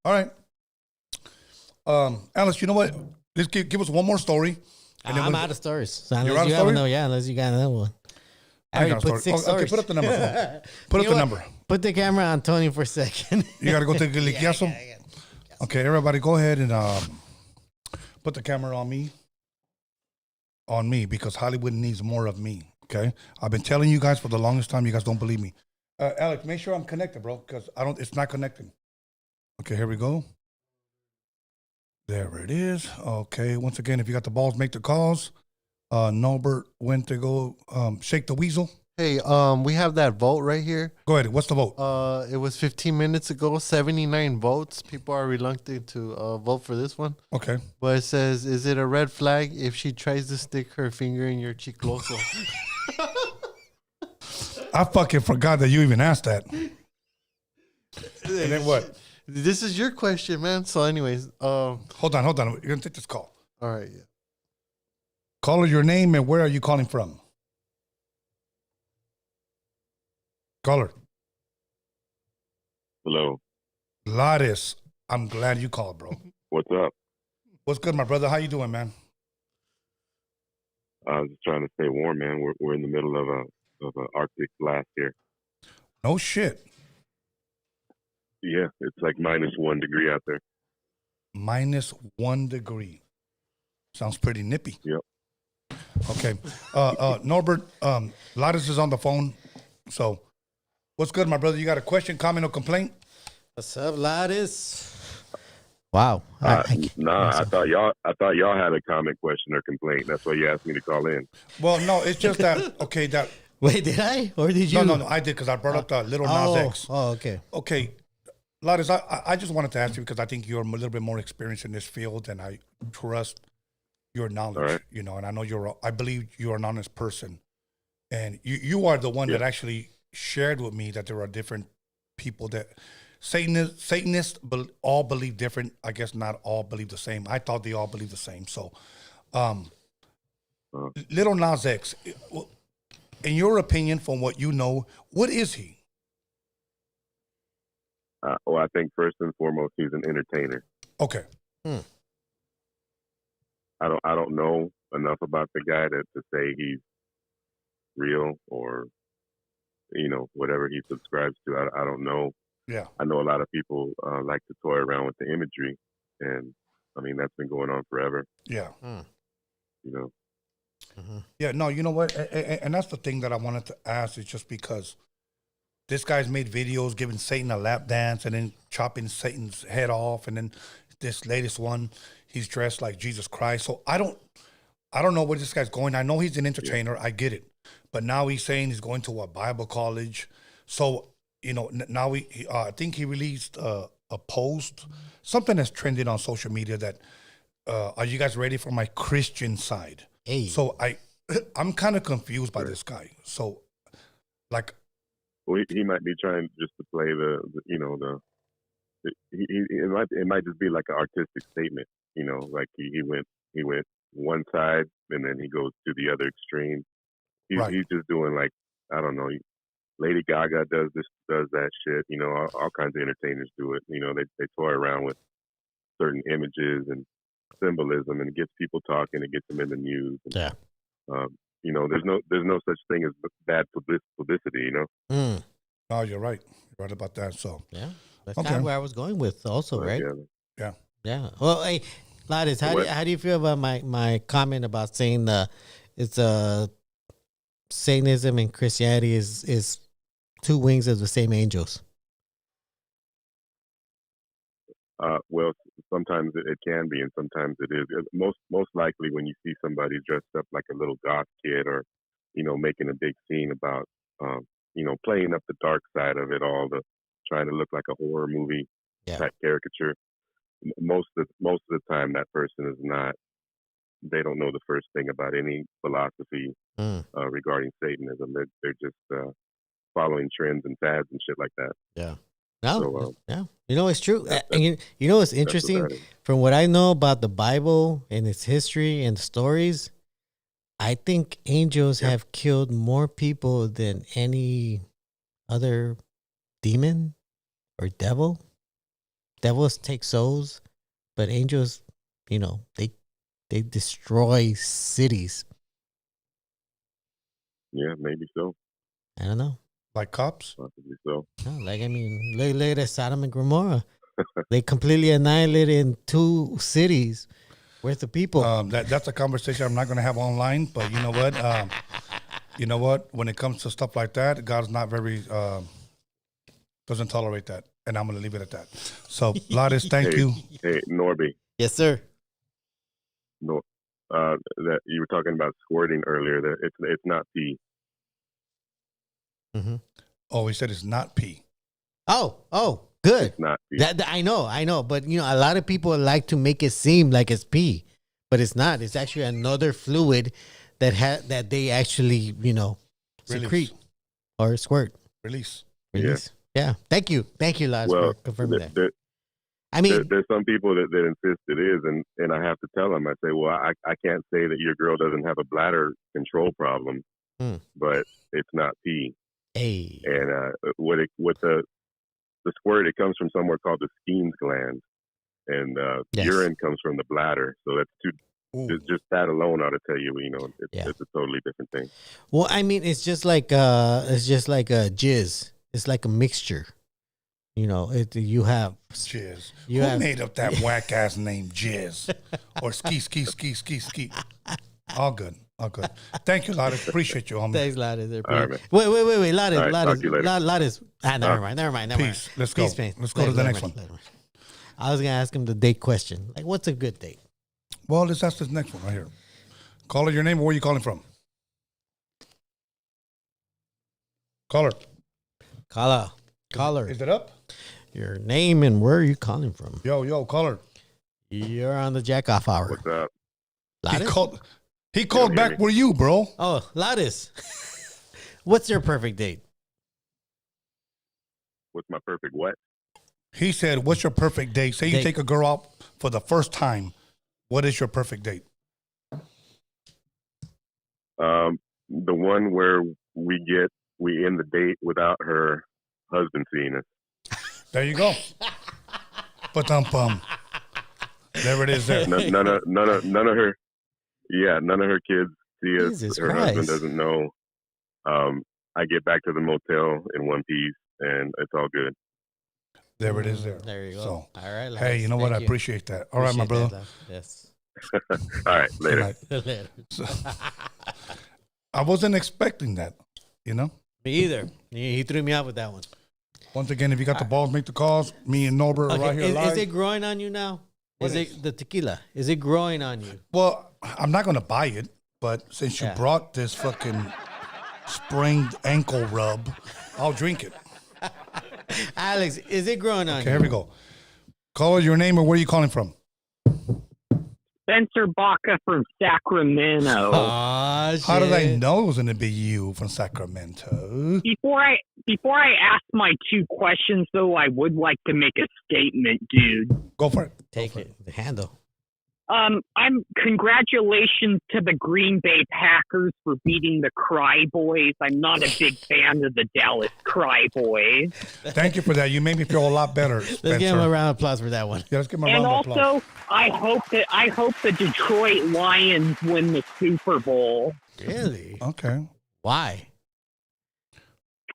right. Alice, you know what? Let's give us one more story. And I'm we'll- out of stories. So You're unless out of you have stories? another, unless you got another one. I I already got a put story. 6 Okay, stories. put up the number. Put up You the know number. what? Put the camera on Tony for a second. You got to go take a liquiazo? Okay, everybody go ahead and put the camera on me. On me, because Hollywood needs more of me, okay? I've been telling you guys for the longest time. You guys don't believe me. Alex, make sure I'm connected, bro, because it's not connecting. Okay, here we go. There it is. Okay, once again, if you got the balls, make the calls. Norbert went to go shake the weasel. Hey, we have that vote right here. Go ahead. What's the vote? It was 15 minutes ago. 79 votes. People are reluctant to vote for this one. Okay. But it says, "Is it a red flag if she tries to stick her finger in your chicloso?" I fucking forgot that you even asked that. And then what? This is your question, man. So, anyways, Hold on. You're going to take this call. all right. Yeah. Call her your name and where are you calling from? Caller. Hello. Lattice. I'm glad you called, bro. What's up? What's good, my brother? How you doing, man? I was just trying to stay warm, man. We're in the middle of a Arctic blast here. No shit. Yeah, it's like -1 degree out there. -1 degree. Sounds pretty nippy. Yep. Okay. Norbert, Lattice is on the phone. So, what's good, my brother? You got a question, comment, or complaint? What's up, Lattice? Wow. I I thought y'all had a comment, question, or complaint. That's why you asked me to call in. Well, no, it's just that, okay, that. wait, did I? Or did you? No, I did because I brought up the Little Nas X. Oh, okay. Okay. Lattice, I just wanted to ask you because I think you're a little bit more experienced in this field and I trust your knowledge, All right. you know, and I know I believe you're an honest person. And you are the one that actually shared with me that there are different people that Satanists all believe different. I guess not all believe the same. I thought they all believe the same. So, Little Nas X, in your opinion, from what you know, what is he? Well, I think first and foremost, he's an entertainer. Okay. I don't know enough about the guy to say he's real or whatever he subscribes to. I don't know. Yeah. I know a lot of people like to toy around with the imagery, and I mean that's been going on forever. Yeah. You know. Yeah. No. You know what? And that's the thing that I wanted to ask is just because this guy's made videos giving Satan a lap dance and then chopping Satan's head off, and then this latest one, he's dressed like Jesus Christ. So I don't know where this guy's going. I know he's an entertainer. Yeah. I get it. But now he's saying he's going to a Bible college. So, now I think he released a post, something that's trending on social media that, are you guys ready for my Christian side? Hey. So I'm kind of confused by this guy. So, like, well, he might be trying just to play it might just be like an artistic statement, like he went one side and then he goes to the other extreme. He's just doing like, I don't know, Lady Gaga does that shit, all kinds of entertainers do it. They toy around with certain images and symbolism and it gets people talking, it gets them in the news. And, yeah. There's no such thing as bad publicity, Oh, you're right. You're right about that. So yeah, that's kind of where I was going with, also, right? Yeah. Well, hey, Lattice, how do you feel about my comment about saying it's Satanism and Christianity is two wings of the same angels? Well, sometimes it can be, and sometimes it is. Most likely, when you see somebody dressed up like a little goth kid, or making a big scene about playing up the dark side of it all, trying to look like a horror movie type caricature. Most of the time, that person is not. They don't know the first thing about any philosophy regarding Satanism. They're just following trends and fads and shit like that. Yeah. No, So, yeah. You know, it's true. And you know what's interesting? about it. From what I know about the Bible and its history and stories, I think angels have killed more people than any other demon or devil. Devils take souls, but angels, you know, they destroy cities. Yeah, maybe so. I don't know. Like cops? Possibly so. No, like I mean, look at Sodom and Gomorrah. They completely annihilated in 2 cities worth of people. That's a conversation I'm not going to have online. But you know what? When it comes to stuff like that, God's not very doesn't tolerate that, and I'm going to leave it at that. So, Ladis, thank you. Hey, Norby. Yes, sir. No, that you were talking about squirting earlier. That it's not pee. Mm-hmm. Oh, he said it's not pee. Oh, good. It's not pee. That I know, but you know, a lot of people like to make it seem like it's pee, but it's not. It's actually another fluid that they actually, you know, secrete or squirt. Release. Yeah. Thank you, Laz, for confirming that. I mean, there's some people that insist it is, and I have to tell them. I say, well, I can't say that your girl doesn't have a bladder control problem, but it's not pee. Hey. And what the squirt, it comes from somewhere called the Skene's gland, and urine comes from the bladder. So that's two. Just that alone ought to tell you, you know, it's a totally different thing. Well, I mean, it's just like a jizz. It's like a mixture. You know, you have jizz. Who made up that whack ass name jizz or ski? All good. Thank you, Ladis. Appreciate you, homie. Thanks, Ladis. All right, man. Wait, Ladis. Right, talk to you later. Ladis. Never mind. Peace. Let's go. Let's go to the next one. I was gonna ask him the date question. Like, what's a good date? Well, let's ask this next one right here. Caller, your name. Where are you calling from? Caller. Is it up? Your name and where are you calling from? Yo, caller. You're on the jack off hour. What's up? Ladis? He called back for you, bro. Oh, Ladis. What's your perfect date? What's my perfect what? He said, what's your perfect date? Say you take a girl out for the first time. What is your perfect date? The one where we end the date without her husband seeing us. There you go. Ba-dum-bum. There it is. There. None of her. Yeah, none of her kids see us. Jesus her Christ. husband doesn't know. I get back to the motel in one piece, and it's all good. There it is. There. There you go. So, all right. Ladis, hey, you know what? I appreciate that. All right, my brother. Yes. All right, later. Later. So, I wasn't expecting that. You know. Me either. He threw me out with that one. Once again, if you got the balls, make the calls. Me and Norbert are right here live. Is it growing on you now? Is it the tequila? Is it growing on you? Well, I'm not going to buy it, but since you brought this fucking sprained ankle rub, I'll drink it. Alex, is it growing on you? Okay, here we go. Call your name or where are you calling from? Spencer Baca from Sacramento. How did I know it was going to be you from Sacramento? Before I ask my 2 questions, though, I would like to make a statement, dude. Go for it. Take it. The handle. Congratulations to the Green Bay Packers for beating the Cry Boys. I'm not a big fan of the Dallas Cry Boys. Thank you for that. You made me feel a lot better, Spencer. Let's give him a round of applause for that one. Yeah, let's give him a And round of applause. also, I hope the Detroit Lions win the Super Bowl Really? Okay. Why?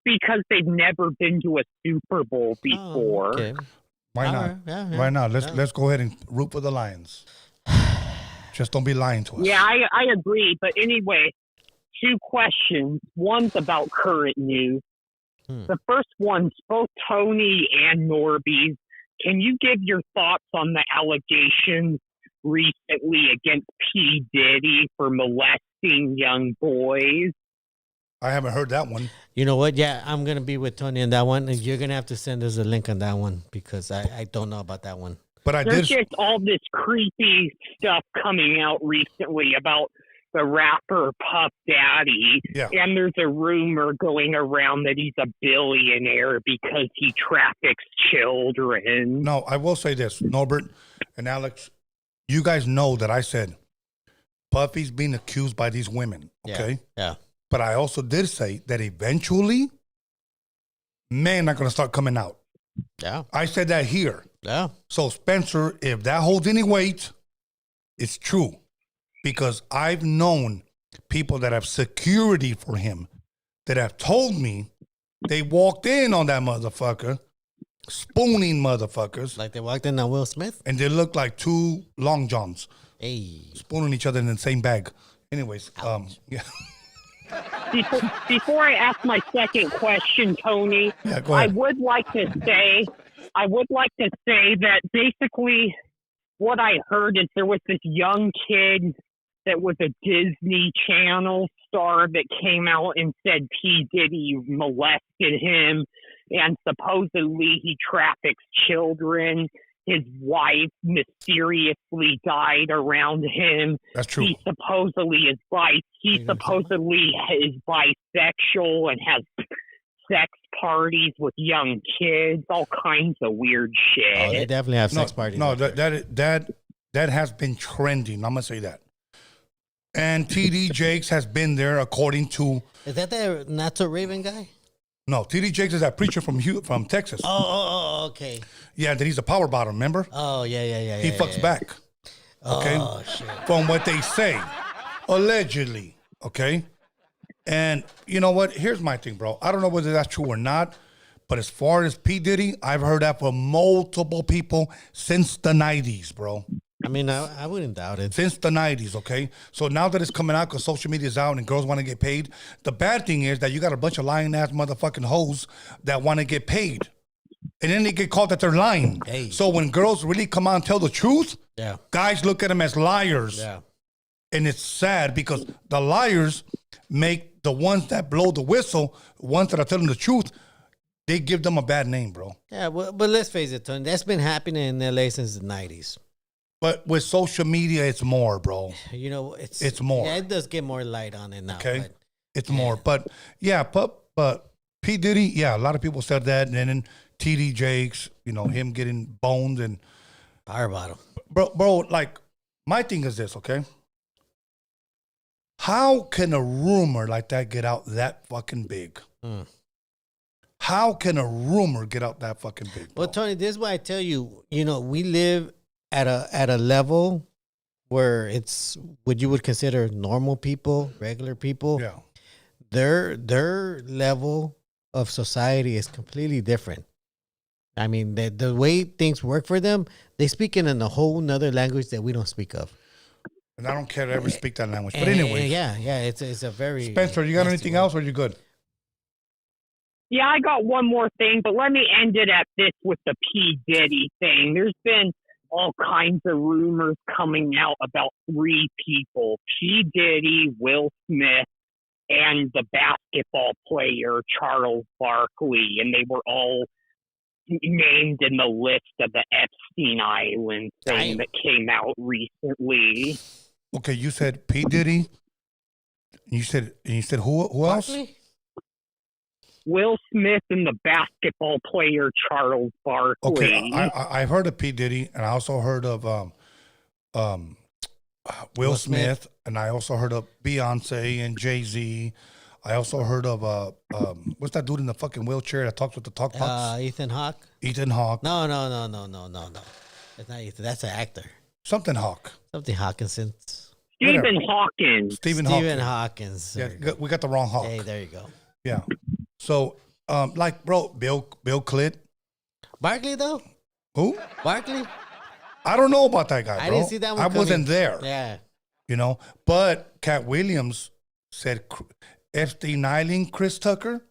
because they've never been to a Super Bowl before. Oh, okay. Why All not? right. Yeah. Why not? Let's go ahead and root for the Lions. Just don't be lying to us. Yeah, I agree. But anyway, 2 questions. One's about current news. The first one's both Tony and Norbeez. Can you give your thoughts on the allegations recently against P. Diddy for molesting young boys? I haven't heard that one. You know what? Yeah, I'm going to be with Tony on that one. And you're going to have to send us a link on that one because I don't know about that one. But There's just all this creepy stuff coming out recently about the rapper Puff Daddy, Yeah. and there's a rumor going around that he's a billionaire because he traffics children. No, I will say this, Norbert and Alex, you guys know that I said Puffy's being accused by these women, okay? Yeah. But I also did say that eventually men are going to start coming out. Yeah. I said that here. Yeah. So, Spencer, if that holds any weight, it's true. Because I've known people that have security for him that have told me they walked in on that motherfucker, spooning motherfuckers, Like they walked in on Will Smith. and they look like two long johns Hey. spooning each other in the same bag. Anyways, yeah. Before I ask my second question, Tony, Yeah, go I ahead. would like to say that basically what I heard is there was this young kid that was a Disney Channel star that came out and said P. Diddy molested him, and supposedly he traffics children. His wife mysteriously died around him. That's true. He supposedly is bisexual and has sex parties with young kids, all kinds of weird shit. Oh, they definitely have sex parties. No, out there. that has been trending. I'm gonna say that. And TD Jakes has been there, according to Is that the Not So Raven guy? no. TD Jakes is that preacher from Texas. Oh, okay. Yeah, that he's a power bottom. Remember? Oh, yeah. He fucks back. Okay, Oh, shit. from what they say, allegedly. Okay, and you know what? Here's my thing, bro. I don't know whether that's true or not, but as far as P Diddy, I've heard that from multiple people since the '90s, bro. I mean, I wouldn't doubt it. Since the 90s, okay? So now that it's coming out because social media is out and girls want to get paid, the bad thing is that you got a bunch of lying ass motherfucking hoes that want to get paid. And then they get caught that they're lying. Hey. So when girls really come out and tell the truth, Yeah. guys look at them as liars. Yeah. And it's sad because the liars make the ones that blow the whistle, ones that are telling the truth, they give them a bad name, bro. Yeah, but let's face it, Tony. That's been happening in LA since the 90s. But with social media, it's more, bro. You know, It's more. Yeah, it does get more light on it now. Okay. But It's more. But yeah, but P. Diddy, yeah, a lot of people said that. And then TD Jakes, you know, him getting boned and power bottom. bro, like my thing is this, okay? How can a rumor like that get out that fucking big? How can a rumor get out that fucking big? Bro? Well, Tony, this is why I tell you, you know, we live at a level where it's what you would consider normal people, regular people. Yeah. Their level of society is completely different. I mean, the way things work for them, they speak in a whole nother language that we don't speak of. And I don't care to ever speak that language. But And- anyway, yeah, it's a very Spencer, you got nasty anything word. else or you good? Yeah, I got one more thing, but let me end it at this with the P. Diddy thing. There's been all kinds of rumors coming out about three people, P. Diddy, Will Smith, and the basketball player Charles Barkley, and they were all named in the list of the Epstein Island thing Damn. that came out recently. Okay, you said P. Diddy. You said who else? Barkley? Will Smith and the basketball player Charles Barkley. Okay, I've heard of P. Diddy, and I also heard of Will Smith, and I also heard of Beyonce and Jay-Z. I also heard of what's that dude in the fucking wheelchair that talks with the talk box? Ethan Hawke? Ethan Hawke. No. It's not Ethan. That's an actor. Something Hawke. Something Hawkinson. Stephen Hawkins. Stephen Stephen Hawking. Hawkins. Yeah, we got the wrong Hawk. Hey, there you go. Yeah. So, like, bro, Bill Clit. Barkley, though? Who? Barkley? I don't know about that guy, bro. I didn't see that one I wasn't coming. there. Yeah. You know, but Cat Williams said Epstein Island Chris Tucker.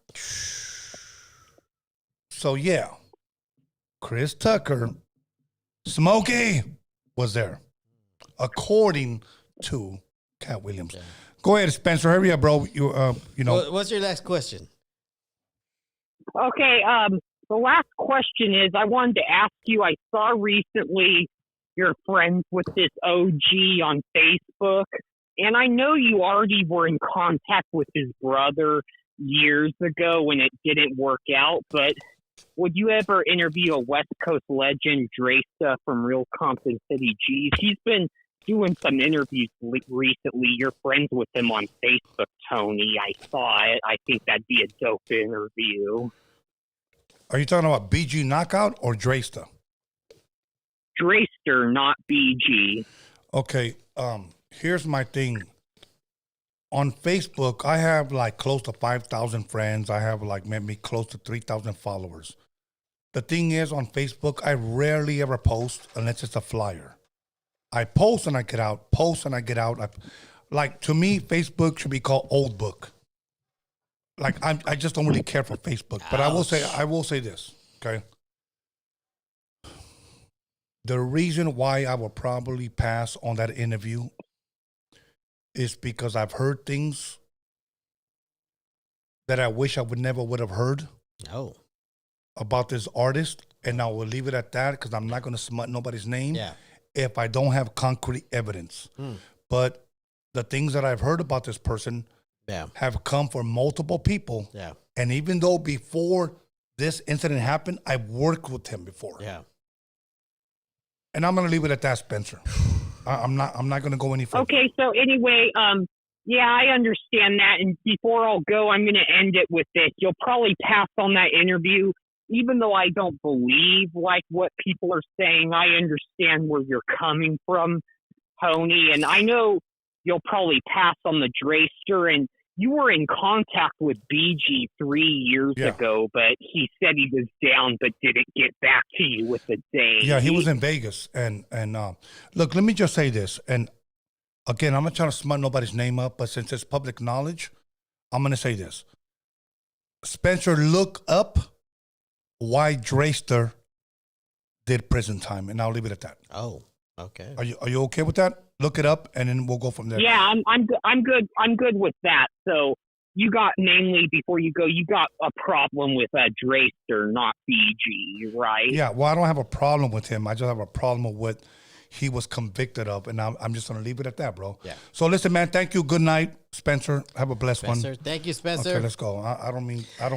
So yeah, Chris Tucker, Smokey was there, according to Cat Williams. Yeah. Go ahead, Spencer. Hurry up, bro. You know. What's your last question? Okay, the last question is I wanted to ask you, I saw recently you're friends with this OG on Facebook, and I know you already were in contact with his brother years ago when it didn't work out, but would you ever interview a West Coast legend, Dresta from Real Compton City G's? He's been doing some interviews recently. You're friends with him on Facebook, Tony. I saw it. I think that'd be a dope interview. Are you talking about BG Knockout or Dresta? Draster, not BG. Okay, here's my thing. On Facebook, I have like close to 5,000 friends. I have like maybe close to 3,000 followers. The thing is, on Facebook, I rarely ever post unless it's a flyer. I post and I get out, post and I get out. Like, to me, Facebook should be called old book. Like, I just don't really care for Facebook. But I will say this, okay? The reason why I will probably pass on that interview is because I've heard things that I wish I would have heard about this artist, and I will leave it at that because I'm not going to smut nobody's name if I don't have concrete evidence. But the things that I've heard about this person have come from multiple people. And even though before this incident happened, I've worked with him before. And I'm going to leave it at that, Spencer. I'm not going to go any further. Okay, so anyway, yeah, I understand that. And before I'll go, I'm going to end it with this. You'll probably pass on that interview, even though I don't believe like what people are saying. I understand where you're coming from, Tony, and I know you'll probably pass on the Draster. And you were in contact with BG 3 years ago, but he said he was down, but didn't get back to you with a date. Yeah, he was in Vegas, and look, let me just say this, and again, I'm not trying to smut nobody's name up, but since it's public knowledge, I'm gonna say this: Spencer, look up why Draster did prison time, and I'll leave it at that. Oh, okay. Are you okay with that? Look it up, and then we'll go from there. Yeah, I'm good with that. So you got, mainly before you go, you got a problem with Draster, not BG, right? Yeah. Well, I don't have a problem with him. I just have a problem with what he was convicted of, and I'm just gonna leave it at that, bro. Yeah. So listen, man. Thank you. Good night, Spencer. Have a blessed one. Thank you, Spencer. Okay, let's go. I don't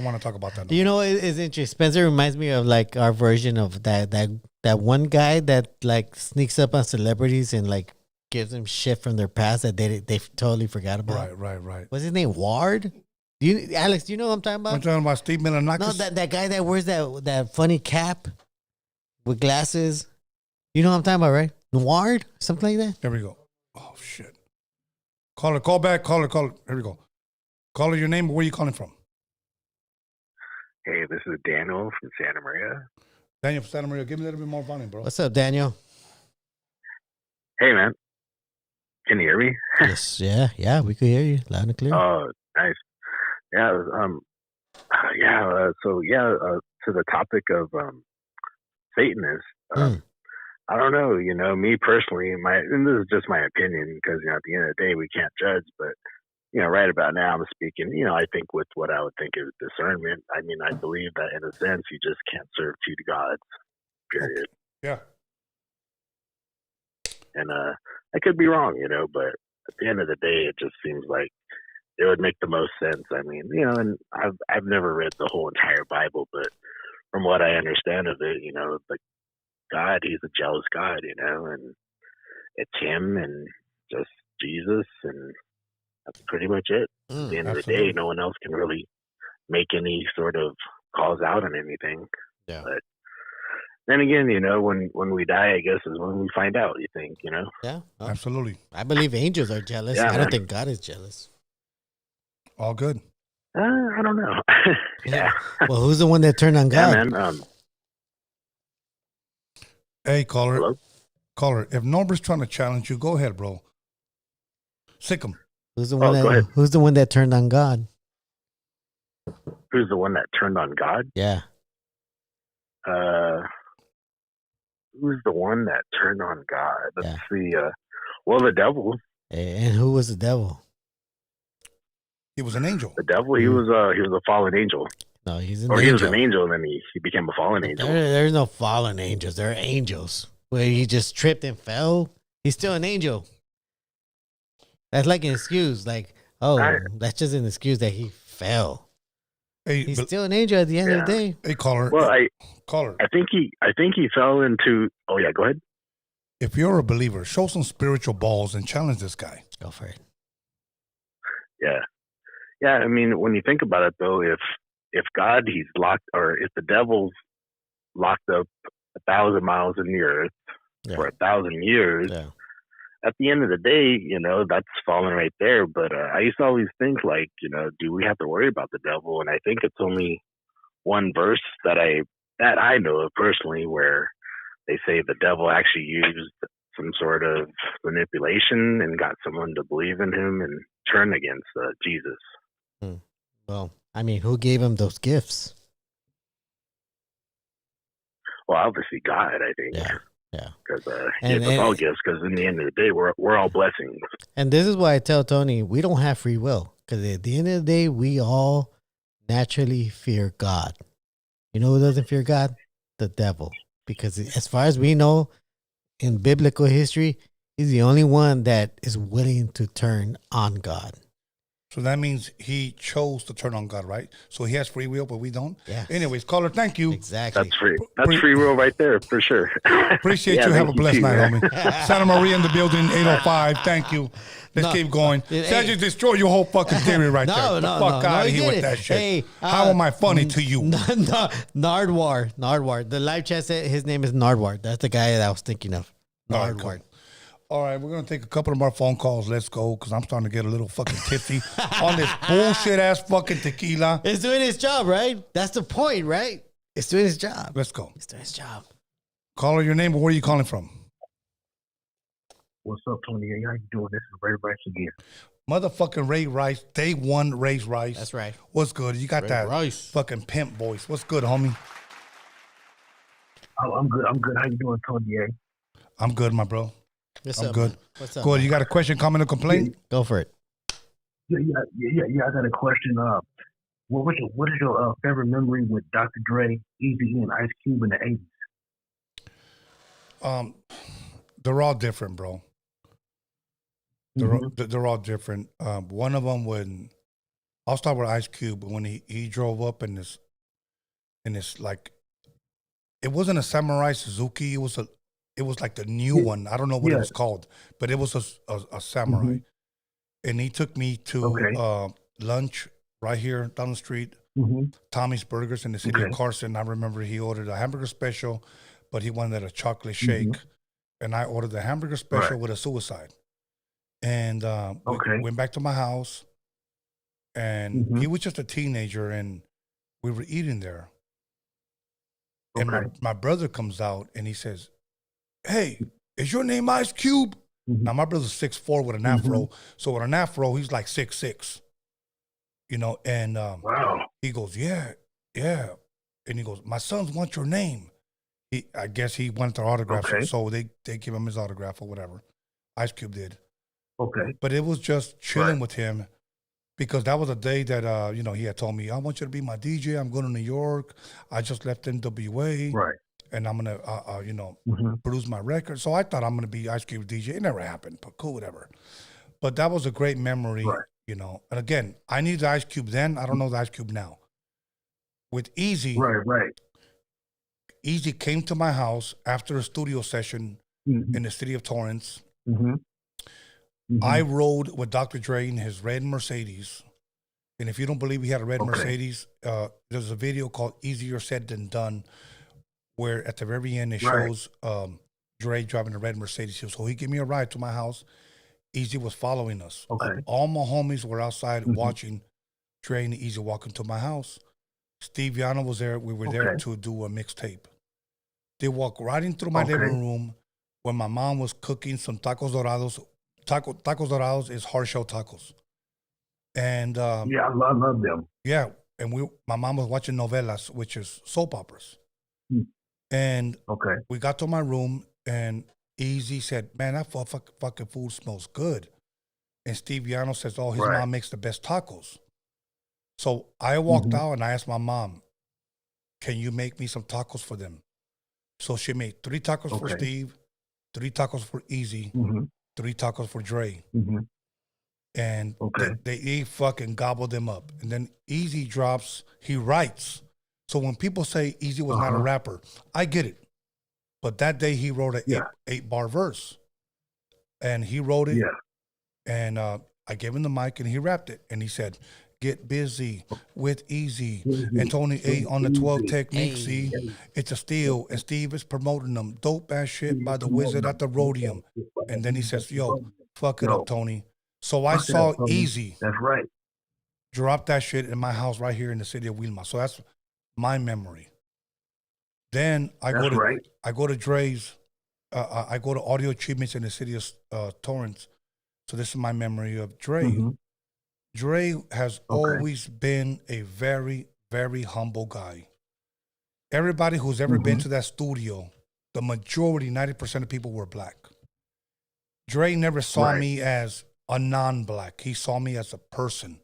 want to talk about that. You know, it's interesting. Spencer reminds me of like our version of that one guy that like sneaks up on celebrities and like gives them shit from their past that they totally forgot about. Right. What's his name? Ward? Alex, do you know what I'm talking about? I'm talking about Steve Milanakis. No, that guy that wears that funny cap with glasses. You know what I'm talking about, right? Ward? Something like that? There we go. Oh, shit. Call back. Caller. Here we go. Caller, your name, where are you calling from? Hey, this is Daniel from Santa Maria. Daniel from Santa Maria. Give me a little bit more volume, bro. What's up, Daniel? Hey, man. Can you hear me? Yes, yeah, we could hear you loud and clear. Oh, nice. Yeah, to the topic of Satanists, I don't know, you know, me personally, and this is just my opinion because, you know, at the end of the day, we can't judge, but, you know, right about now I'm speaking, you know, I think with what I would think is discernment. I mean, I believe that in a sense, you just can't serve two gods, period. Yeah. And I could be wrong, you know, but at the end of the day, it just seems like it would make the most sense. I mean, you know, and I've never read the whole entire Bible, but from what I understand of it, you know, like God, he's a jealous God, you know, and it's him and just Jesus, and that's pretty much it. At the end of the day, no one else can really make any sort of calls out on anything. Yeah. But then again, you know, when we die, I guess is when we find out, you think, you know? Yeah. Oh, absolutely. I believe angels are jealous. Yeah, I don't think God is jealous. All good. I don't know. Yeah. Well, who's the one that turned on God? Yeah, man. Hey, caller. Hello? Caller, if Norbeez trying to challenge you, go ahead, bro. Sick him. Who's the go ahead. Who's the one that turned on God? Who's the one that turned on God? Yeah. Who's the one that turned on God? Let's see. Well, the devil. And who was the devil? He was an angel. The devil. He was a fallen angel. No, he's an Or angel. he was an angel, and then he became a fallen angel. There's no fallen angels. There are angels. Where he just tripped and fell. He's still an angel. That's like an excuse. Like, that's just an excuse that he fell. Hey, He's still an angel at the end of the day. hey, caller. Well, Caller. I think he fell into. Oh yeah, go ahead. If you're a believer, show some spiritual balls and challenge this guy. Go for it. Yeah. I mean, when you think about it, though, if God he's locked, or if the devil's locked up 1,000 miles in the earth for 1,000 years, at the end of the day, that's falling right there. But I used to always think, like, do we have to worry about the devil? And I think it's only one verse that I know of personally where they say the devil actually used some sort of manipulation and got someone to believe in him and turn against Jesus. Well, I mean, who gave him those gifts? Well, obviously God, I think. Yeah. Because he gives us all gifts. Because in the end of the day, we're all blessings. And this is why I tell Tony, we don't have free will. Because at the end of the day, we all naturally fear God. You know who doesn't fear God? The devil. Because as far as we know, in biblical history, he's the only one that is willing to turn on God. So that means he chose to turn on God, right? So he has free will, but we don't? Yeah. Anyways, caller, thank you. Exactly. That's free. That's free will right there, for sure. Appreciate you. Have a blessed night, homie. Santa Maria in the building, 805. Thank you. Let's keep going. Said you destroy your whole fucking theory right there. Fuck out of here with that shit. Hey, how am I funny to you? Nardwar. The live chat said his name is Nardwar. That's the guy that I was thinking of. Nardwar. Cool. All right, we're going to take a couple of more phone calls. Let's go, because I'm starting to get a little fucking tipsy on this bullshit-ass fucking tequila. It's doing its job, right? That's the point, right? It's doing its job. Let's go. It's doing its job. Caller, your name, where are you calling from? What's up, Tony? How you doing? This is Ray Rice again. Motherfucking Ray Rice, day one Ray's Rice. That's right. What's good? You got Ray that Rice. fucking pimp voice. What's good, homie? Oh, I'm good. How you doing, Tony? I'm good, my bro. I'm good. Man? What's up? Good. Man? You got a question, comment, or complaint? Go for it. Yeah. I got a question. What is your favorite memory with Dr. Dre, Easy and Ice Cube in the '80s? They're all different, bro. They're all different. One of them, when I'll start with Ice Cube, when he drove up in this like, it wasn't a Samurai Suzuki. It was like the new one. I don't know what it was called, but it was a Samurai. And he took me to lunch right here down the street, Tommy's Burgers in the city of Carson. I remember he ordered a hamburger special, but he wanted a chocolate shake. And I ordered the hamburger special with a suicide. And we went back to my house, and he was just a teenager, and we were eating there. And my brother comes out, and he says, "Hey, is your name Ice Cube?" Now, my brother's 6'4" with an afro. So with an afro, he's like 6'6". And he goes, yeah. And he goes, "My sons want your name." I guess he wanted their autograph, so they give him his autograph or whatever. Ice Cube did. But it was just chilling with him, because that was a day that, he had told me, "I want you to be my DJ. I'm going to New York. I just left NWA. And I'm going to, produce my record." So I thought I'm going to be Ice Cube DJ. It never happened, but cool, whatever. But that was a great memory, And again, I knew the Ice Cube then. I don't know the Ice Cube now. With Easy, Easy came to my house after a studio session in the city of Torrance. I rode with Dr. Dre in his red Mercedes. And if you don't believe he had a red Mercedes, there's a video called Easier Said Than Done, where at the very end it shows Dre driving a red Mercedes. So he gave me a ride to my house. Easy was following us. All my homies were outside watching Dre and Easy walking to my house. Steve Yano was there. We were there to do a mixtape. They walked right in through my living room when my mom was cooking some tacos dorados. Tacos dorados is hard shell tacos. And I love them. Yeah, and my mom was watching novelas, which is soap operas. And we got to my room, and Easy said, "Man, that fucking food smells good." And Steve Yano says, "Oh, his mom makes the best tacos." So I walked out and I asked my mom, "Can you make me some tacos for them?" So she made 3 tacos for Steve, 3 tacos for Easy, 3 tacos for Dre. and Okay. they fucking gobbled them up. And then Easy drops, he writes. So when people say Easy was not a rapper, I get it. But that day he wrote an eight bar verse, and he wrote it. Yeah. And I gave him the mic, and he rapped it, and he said, "Get busy with Easy and Tony A on the 12 technique. See, it's a steal, and Steve is promoting them. Dope ass shit by the Wizard at the Rhodium." And then he says, "Yo, fuck it up, Tony." So I saw Easy That's right. drop that shit in my house right here in the city of Wilma. So that's my memory. Then I go to Dre's. I go to Audio Achievements in the city of Torrance. So this is my memory of Dre. Dre has always been a very, very humble guy. Everybody who's ever been to that studio, the majority, 90% of people were black. Dre never saw me as a non-black. He saw me as a person.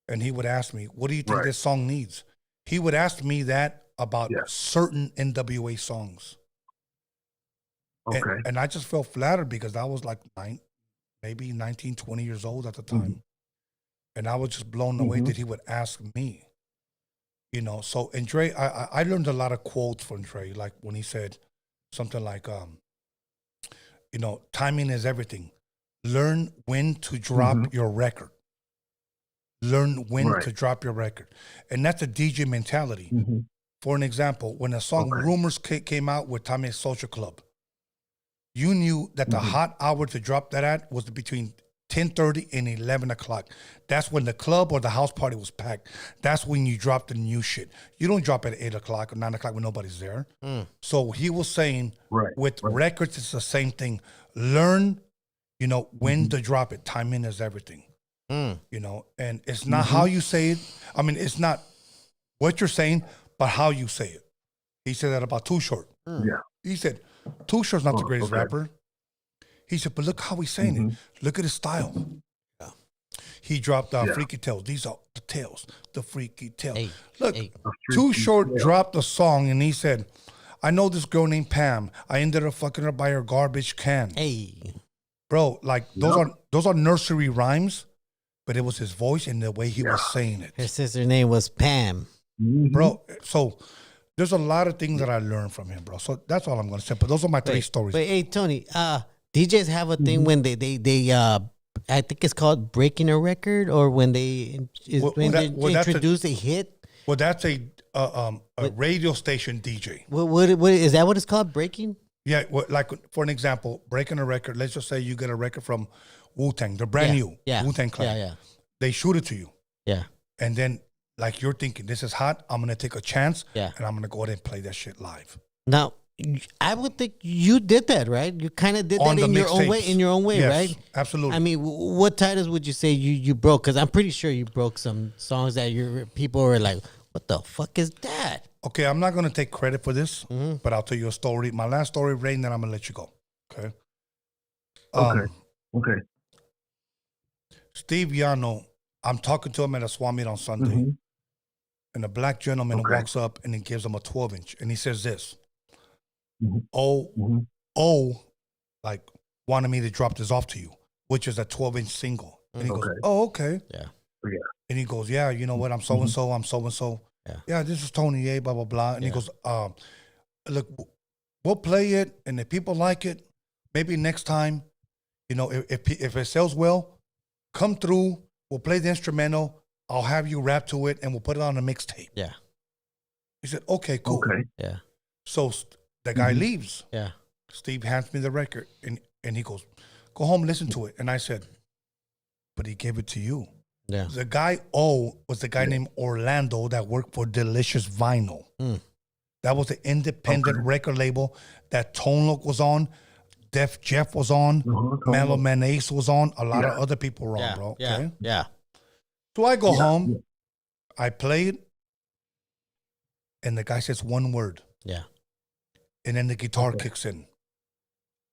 And he would ask me, what do you think this song needs? He would ask me that about certain NWA songs. And I just felt flattered because I was like maybe 19, 20 years old at the time. And I was just blown away that he would ask me. You know, so, and Dre, I learned a lot of quotes from Dre, like when he said something like, you know, timing is everything. Learn when to drop your record. Learn when to drop your record. And that's a DJ mentality. For an example, when the song Rumors came out with Tommy's Social Club, you knew that the hot hour to drop that at was between 10:30 and 11 o'clock. That's when the club or the house party was packed. That's when you drop the new shit. You don't drop it at 8 o'clock or 9 o'clock when nobody's there. So he was saying with records, it's the same thing. Learn, you know, when to drop it. Timing is everything. You know, and it's not how you say it. I mean, it's not what you're saying, but how you say it. He said that about Too Short. He said, Too Short's not the greatest rapper. He said, but look how he's saying it. Look at his style. He dropped Freaky Tales. These are the tales, the freaky tales. Look, Too Short dropped a song and he said, I know this girl named Pam. I ended up fucking her by her garbage can. Bro, like those are nursery rhymes, but it was his voice and the way he was saying it. Her sister's name was Pam. Bro, so there's a lot of things that I learned from him, bro. So that's all I'm going to say. But those are my three stories. But hey, Tony, DJs have a thing when they I think it's called breaking a record, or when they introduce a hit. Well, that's a radio station DJ. What is that? What it's called? Breaking? Yeah, like for an example, breaking a record. Let's just say you get a record from Wu-Tang. They're brand new. Wu-Tang Clan. They shoot it to you. And then, like, you're thinking, this is hot. I'm going to take a chance. And I'm going to go ahead and play that shit live. Now, I would think you did that, right? You kind of did that in your own way. In your own way, yes, right? Absolutely. I mean, what titles would you say you broke? Because I'm pretty sure you broke some songs that people were like, what the fuck is that? Okay, I'm not going to take credit for this, but I'll tell you a story. My last story, Ray, and then I'm going to let you go. Okay? Okay. Steve Yano, I'm talking to him at a swap meet on Sunday. And a black gentleman walks up and he gives him a 12-inch. And he says this. Like, wanted me to drop this off to you, which is a 12-inch single. And he goes, oh, okay. And he goes, yeah, you know what? I'm so-and-so. I'm so-and-so. Yeah, this is Tony A, blah, blah, blah. And he goes, look, we'll play it. And if people like it, maybe next time, you know, if it sells well, come through. We'll play the instrumental. I'll have you rap to it, and we'll put it on a mixtape. He said, okay, cool. So the guy leaves. Steve hands me the record, and he goes, go home, listen to it. And I said, but he gave it to you. The guy was the guy named Orlando that worked for Delicious Vinyl. That was the independent record label that Tone Loc was on, Def Jeff was on, Mellow Man Ace was on, a lot of other people were on, bro. Okay? So I go home, I play it, and the guy says one word. And then the guitar kicks in.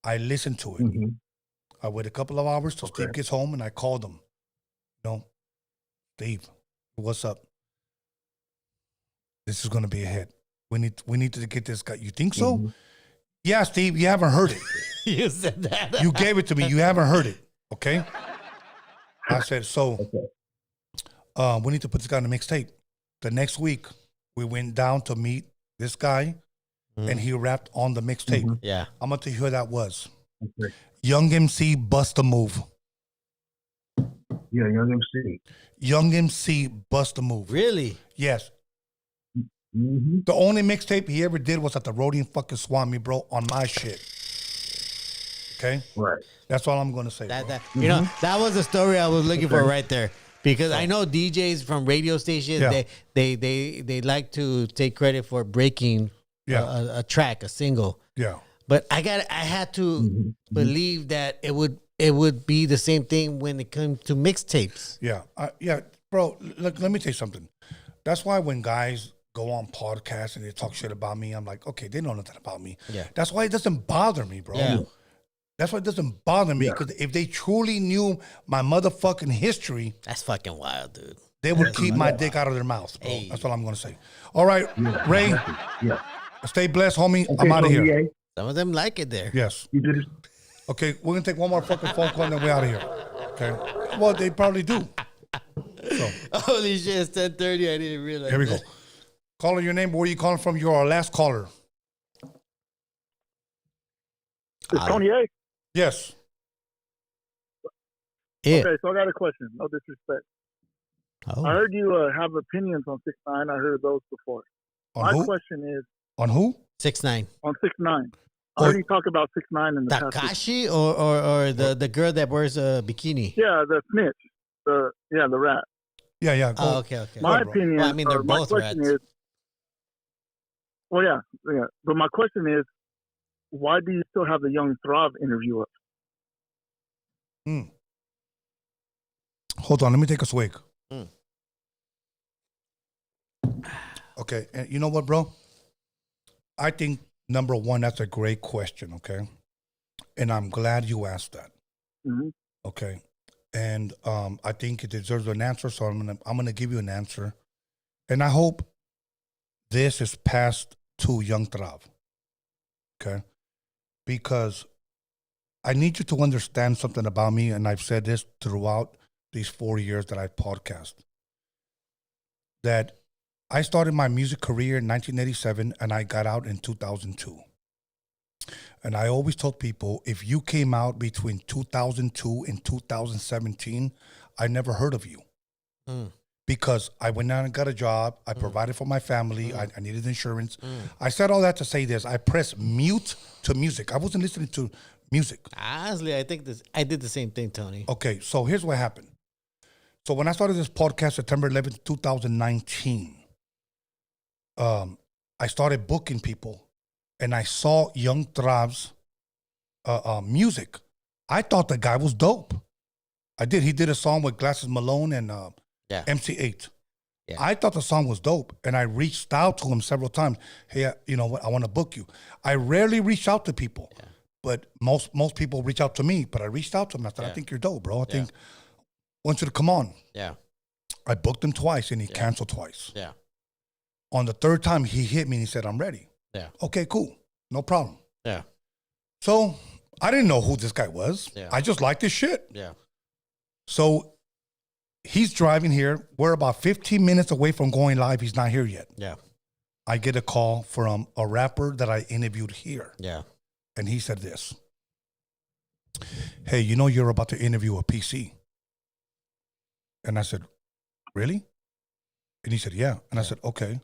I listen to it. I wait a couple of hours till Steve gets home, and I called him. Steve, what's up? This is going to be a hit. We need to get this guy. You think so? Yeah, Steve, you haven't heard it. You said that. You gave it to me. You haven't heard it, okay? I said, so we need to put this guy on the mixtape. The next week, we went down to meet this guy, and he rapped on the mixtape. Yeah. I'm going to tell you who that was. Okay. Young MC Bust a Move. Yeah, Young MC. Young MC Bust a Move. Really? Yes. Mm-hmm. The only mixtape he ever did was at the Rodian fucking Swami, bro, on my shit. Okay? Right. That's all I'm going to say. That, bro. that you know, that was the story I was looking for right there. Because I know DJs from radio stations, Yeah. they like to take credit for breaking a track, a single. Yeah. But I had to believe that it would be the same thing when it comes to mixtapes. Yeah. Yeah. Bro, look, let me tell you something. That's why when guys go on podcasts and they talk shit about me, I'm like, okay, they know nothing about me. Yeah. That's why it doesn't bother me, bro. Yeah. That's why it doesn't bother me, because if they truly knew my motherfucking history, That's fucking wild, dude. they would keep my dick out of their mouth, bro. Hey. That's all I'm going to say. All right, Ray, Yeah. stay blessed, homie. Okay, I'm out of so, here. EA, Some of them like it there. Yes. you did it. Okay, we're going to take one more fucking phone call and then we're out of here. Okay. Well, they probably do. So, Holy shit, it's 10:30. I didn't realize. here we go. Caller, your name, where are you calling from? You're our last caller. It's Tony A. Yes. Yeah. Okay, so I got a question. No disrespect. Oh. I heard you have opinions on 6ix9ine. I heard those before. On My who? question is On who? 6ix9ine. on 6ix9ine. I Oh. heard you talk about 6ix9ine in the past. Takashi or the girl that wears a bikini? Yeah, the snitch. The rat. Yeah, yeah. Go. Oh, okay. My bro. opinion. Well, I mean, they're my both question rats. is. Well, yeah. But my question is, why do you still have the Young Throb interview up? Hold on, let me take a swig. Mm. Okay, and you know what, bro? I think, number one, that's a great question, okay? And I'm glad you asked that, Mm-hmm. okay? And I think it deserves an answer, so I'm gonna give you an answer. And I hope this is passed to Young Trav, okay? Because I need you to understand something about me, and I've said this throughout these 4 years that I've podcast, that I started my music career in 1987 and I got out in 2002. And I always told people, if you came out between 2002 and 2017, I never heard of you. Because I went out and got a job. I provided for my family. I needed insurance. I said all that to say this. I pressed mute to music. I wasn't listening to music. Honestly, I did the same thing, Tony. Okay, so here's what happened. So when I started this podcast, September 11th, 2019, I started booking people, and I saw Young Trav's music. I thought the guy was dope. I did. He did a song with Glasses Malone and MC8. Yeah. I thought the song was dope, and I reached out to him several times. Hey, you know what? I want to book you. I rarely reach out to people, but most people reach out to me. But I reached out to him. I said, I think you're dope, bro. I want you to come on. Yeah. I booked him twice, and he canceled twice. Yeah. On the third time, he hit me and he said, I'm ready. Yeah. Okay, cool. No problem. Yeah. So I didn't know who this guy was. Yeah. I just liked his shit. Yeah. So he's driving here. We're about 15 minutes away from going live. He's not here yet. Yeah. I get a call from a rapper that I interviewed here. Yeah. And he said this. Hey, you know you're about to interview a PC. And I said, really? And he said, yeah. And I said, okay.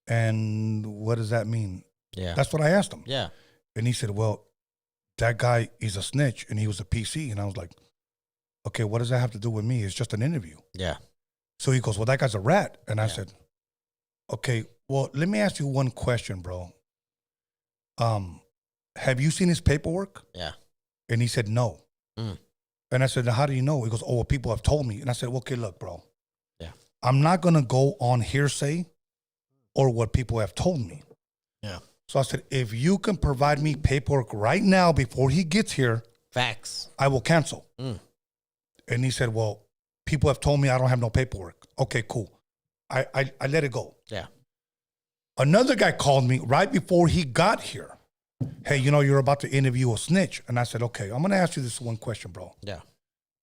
And what does that mean? Yeah. That's what I asked him. Yeah. And he said, well, that guy is a snitch and he was a PC. And I was like, okay, what does that have to do with me? It's just an interview. Yeah. So he goes, well, that guy's a rat. And I said, okay, well, let me ask you one question, bro. Have you seen his paperwork? Yeah. And he said, no. And I said, how do you know? He goes, oh, well, people have told me. And I said, okay, look, bro. Yeah. I'm not going to go on hearsay or what people have told me. Yeah. So I said, if you can provide me paperwork right now before he gets here, Facts. I will cancel. And he said, well, people have told me I don't have no paperwork. Okay, cool. I let it go. Yeah. Another guy called me right before he got here. Hey, you know, you're about to interview a snitch. And I said, okay, I'm going to ask you this one question, bro. Yeah.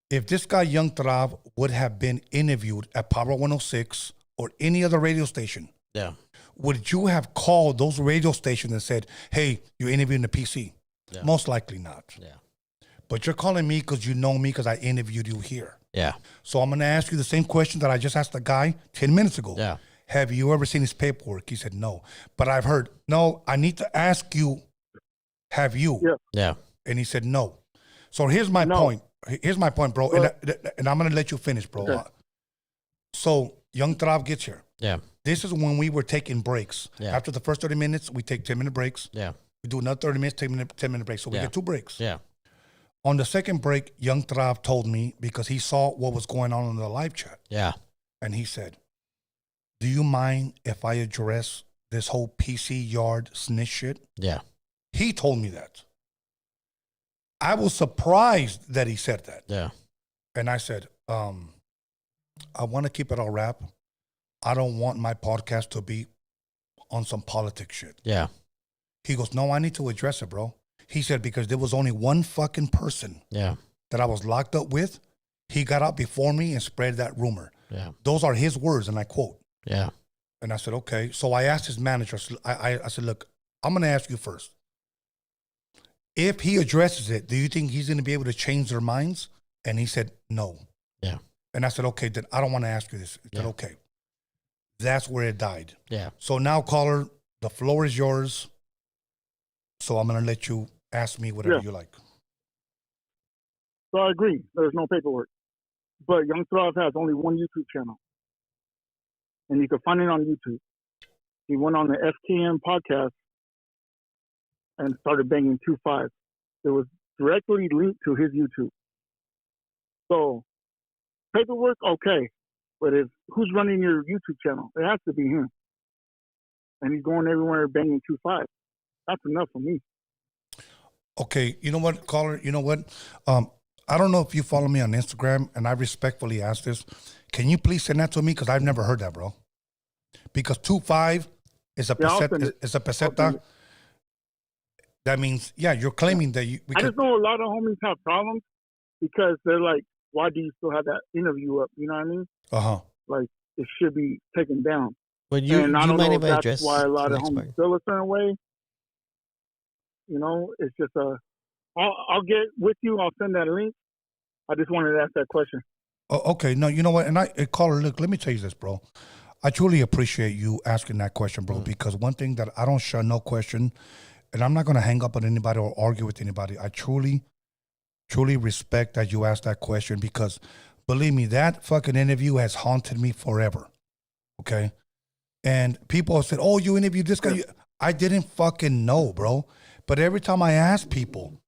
if this guy Young Trav would have been interviewed at Power 106 or any other radio station, Yeah. would you have called those radio stations and said, hey, you're interviewing the PC? Yeah. Most likely not. Yeah. But you're calling me because you know me because I interviewed you here. Yeah. So I'm going to ask you the same question that I just asked the guy 10 minutes ago. Yeah. Have you ever seen his paperwork? He said no. But I've heard, no, I need to ask you, have you? Yeah. Yeah. And he said no. So here's my point. Here's my point, bro. And I'm going to let you finish, bro. Okay. So Young Trav gets here. Yeah. This is when we were taking breaks. Yeah. After the first 30 minutes, we take 10-minute breaks. Yeah. We do another 30 minutes, 10-minute break. So we Yeah. get 2 breaks. Yeah. On the second break, Young Trav told me, because he saw what was going on in the live chat. Yeah. And he said, do you mind if I address this whole PC yard snitch shit? Yeah. He told me that. I was surprised that he said that. Yeah. And I said, I want to keep it all rap. I don't want my podcast to be on some politics shit. Yeah. He goes, no, I need to address it, bro. He said, because there was only one fucking person Yeah. that I was locked up with. He got out before me and spread that rumor. Yeah. Those are his words, and I quote. Yeah. And I said, okay. So I asked his manager, I said, look, I'm going to ask you first. If he addresses it, do you think he's going to be able to change their minds? And he said, no. Yeah. And I said, okay, then I don't want to ask you this. He said, Yeah. okay. That's where it died. Yeah. So now, caller, the floor is yours. So I'm going to let you ask me whatever Yeah. you like. So I agree. There's no paperwork. But Young Trav has only one YouTube channel. And you can find it on YouTube. He went on the FKM podcast and started banging 2.5. It was directly linked to his YouTube. So paperwork, okay. But who's running your YouTube channel? It has to be him. And he's going everywhere banging 2.5. That's enough for me. Okay, you know what, caller? You know what? I don't know if you follow me on Instagram, and I respectfully ask this. Can you please send that to me? Because I've never heard that, bro. Because 2.5 is a peseta. That means, yeah, you're claiming that you. I just know a lot of homies have problems because they're like, why do you still have that interview up? You know what I mean? Uh-huh. Like, it should be taken down. But you And I don't mind know if if I that's address why a lot the of next homies part? feel a certain way. You know, it's just I'll get with you. I'll send that link. I just wanted to ask that question. Oh, okay. No, you know what? And caller, look, let me tell you this, bro. I truly appreciate you asking that question, bro, because one thing that I don't share no question, and I'm not going to hang up on anybody or argue with anybody. I truly respect that you asked that question because, believe me, that fucking interview has haunted me forever. Okay? And people have said, oh, you interviewed this guy. I didn't fucking know, bro. But every time I ask people,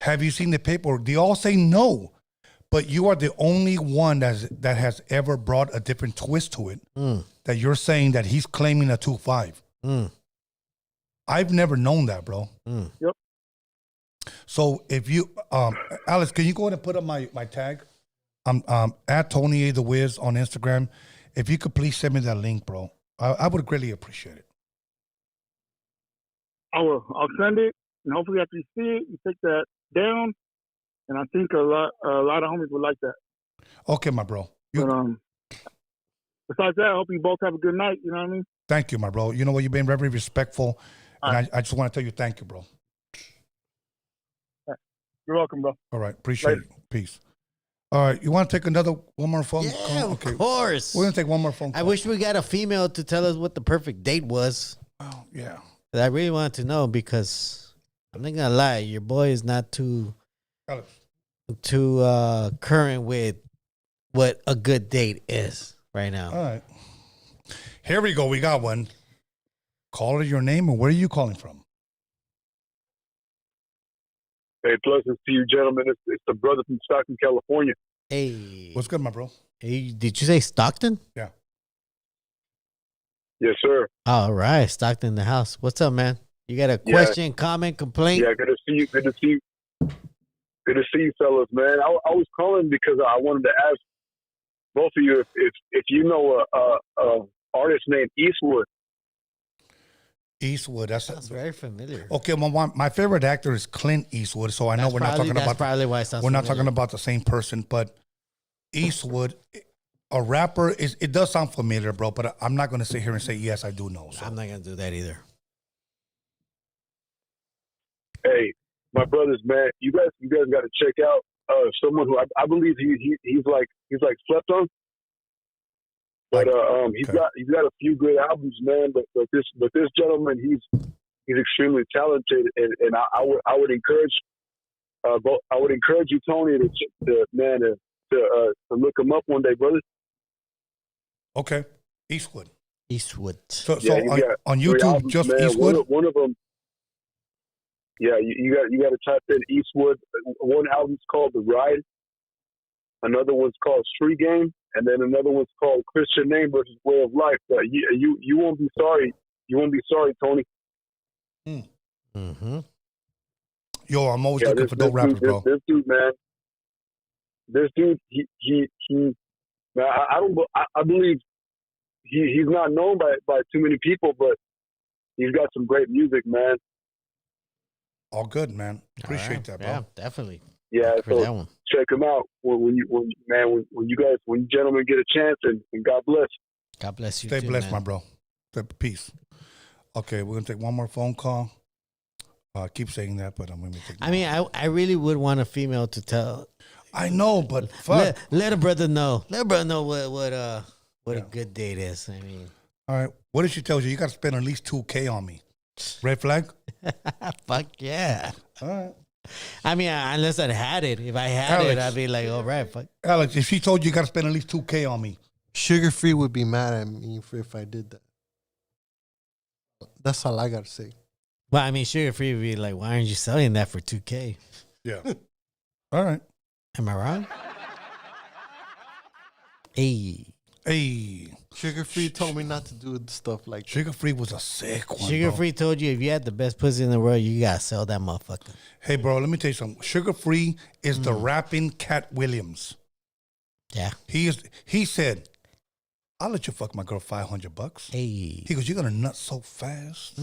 have you seen the paperwork? They all say no. But you are the only one that has ever brought a different twist to it. That you're saying that he's claiming a 2.5. I've never known that, bro. Yep. So if you, Alex, can you go ahead and put up my tag? I'm at Tony A. The Wiz on Instagram. If you could please send me that link, bro. I would greatly appreciate it. I will. I'll send it, and hopefully after you see it, you take that down. And I think a lot of homies would like that. Okay, my bro. But besides that, I hope you both have a good night. You know what I mean? Thank you, my bro. You know what? You've been very respectful. And I just want to tell you thank you, bro. You're welcome, bro. All right. Appreciate it. Peace. All right. You want to take one more phone call? Yeah, of course. We're going to take one more phone call. I wish we got a female to tell us what the perfect date was. Oh, yeah. I really wanted to know because I'm not going to lie. Your boy is not too current with what a good date is right now. All right. Here we go. We got one. Call it your name and where are you calling from? Hey, blessings to you, gentlemen. It's the brother from Stockton, California. Hey. What's good, my bro? Hey, did you say Stockton? Yeah. Yes, sir. All right. Stockton in the house. What's up, man? You got a question, comment, complaint? Yeah, good to see you. Good to see you. Good to see you, fellas, man. I was calling because I wanted to ask both of you if you know a artist named Eastwood. Eastwood. That's very familiar. okay. My favorite actor is Clint Eastwood, so I know we're not talking about. That's probably why it sounds we're not familiar. talking about the same person, but Eastwood, a rapper, it does sound familiar, bro. But I'm not going to sit here and say yes, I do know. So. I'm not going to do that either. Hey, my brothers, man, you guys got to check out someone who I believe he's like slept on. But he's got a few good albums, man. But this gentleman, he's extremely talented, and I would encourage you, Tony, to look him up one day, brother. Okay, Eastwood. So on YouTube, albums, just man. Eastwood. One of them. Yeah, you got to type in Eastwood. One album's called The Ride. Another one's called Street Game, and then another one's called Christian Name versus Way of Life. You won't be sorry. You won't be sorry, Tony. Mm-hmm. Yo, I'm always looking for dope rappers, bro. This dude, man. This dude, he man, I believe he's not known by too many people, but he's got some great music, man. All good, man. Appreciate that, bro. Yeah, definitely. Yeah, for that so one. check him out when you gentlemen get a chance, and God bless. God bless you. Stay too, blessed, man. my bro. Peace. Okay, we're gonna take one more phone call. I keep saying that, but I'm gonna take. I mean, I really would want a female to tell. I know, but fuck. Let a brother know. Let a brother know what a good date is. I mean, all right. What if she tells you you got to spend at least $2,000 on me? Red flag. fuck yeah. All right. I mean, unless I had it. If I had Alex. it, I'd be like, all right, fuck. Alex, if she told you you got to spend at least $2,000 on me, Sugar Free would be mad at me if I did that. That's all I gotta say. Well, I mean, Sugar Free would be like, why aren't you selling that for $2,000? yeah. All right. Am I wrong? Hey. Sugar Free told me not to do stuff like that. Sugar Free was a sick one. Sugar bro. Free told you if you had the best pussy in the world, you gotta sell that motherfucker. Hey, bro, let me tell you something. Sugar Free is the rapping Cat Williams. Yeah. He said, I'll let you fuck my girl $500. Hey. He goes, you're gonna nut so fast.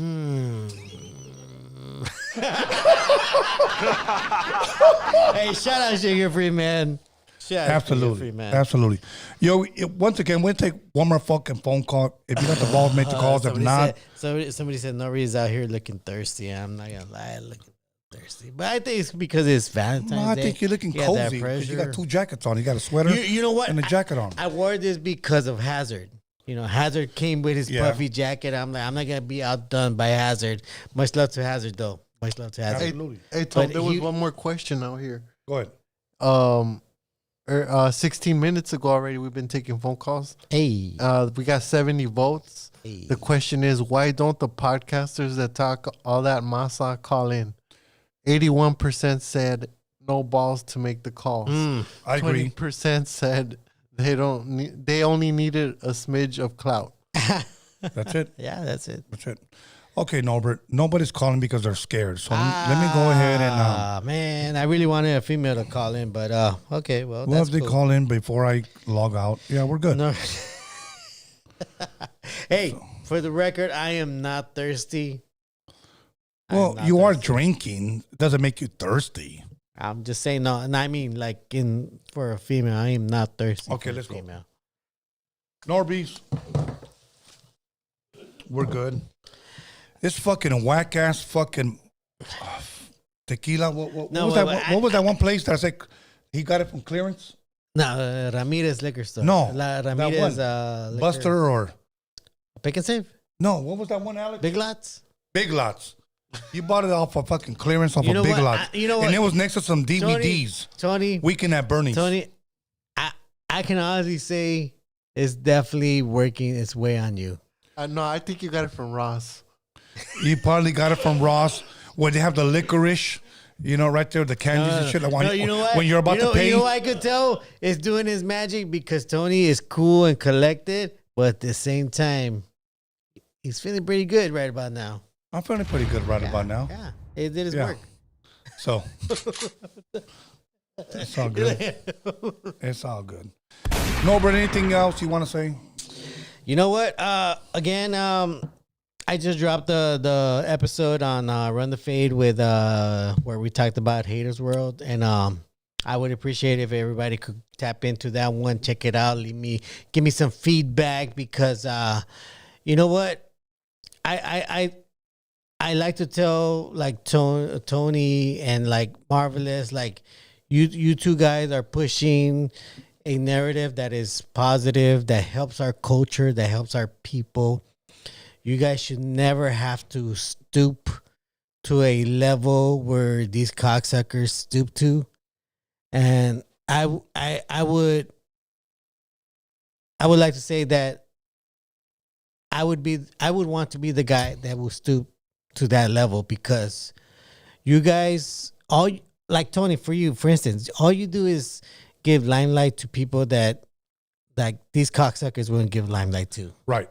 Hey, shout out Sugar Free, man. Shout out Sugar Absolutely. Free, man. Absolutely. Yo, once again, we'll take one more fucking phone call. If you got the balls, make the calls. If not, somebody said Norbeez out here looking thirsty. I'm not gonna lie, looking thirsty. But I think it's because it's Valentine's Day. no, I think you're looking You got that cozy because you got pressure. 2 jackets on. You got a sweater You know what? and a jacket on. I wore this because of Hazard. You know, Hazard came with his Yeah. puffy jacket. I'm like, I'm not gonna be outdone by Hazard. Much love to Hazard, though. Much love to Hazard. Absolutely. Hey, Tom, But there was he- one more question out here. Go ahead. 16 minutes ago already, we've been taking phone calls. Hey. We got 70 votes. Hey. The question is, why don't the podcasters that talk all that masa call in? 81% said no balls to make the calls. I agree. 20% said they don't need, they only needed a smidge of clout. That's it. Yeah, that's it. That's it. Okay, Norbert. Nobody's calling because they're scared. So let me go ahead and Man, I really wanted a female to call in, but okay, well, we'll that's have to cool. call in before I log out. Yeah, we're good. No. Hey, for the record, I am not thirsty. Well, I'm you not are thirsty. drinking. It doesn't make you thirsty. I'm just saying no, and I mean like for a female, I am not thirsty. Okay, for a let's go. female. Norbeez. We're good. This fucking whack ass fucking tequila. What No, was wait, that? What was that one place that I said he got it from clearance? No, Ramirez Liquor Store. No, La that Ramirez one. liquor. Buster or Pick and Save. no? What was that one, Alex? Big Lots. Big Lots. You bought it off of fucking clearance off You know of Big what? Lots. You know And what? it was next to some DVDs. Tony, Weekend at Bernie's. Tony, I can honestly say it's definitely working its way on you. No, I think you got it from Ross. You probably got it from Ross, where they have the licorice, you know, right there, the candies and shit. Like when, No, you know what? when you're about to pay. You know what I could tell is doing his magic because Tony is cool and collected, but at the same time, he's feeling pretty good right about now. I'm feeling pretty good right about now. Yeah, it did his Yeah. work. So it's all good. It's all good. Norbert, anything else you want to say? You know what? Again, I I just dropped the episode on Run the Fade with where we talked about Haters World, and I would appreciate if everybody could tap into that one, check it out, give me some feedback, because you know what, I like to tell like Tony and like Marvelous, like you two guys are pushing a narrative that is positive, that helps our culture, that helps our people. You guys should never have to stoop to a level where these cocksuckers stoop to. And I would like to say that I would want to be the guy that will stoop to that level, because you guys, like Tony, for instance, all you do is give limelight to people that like these cocksuckers wouldn't give limelight to. Right.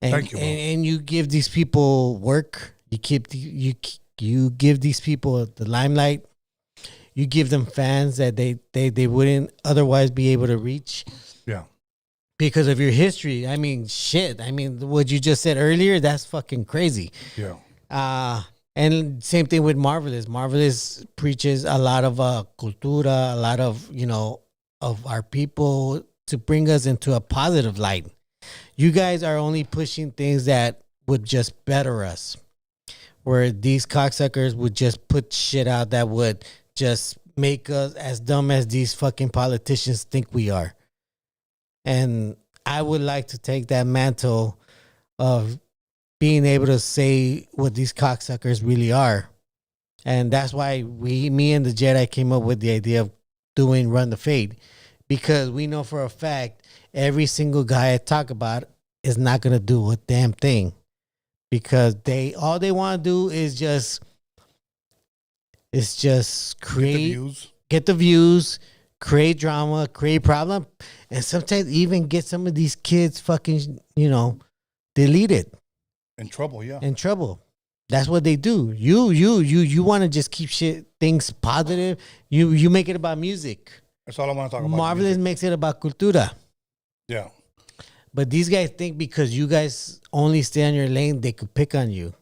And, Thank you. And you give these people work. You give these people the limelight. You give them fans that they wouldn't otherwise be able to reach. Yeah. Because of your history. I mean, shit. I mean, what you just said earlier, that's fucking crazy. Yeah. And same thing with Marvelous. Marvelous preaches a lot of cultura, a lot of, of our people to bring us into a positive light. You guys are only pushing things that would just better us. Where these cocksuckers would just put shit out that would just make us as dumb as these fucking politicians think we are. And I would like to take that mantle of being able to say what these cocksuckers really are. And that's why me and the Jedi came up with the idea of doing Run the Fade. Because we know for a fact, every single guy I talk about is not going to do a damn thing. Because all they want to do is just get the views, create drama, create problem, and sometimes even get some of these kids fucking, deleted. In trouble, yeah. In trouble. That's what they do. You want to just keep things positive. You make it about music. That's all I want to talk about. Marvelous makes it about cultura. Yeah. But these guys think because you guys only stay on your lane, they could pick on you.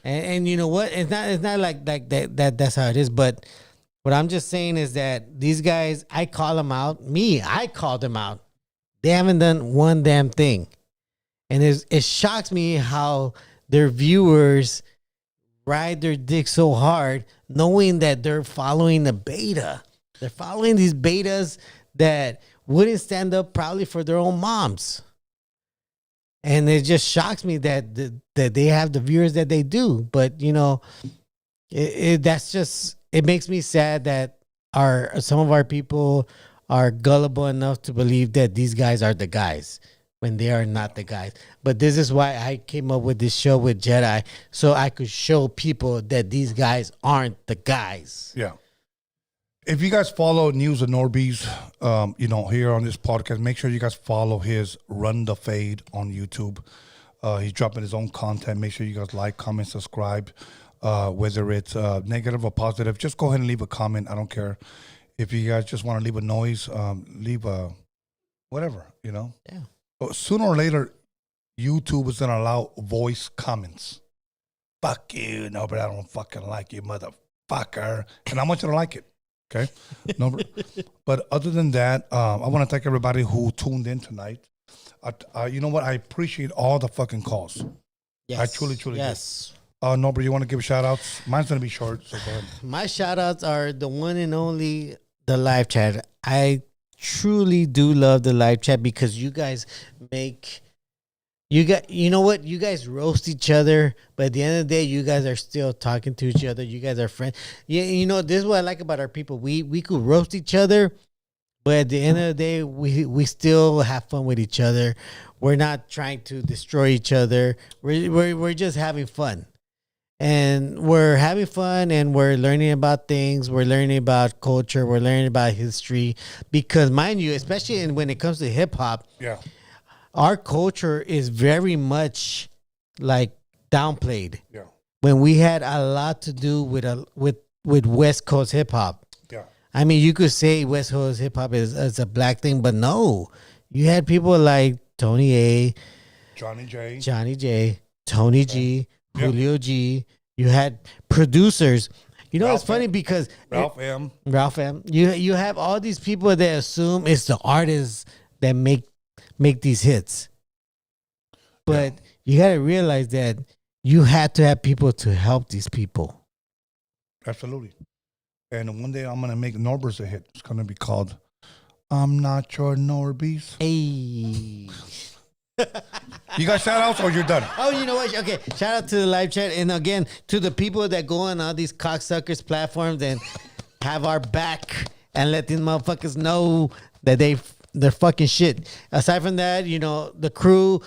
And you know what? It's not like that. That's how it is. But what I'm just saying is that these guys, I call them out. I called them out. They haven't done one damn thing. And it shocks me how their viewers ride their dick so hard, knowing that they're following a beta. They're following these betas that wouldn't stand up probably for their own moms. And it just shocks me that they have the viewers that they do. But, it makes me sad that some of our people are gullible enough to believe that these guys are the guys when they are not the guys. But this is why I came up with this show with Jedi, so I could show people that these guys aren't the guys. Yeah. If you guys follow News of Norbeez, here on this podcast, make sure you guys follow his Run the Fade on YouTube. He's dropping his own content. Make sure you guys like, comment, subscribe. Whether it's negative or positive, just go ahead and leave a comment. I don't care. If you guys just want to leave a noise, leave a whatever, Yeah. But sooner or later, YouTube is going to allow voice comments. Fuck you. No, but I don't fucking like you, motherfucker. And I want you to like it. Okay. No, but other than that, I want to thank everybody who tuned in tonight. You know what? I appreciate all the fucking calls. Yes. I truly do. Yes. Norbert, you want to give shout outs? Mine's going to be short, so go ahead. My shout outs are the one and only the live chat. I truly do love the live chat because you guys you know what? You guys roast each other, but at the end of the day, you guys are still talking to each other. You guys are friends. Yeah, this is what I like about our people. We could roast each other, but at the end of the day, we still have fun with each other. We're not trying to destroy each other. We're just having fun. And we're having fun and we're learning about things. We're learning about culture. We're learning about history. Because mind you, especially when it comes to hip hop, yeah, our culture is very much like downplayed. Yeah. When we had a lot to do with West Coast hip hop. Yeah. I mean, you could say West Coast hip hop is a black thing, but no. You had people like Tony A, Johnny J, Tony G, Julio G. You had producers. You know, it's funny because Ralph M. You have all these people that assume it's the artists that make these hits, but you got to realize that you had to have people to help these people. Absolutely. And one day I'm gonna make Norbeez a hit. It's gonna be called "I'm Not Your Norbeez." Hey. You got shout outs or you're done? Oh, you know what? Okay, shout out to the live chat. And again, to the people that go on all these cocksuckers platforms and have our back and let these motherfuckers know that they're fucking shit. Aside from that, you know, the crew,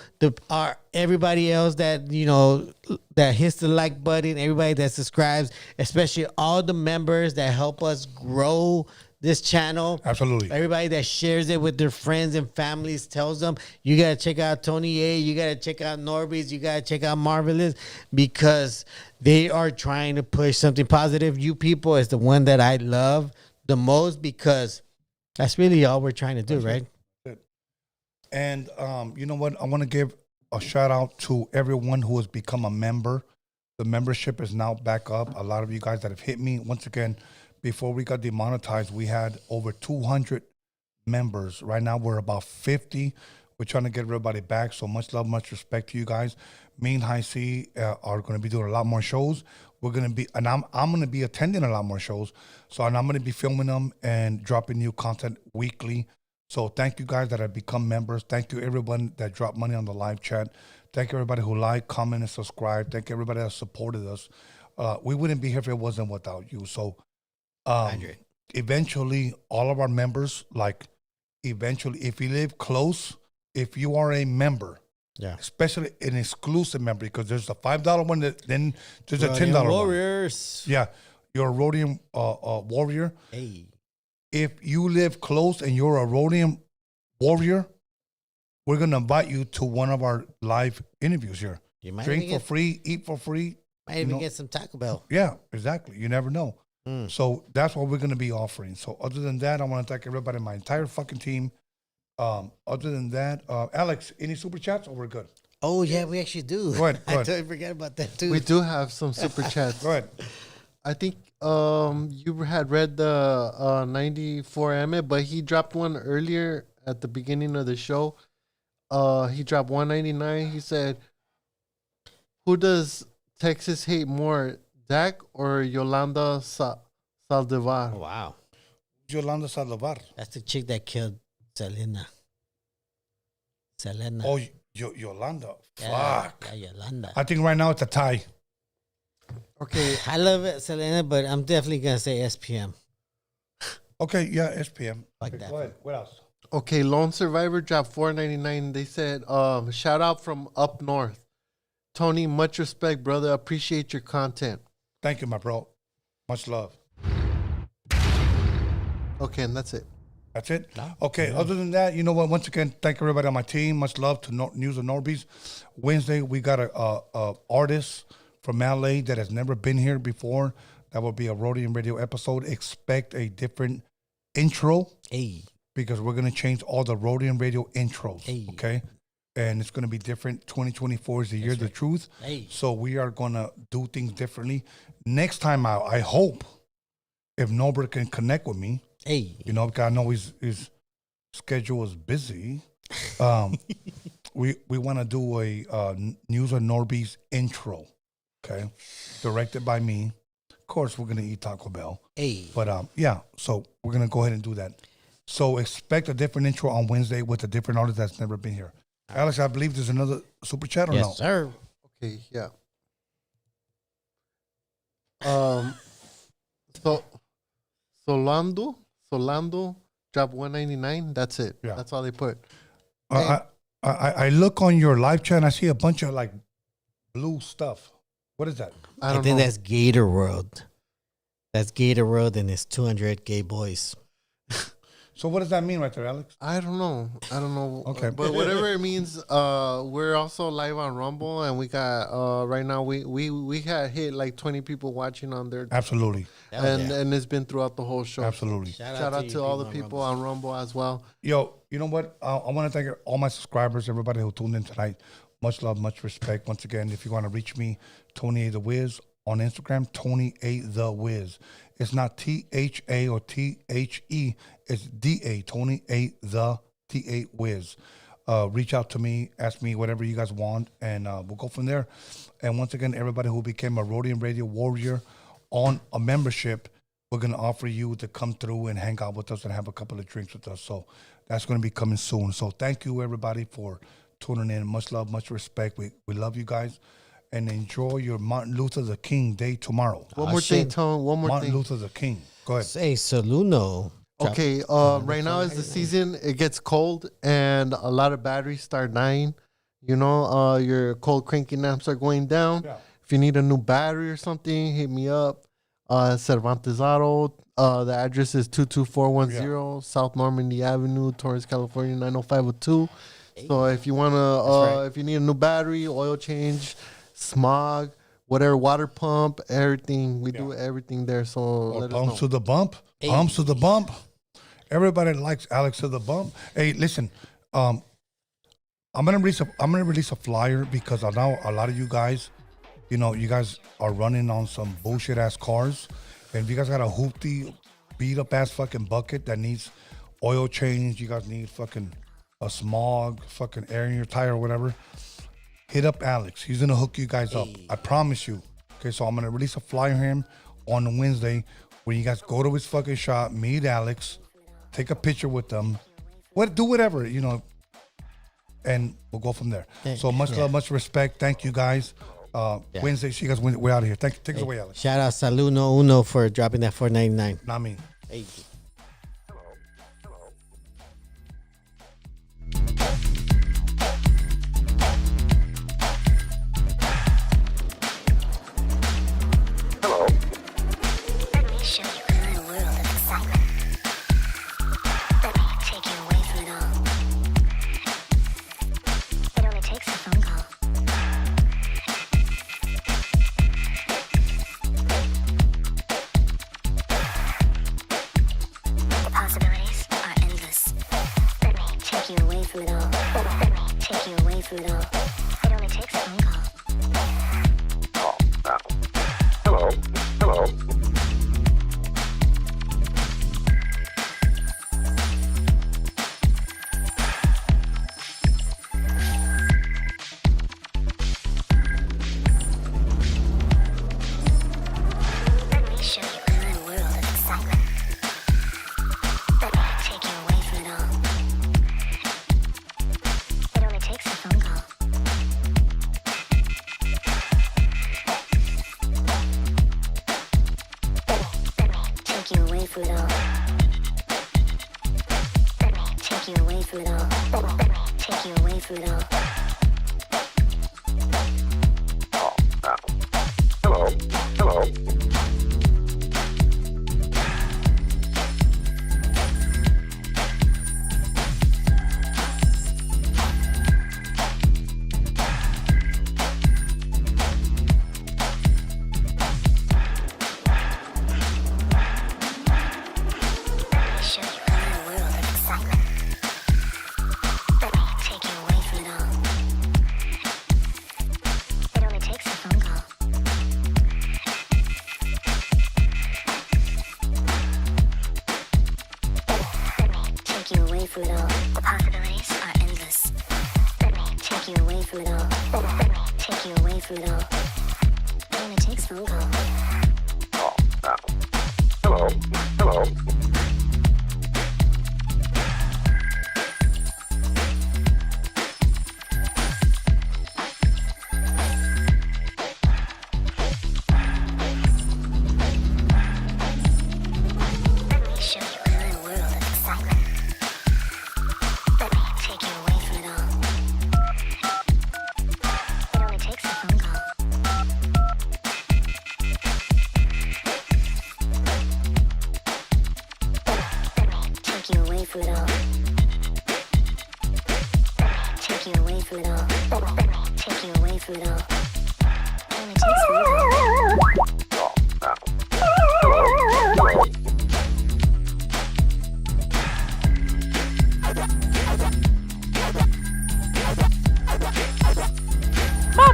everybody else that, you know, that hits the like button, everybody that subscribes, especially all the members that help us grow this channel. Absolutely. Everybody that shares it with their friends and families, tells them, you got to check out Tony A, you got to check out Norbeez, you got to check out Marvelous, because they are trying to push something positive. You people is the one that I love the most, because that's really all we're trying to do, right? And you know what? I want to give a shout out to everyone who has become a member. The membership is now back up. A lot of you guys that have hit me. Once again, before we got demonetized, we had over 200 members. Right now, we're about 50. We're trying to get everybody back. So much love, much respect to you guys. Me and High C are going to be doing a lot more shows. We're going to be, and I'm going to be attending a lot more shows. So, and I'm going to be filming them and dropping new content weekly. So thank you guys that have become members. Thank you everyone that dropped money on the live chat. Thank you everybody who liked, comment, and subscribe. Thank you everybody that supported us. We wouldn't be here if it wasn't without you. So eventually, all of our members, eventually, if you live close, if you are a member, especially an exclusive member, because there's a $5 one, then there's a $10 Warriors. one. Yeah, you're a Rhodium warrior. Hey. If you live close and you're a Rhodium warrior, we're going to invite you to one of our live interviews here. You might drink for free, eat for free. Might even get some Taco Bell. Yeah, exactly. You never know. So that's what we're going to be offering. So other than that, I want to thank everybody, my entire fucking team. Other than that, Alex, any super chats or we're good? Oh, yeah, we actually do. Go ahead. I totally forgot about that, too. We do have some super chats. Go ahead. I think you had read the 94 Emmett, but he dropped one earlier at the beginning of the show. He dropped 199. He said, who does Texas hate more, Dak or Yolanda Saldivar? Oh, wow. Yolanda Saldivar. That's the chick that killed Selena. Oh, Yolanda. Yeah, Fuck. Yeah, Yolanda. I think right now it's a tie. Okay. I love it, Selena, but I'm definitely going to say SPM. Okay, yeah, SPM. Like Okay, that. go ahead. What else? Okay, Lone Survivor dropped 499. They said, shout out from up north. Tony, much respect, brother. Appreciate your content. Thank you, my bro. Much love. Okay, and that's it. That's it? Okay, other than that, you know what? Once again, thank everybody on my team. Much love to News of Norbeez. Wednesday, we got a artist from LA that has never been here before. That will be a Rhodium Radio episode. Expect a different intro. Hey. Because we're going to change all the Rhodium Radio intros. Hey. Okay? And it's going to be different. 2024 is the year of the truth. Hey. So we are going to do things differently. Next time out, I hope, if Norbert can connect with me, you know, because I know his schedule is busy. We want to do a News of Norbeez intro, okay? Directed by me. Of course, we're going to eat Taco Bell. But yeah, so we're going to go ahead and do that. So expect a different intro on Wednesday with a different artist that's never been here. Alex, I believe there's another super chat or no? Yes, sir. Okay, yeah. So Solando dropped 199. That's it. Yeah. That's all they put. I look on your live chat and I see a bunch of like blue stuff. What is that? I think know. that's Gator World. That's Gator World and it's 200 gay boys. So what does that mean right there, Alex? I don't know. Okay. But whatever it means, we're also live on Rumble, and we got right now we had hit like 20 people watching on there. Absolutely. And it's been throughout the whole show. Absolutely. Shout out to all the people on Rumble as well. Yo, you know what? I want to thank all my subscribers, everybody who tuned in tonight. Much love, much respect. Once again, if you want to reach me, Tony A the Wiz on Instagram, Tony A the Wiz. It's not THA or THE. It's DA, Tony A the TA Wiz. Reach out to me, ask me whatever you guys want, and we'll go from there. And once again, everybody who became a Rodian Radio Warrior on a membership, we're going to offer you to come through and hang out with us and have a couple of drinks with us. So that's going to be coming soon. So thank you, everybody, for tuning in. Much love, much respect. We love you guys. And enjoy your Martin Luther the King Day tomorrow. One more thing, Tone. One more Martin thing. Luther the King. Go ahead. Say Saluno. Okay, right now is the season. It gets cold, and a lot of batteries start dying. You know, your cold cranky amps are going down. Yeah. If you need a new battery or something, hit me up. Cervantes Auto. The address is 22410 South Normandy Avenue, Torrance, California, 90502. So if you wanna, if you need a new battery, oil change, smog, whatever, water pump, everything, we do everything there. So let us know. Bumps to the bump. Bumps to the bump. Everybody likes Alex to the bump. Hey, listen, I'm gonna release a flyer because I know a lot of you guys, you know, you guys are running on some bullshit ass cars, and if you guys got a hoopty, beat up ass fucking bucket that needs oil change, you guys need fucking a smog, fucking air in your tire or whatever, hit up Alex. He's gonna hook you guys up. I promise you. Okay, so I'm gonna release a flyer him on Wednesday where you guys go to his fucking shop, meet Alex, take a picture with them, do whatever, you know, and we'll go from there. So much love, much respect. Thank you guys. Wednesday, see you guys. We're out of here. Take us away, Alex. Shout out Saluno Uno for dropping that $4.99. Not me. Hey.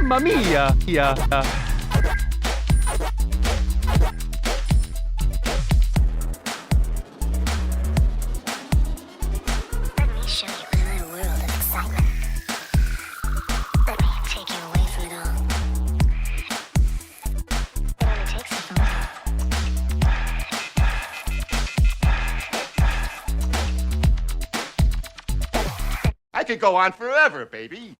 Mamma mia! Let me show you another world of excitement. Let me take you away from it all. It only takes a phone call. I could go on forever, baby.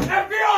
FBI!